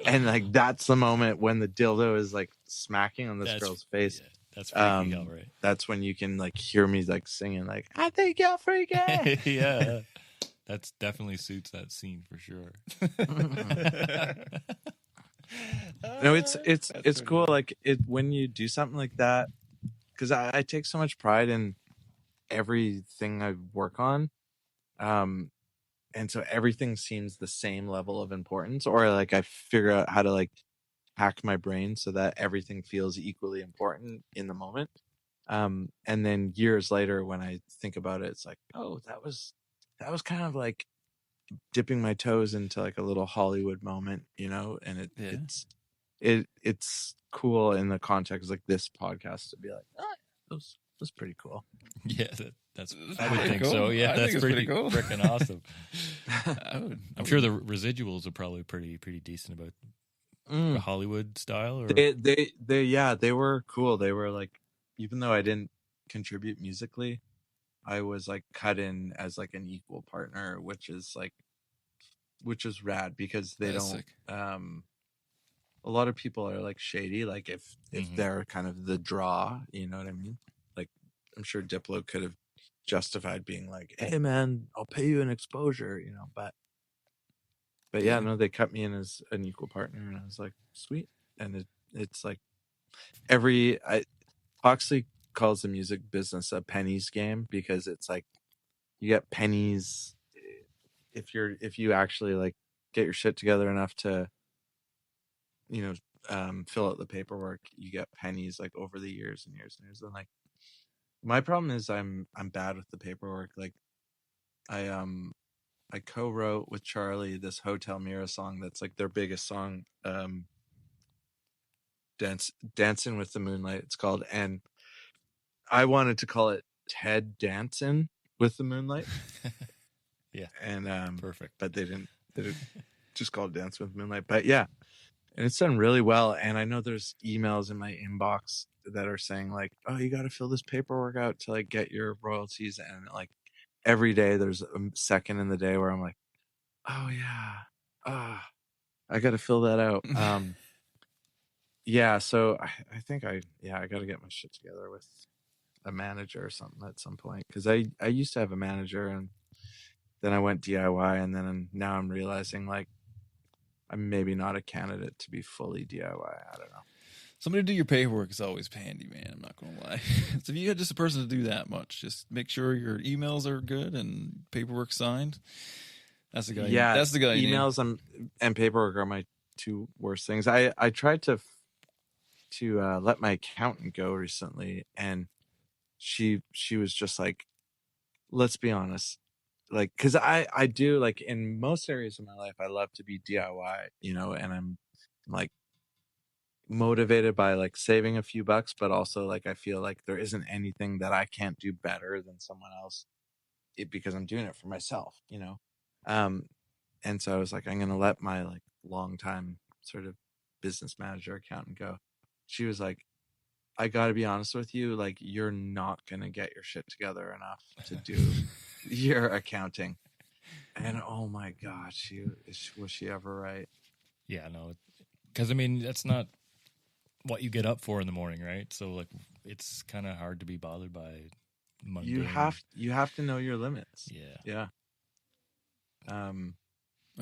And like that's the moment when the dildo is like smacking on this girl's face. Yeah, that's freaky, right? That's when you can like hear me like singing like, I think you're freaky. Yeah. That's definitely suits that scene for sure. No, it's cool. Like when you do something like that, because I take so much pride in everything I work on, and so everything seems the same level of importance, or like I figure out how to like hack my brain so that everything feels equally important in the moment. And then years later, when I think about it, it's like, oh, that was kind of like dipping my toes into like a little Hollywood moment, you know, and it's cool in the context like this podcast to be like, oh, that's pretty cool. Yeah, that's I would think cool. So. Yeah, that's pretty cool. Freaking awesome. I'm sure the residuals are probably pretty decent about the Hollywood style. Or they were cool. They were like, even though I didn't contribute musically, I was like cut in as like an equal partner, which is rad because they don't. Sick. A lot of people are like shady, like if they're kind of the draw, you know what I mean? Like I'm sure Diplo could have justified being like, hey man, I'll pay you an exposure, you know, but yeah, no, they cut me in as an equal partner, and I was like, sweet. And it's like Huxley calls the music business a pennies game because it's like you get pennies if you actually like get your shit together enough to, you know, fill out the paperwork, you get pennies like over the years and years and years. And like my problem is I'm bad with the paperwork. Like I co-wrote with Charlie this Hotel Mira song that's like their biggest song, Dancing with the Moonlight it's called, and I wanted to call it Ted Dancing with the Moonlight. Yeah. And perfect. But they didn't just call it Dance with Moonlight. But yeah. And it's done really well. And I know there's emails in my inbox that are saying like, oh, you got to fill this paperwork out to like get your royalties. And like every day there's a second in the day where I'm like, oh yeah, I got to fill that out. Yeah. So I think I got to get my shit together with a manager or something at some point. Cause I used to have a manager and then I went DIY, and then now I'm realizing like, I'm maybe not a candidate to be fully DIY. I don't know. Somebody to do your paperwork is always handy, man. I'm not going to lie. So if you had just a person to do that much, just make sure your emails are good and paperwork signed. That's the guy. Yeah, that's the guy. Emails and paperwork are my two worst things. I tried to let my accountant go recently, and she was just like, let's be honest. Like, cause I do like in most areas of my life, I love to be DIY, you know, and I'm like motivated by like saving a few bucks, but also like, I feel like there isn't anything that I can't do better than someone else because I'm doing it for myself, you know? And so I was like, I'm going to let my like longtime sort of business manager accountant go. She was like, I got to be honest with you, like you're not going to get your shit together enough to do your accounting. And oh my God, was she ever right? Yeah, no, because I mean that's not what you get up for in the morning, right? So like it's kind of hard to be bothered by mundane. You have to know your limits. Yeah. Oh,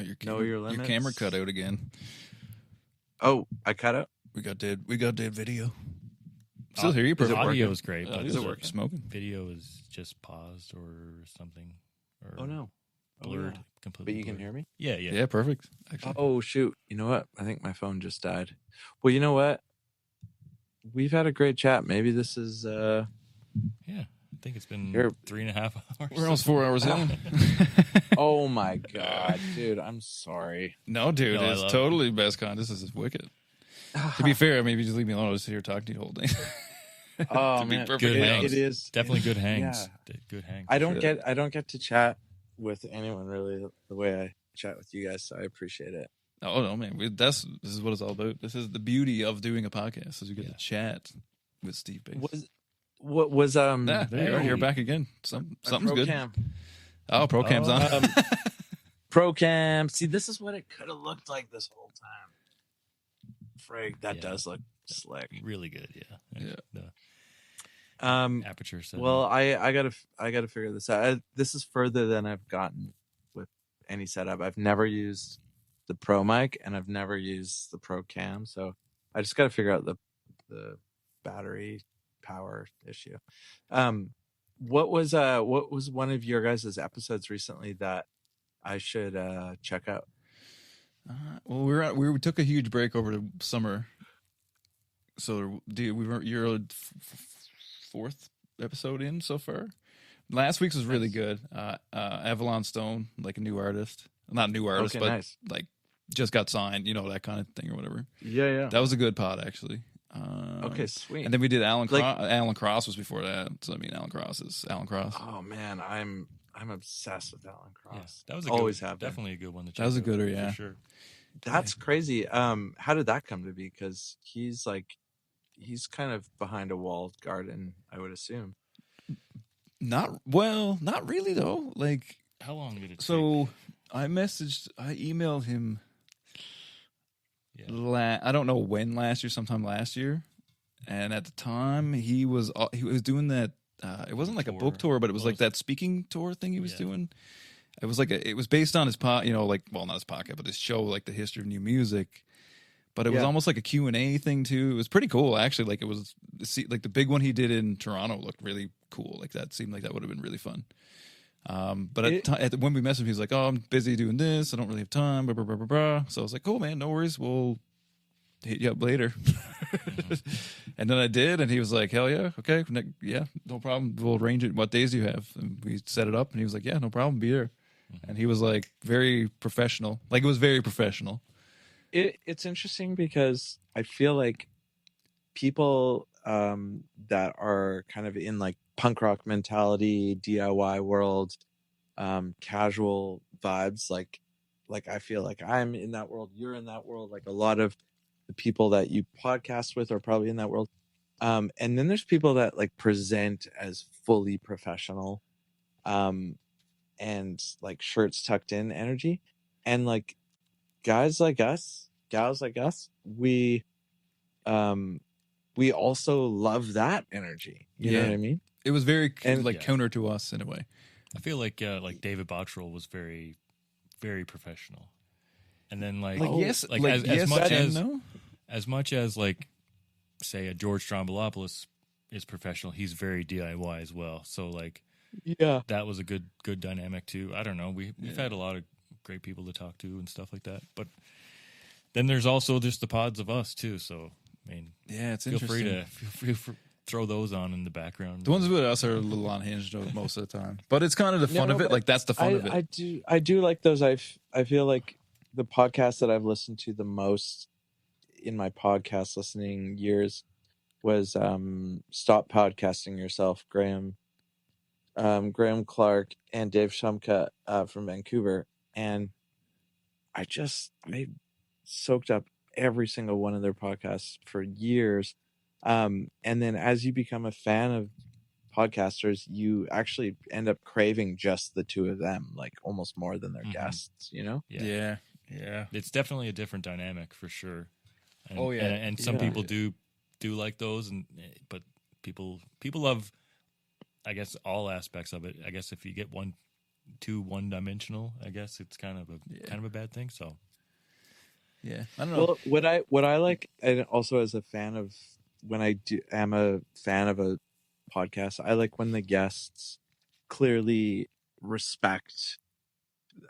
your know camera, your limits. Your camera cut out again. Oh, I cut out. We got dead video. Still hear you. Is it Audio working? is great, but Is it working? Smoking. video is just paused or something. Or Oh no, blurred, yeah. completely. But you can blurred. hear me. Yeah, yeah. Yeah, perfect. Actually. Oh shoot! You know what? I think my phone just died. Well, you know what? We've had a great chat. Maybe this is Yeah, I think it's been You're- 3.5 hours. We're almost 4 hours in. Oh my God, dude! I'm sorry. No, dude, No, I it's love totally best kind. This is wicked. To be fair, maybe just leave me alone. I'll just sit here talking to you the whole day. Oh To be man, perfectly Good it, hangs. it is Definitely good hangs. Yeah. Good hangs. I don't Sure. get to chat with anyone really the way I chat with you guys, so I appreciate it. Oh no, man! This is what it's all about. This is the beauty of doing a podcast, is you get to chat with Steve Bates. What was Yeah, there you are. hey. You're back again. Something's good. Procam. Oh, ProCam's Oh, on. Procam. See, this is what it could have looked like this whole time. Frig, that Yeah. does look slick. really good. Yeah. Yeah. The aperture setting. Well, I gotta figure this out. This is further than I've gotten with any setup. I've never used the Pro mic and I've never used the Pro Cam, so I just gotta figure out the battery power issue. What was one of your guys' episodes recently that I should check out? Well, we took a huge break over the summer, so you're fourth episode in so far. Last week's was really good. Avalon Stone, like a new artist, not new artist, Okay, but nice. like just got signed, that kind of thing or whatever. Yeah. That was a good pod actually. Okay, sweet. And then we did Alan Like- Cross. Alan Cross was before that, so I mean Alan Cross is Alan Cross. Oh man, I'm obsessed with Alan yeah, Cross. that was always good, have been. definitely a good one. To That was check a gooder, out, yeah. for sure. That's crazy. How did that come to be? Because he's kind of behind a walled garden, I would assume. Not really though. Like, How long did it? so I emailed him. take? I don't know when last year, sometime last year, and at the time he was doing that. It wasn't like a book tour, but it was like that speaking tour thing he was Yeah. doing. It was it was based on his not his podcast, but his show, like the history of new music. But it was Yeah. almost like a Q&A thing too. It was pretty cool actually. Like it was like the big one he did in Toronto looked really cool. Like that seemed like that would have been really fun. But when we messaged him, he was like, "Oh, I'm busy doing this. I don't really have time." Blah, blah, blah, blah, blah. So I was like, "Cool, man. No worries. We'll hit you up later." And then I did, and he was like, "Hell yeah, okay, yeah, no problem. We'll arrange it. What days do you have?" And we set it up, and he was like, "Yeah, no problem. Be there." And he was like very professional. Like it was very professional. It's interesting because I feel like people that are kind of in like punk rock mentality, DIY world, casual vibes, like I feel like I'm in that world, you're in that world, like a lot of the people that you podcast with are probably in that world. And then there's people that like present as fully professional, and like shirts tucked in energy, and like guys like us, gals like us, we also love that energy. You know Yeah. what I mean? It was very And- Yeah. counter to us in a way. I feel like David Bottrell was very, very professional, and then like yes, like, like as yes much and as no. as much as like say a George Strombolopoulos is professional, he's very DIY as well. So like Yeah. that was a good dynamic too. I don't know. We've had a lot of great people to talk to and stuff like that. But then there's also just the pods of us too. So I mean, Yeah, it's feel free interesting. to throw those on in the background. The ones with us are a little unhinged most of the time, but it's kind of the fun No, of it. but Like that's the fun of it. I do like those. I feel like the podcast that I've listened to the most in my podcast listening years was Stop Podcasting Yourself, Graham Clark and Dave Shumka from Vancouver. And I soaked up every single one of their podcasts for years. And then as you become a fan of podcasters, you actually end up craving just the two of them, like almost more than their guests, you know? Yeah. Yeah. It's definitely a different dynamic for sure. And, Oh, yeah. and some Yeah. people do like those, but people love, I guess, all aspects of it. I guess if you get too one-dimensional, I guess it's kind of a bad thing. So Yeah. I don't know. Well, what I like, and also as a fan of, when am a fan of a podcast, I like when the guests clearly respect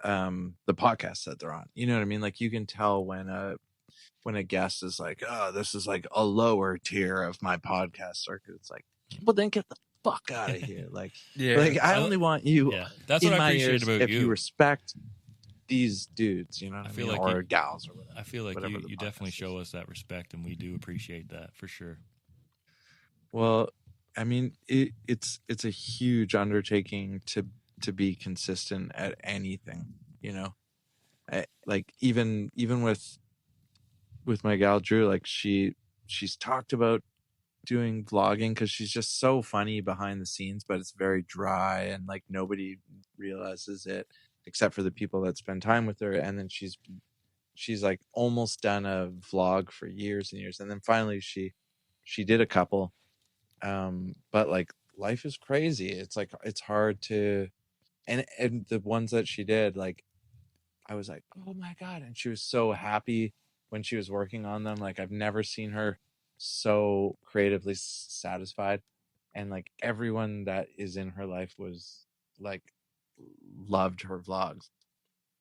the podcast that they're on. You know what I mean? Like you can tell when a guest is like, oh, this is like a lower tier of my podcast circuit. It's like, well, then get the fuck out of here. Like, Yeah. like I only want you that's in what I my appreciate ears about if you respect these dudes, you know what I feel mean? like Or gals or whatever. I feel like whatever you the definitely podcast show is. us that respect, and we do appreciate that for sure. Well, I mean, it's a huge undertaking to be consistent at anything, you know. Like even with my gal Drew, like she's talked about doing vlogging because she's just so funny behind the scenes, but it's very dry and like nobody realizes it except for the people that spend time with her. And then she's like almost done a vlog for years and years, and then finally she did a couple. But like life is crazy. It's like it's hard to, and the ones that she did, like I was like, oh my god, and she was so happy when she was working on them. Like I've never seen her so creatively satisfied, and like everyone that is in her life was like loved her vlogs,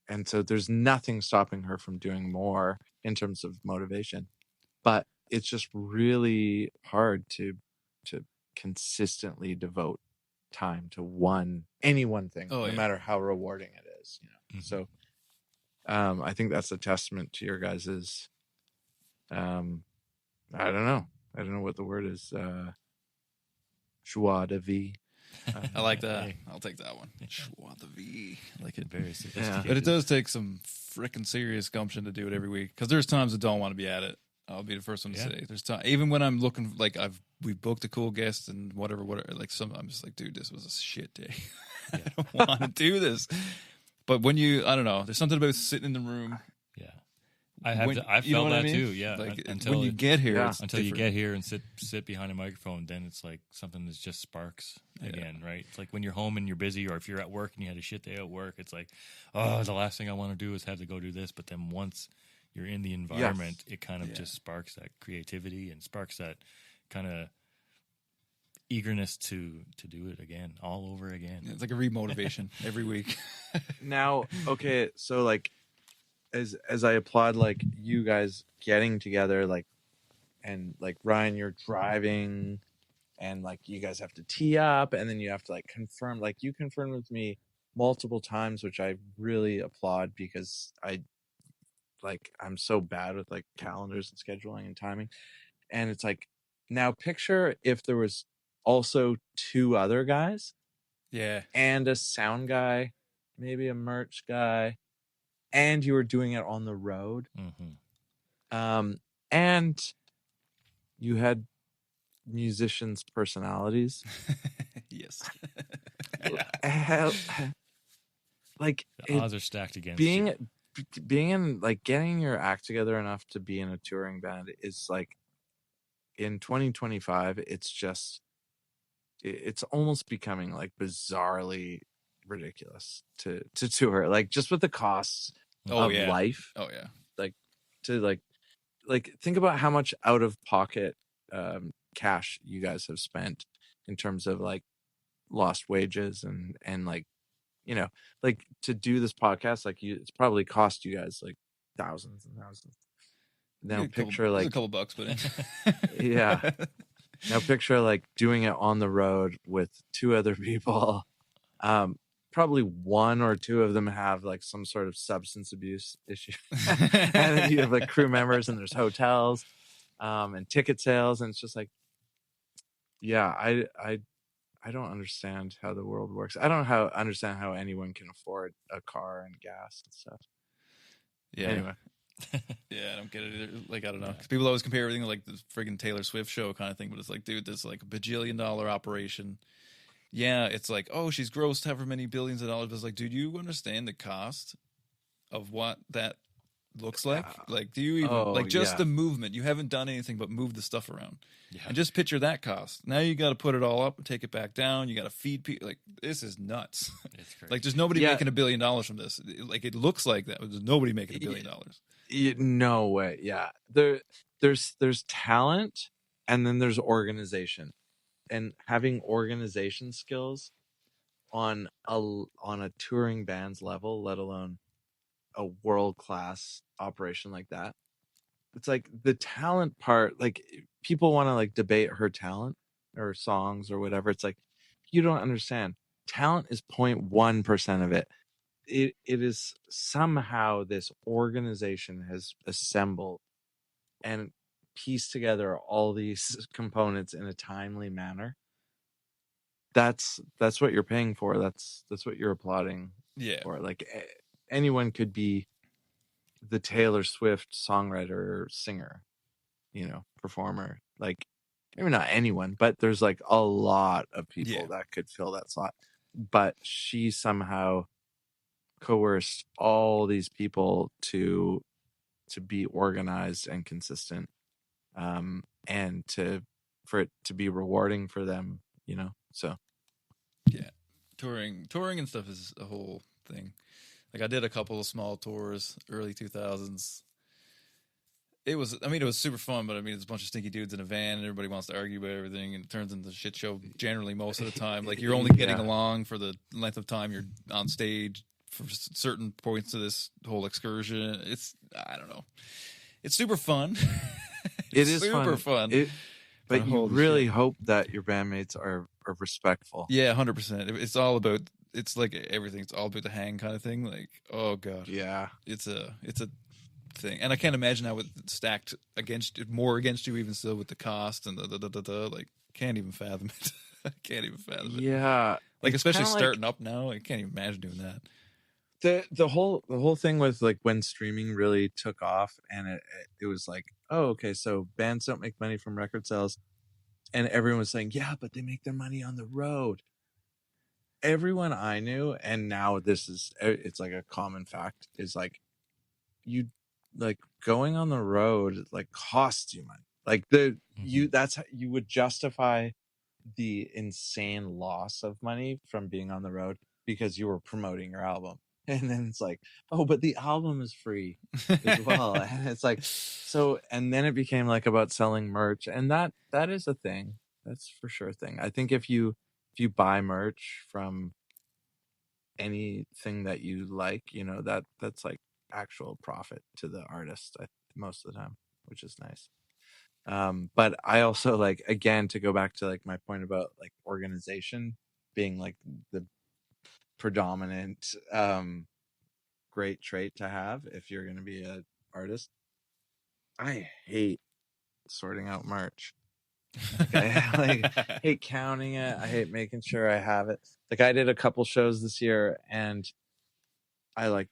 and so there's nothing stopping her from doing more in terms of motivation, but it's just really hard to consistently devote time to any one thing, no matter how rewarding it is, you know. So I think that's a testament to your guys's I don't know what the word is, joie de vie. I like that. I'll take that one. Joie de vie. I like it. Very sophisticated. But it does take some freaking serious gumption to do it every week, because there's times I don't want to be at it. I'll be the first one to say. There's time, even when I'm looking, like we booked a cool guest and whatever. Like I'm just like, dude, this was a shit day. I don't want to do this. But when I don't know, there's something about sitting in the room. Yeah, I felt that too. Yeah, like until when you get here, until you get here and sit behind a microphone, then it's like something that just sparks again, right? It's like when you're home and you're busy, or if you're at work and you had a shit day at work, it's like, oh, the last thing I want to do is have to go do this. But then once you're in the environment, it kind of just sparks that creativity and sparks that kind of eagerness to do it again, all over again. It's like a remotivation every week. Now, okay, so like as I applaud like you guys getting together, like, and like Ryan, you're driving and like you guys have to tee up and then you have to like confirm, like you confirmed with me multiple times, which I really applaud, because I'm so bad with like calendars and scheduling and timing. And it's like, now picture if there was also two other guys, and a sound guy, maybe a merch guy, and you were doing it on the road. And you had musicians' personalities. Yes. Like the odds are stacked against being you. in, like, getting your act together enough to be in a touring band is like, in 2025, it's almost becoming like bizarrely ridiculous to tour, like just with the costs of life. Like to like think about how much out of pocket cash you guys have spent in terms of like lost wages and like, you know, like to do this podcast, like it's probably cost you guys like thousands and thousands. Now picture like a couple bucks, but yeah. Now picture like doing it on the road with two other people. Probably one or two of them have like some sort of substance abuse issue. And then you have like crew members, and there's hotels, and ticket sales, and it's just like, yeah, I don't understand how the world works. I don't understand how anyone can afford a car and gas and stuff. Yeah. Anyway, Yeah, I don't get it either. Like, I don't know. 'Cause people always compare everything to, like, the friggin' Taylor Swift show kind of thing, but it's like, dude, this is like a bajillion-dollar operation. Yeah, it's like, oh, she's grossed however many billions of dollars. But it's like, dude, you understand the cost of what that looks like? Like, do you even, like, just the movement? You haven't done anything but move the stuff around. Yeah. And just picture that cost. Now you got to put it all up and take it back down. You got to feed people. Like, this is nuts. It's crazy. Like, there's nobody making $1 billion from this. Like, it looks like that, but there's nobody making $1 billion. No way. Yeah, there's talent, and then there's organization, and having organization skills on a touring band's level, let alone a world class operation like that. It's like the talent part. Like, people want to like debate her talent or songs or whatever. It's like, you don't understand. Talent is 0.1% of it. It is somehow this organization has assembled and pieced together all these components in a timely manner. That's what you're paying for. That's what you're applauding for. Like, anyone could be the Taylor Swift songwriter or singer, performer. Like, maybe not anyone, but there's like a lot of people that could fill that slot. But she somehow coerced all these people to be organized and consistent, and for it to be rewarding for them, so touring and stuff is a whole thing. Like, I did a couple of small tours early 2000s. It was super fun, but it's a bunch of stinky dudes in a van and everybody wants to argue about everything, and it turns into a shit show generally most of the time. Like, you're only getting along for the length of time you're on stage for certain points of this whole excursion. I don't know. It's super fun. It is super fun. But you really hope that your bandmates are respectful. Yeah, 100%. It's all about, it's like everything. It's all about the hang kind of thing. Like, oh god, yeah, it's a thing, and I can't imagine how it's stacked more against you, even still, with the cost and the like. Can't even fathom it. I can't even fathom it. Yeah, like, especially starting up now, I can't even imagine doing that. The whole thing was like when streaming really took off, and it was like, oh, okay, so bands don't make money from record sales, and everyone was saying, yeah, but they make their money on the road. Everyone I knew, and now it's like a common fact, is like, you like going on the road like costs you money. Like, that's how you would justify the insane loss of money from being on the road, because you were promoting your album. And then it's like, oh, but the album is free as well. And it's like, so, and then it became like about selling merch, and that is a thing. That's for sure a thing. I think if you buy merch from anything that you like, that's like actual profit to the artist most of the time, which is nice. But I also, like, again, to go back to like my point about like organization being like the predominant great trait to have if you're going to be an artist. I hate sorting out merch. I hate counting it. I hate making sure I have it. Like, I did a couple shows this year, and I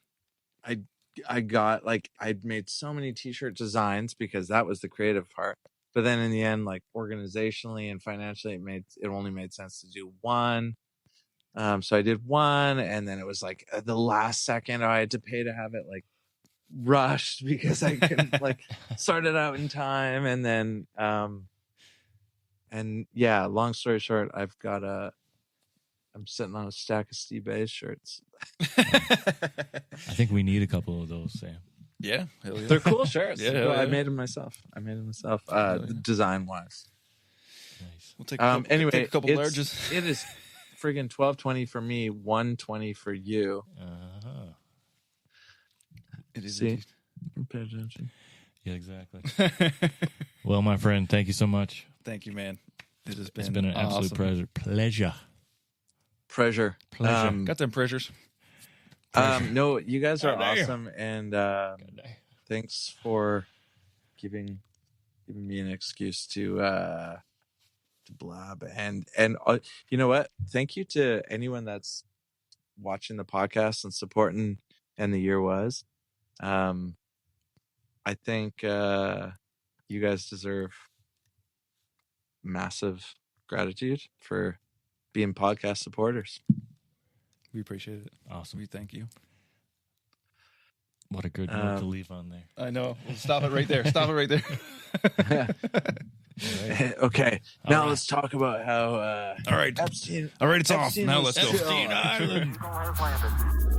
got like, I'd made so many t-shirt designs because that was the creative part. But then in the end, like, organizationally and financially, it only made sense to do one. So I did one, and then it was like the last second I had to pay to have it like rushed because I couldn't like sort it out in time. And then, and yeah, long story short, I'm sitting on a stack of Steve Baez shirts. I think we need a couple of those, Sam. Yeah, hell yeah. They're cool shirts. Yeah, I made them myself. Design wise. Nice. We'll take Anyway, take a couple larges. It is friggin' $12.20 for me, $1.20 for you. Uh-huh. It is. See? Pay attention. Yeah, exactly. Well, my friend, thank you so much. Thank you, man. It's been an absolute pleasure. Pleasure. Got them pressures. No, you guys are damn. awesome, and thanks for giving me an excuse to blab, and you know what? Thank you to anyone that's watching the podcast and supporting And the Year Was. I think you guys deserve massive gratitude for being podcast supporters. We appreciate it. Awesome. We thank you. What a good note to leave on there. I know. We'll stop it right there. Stop it right there. Right. Okay, now right. let's talk about how All right. Epstein. All right, it's off. Epstein Now was let's go. still- Epstein Island. Eagle has landed.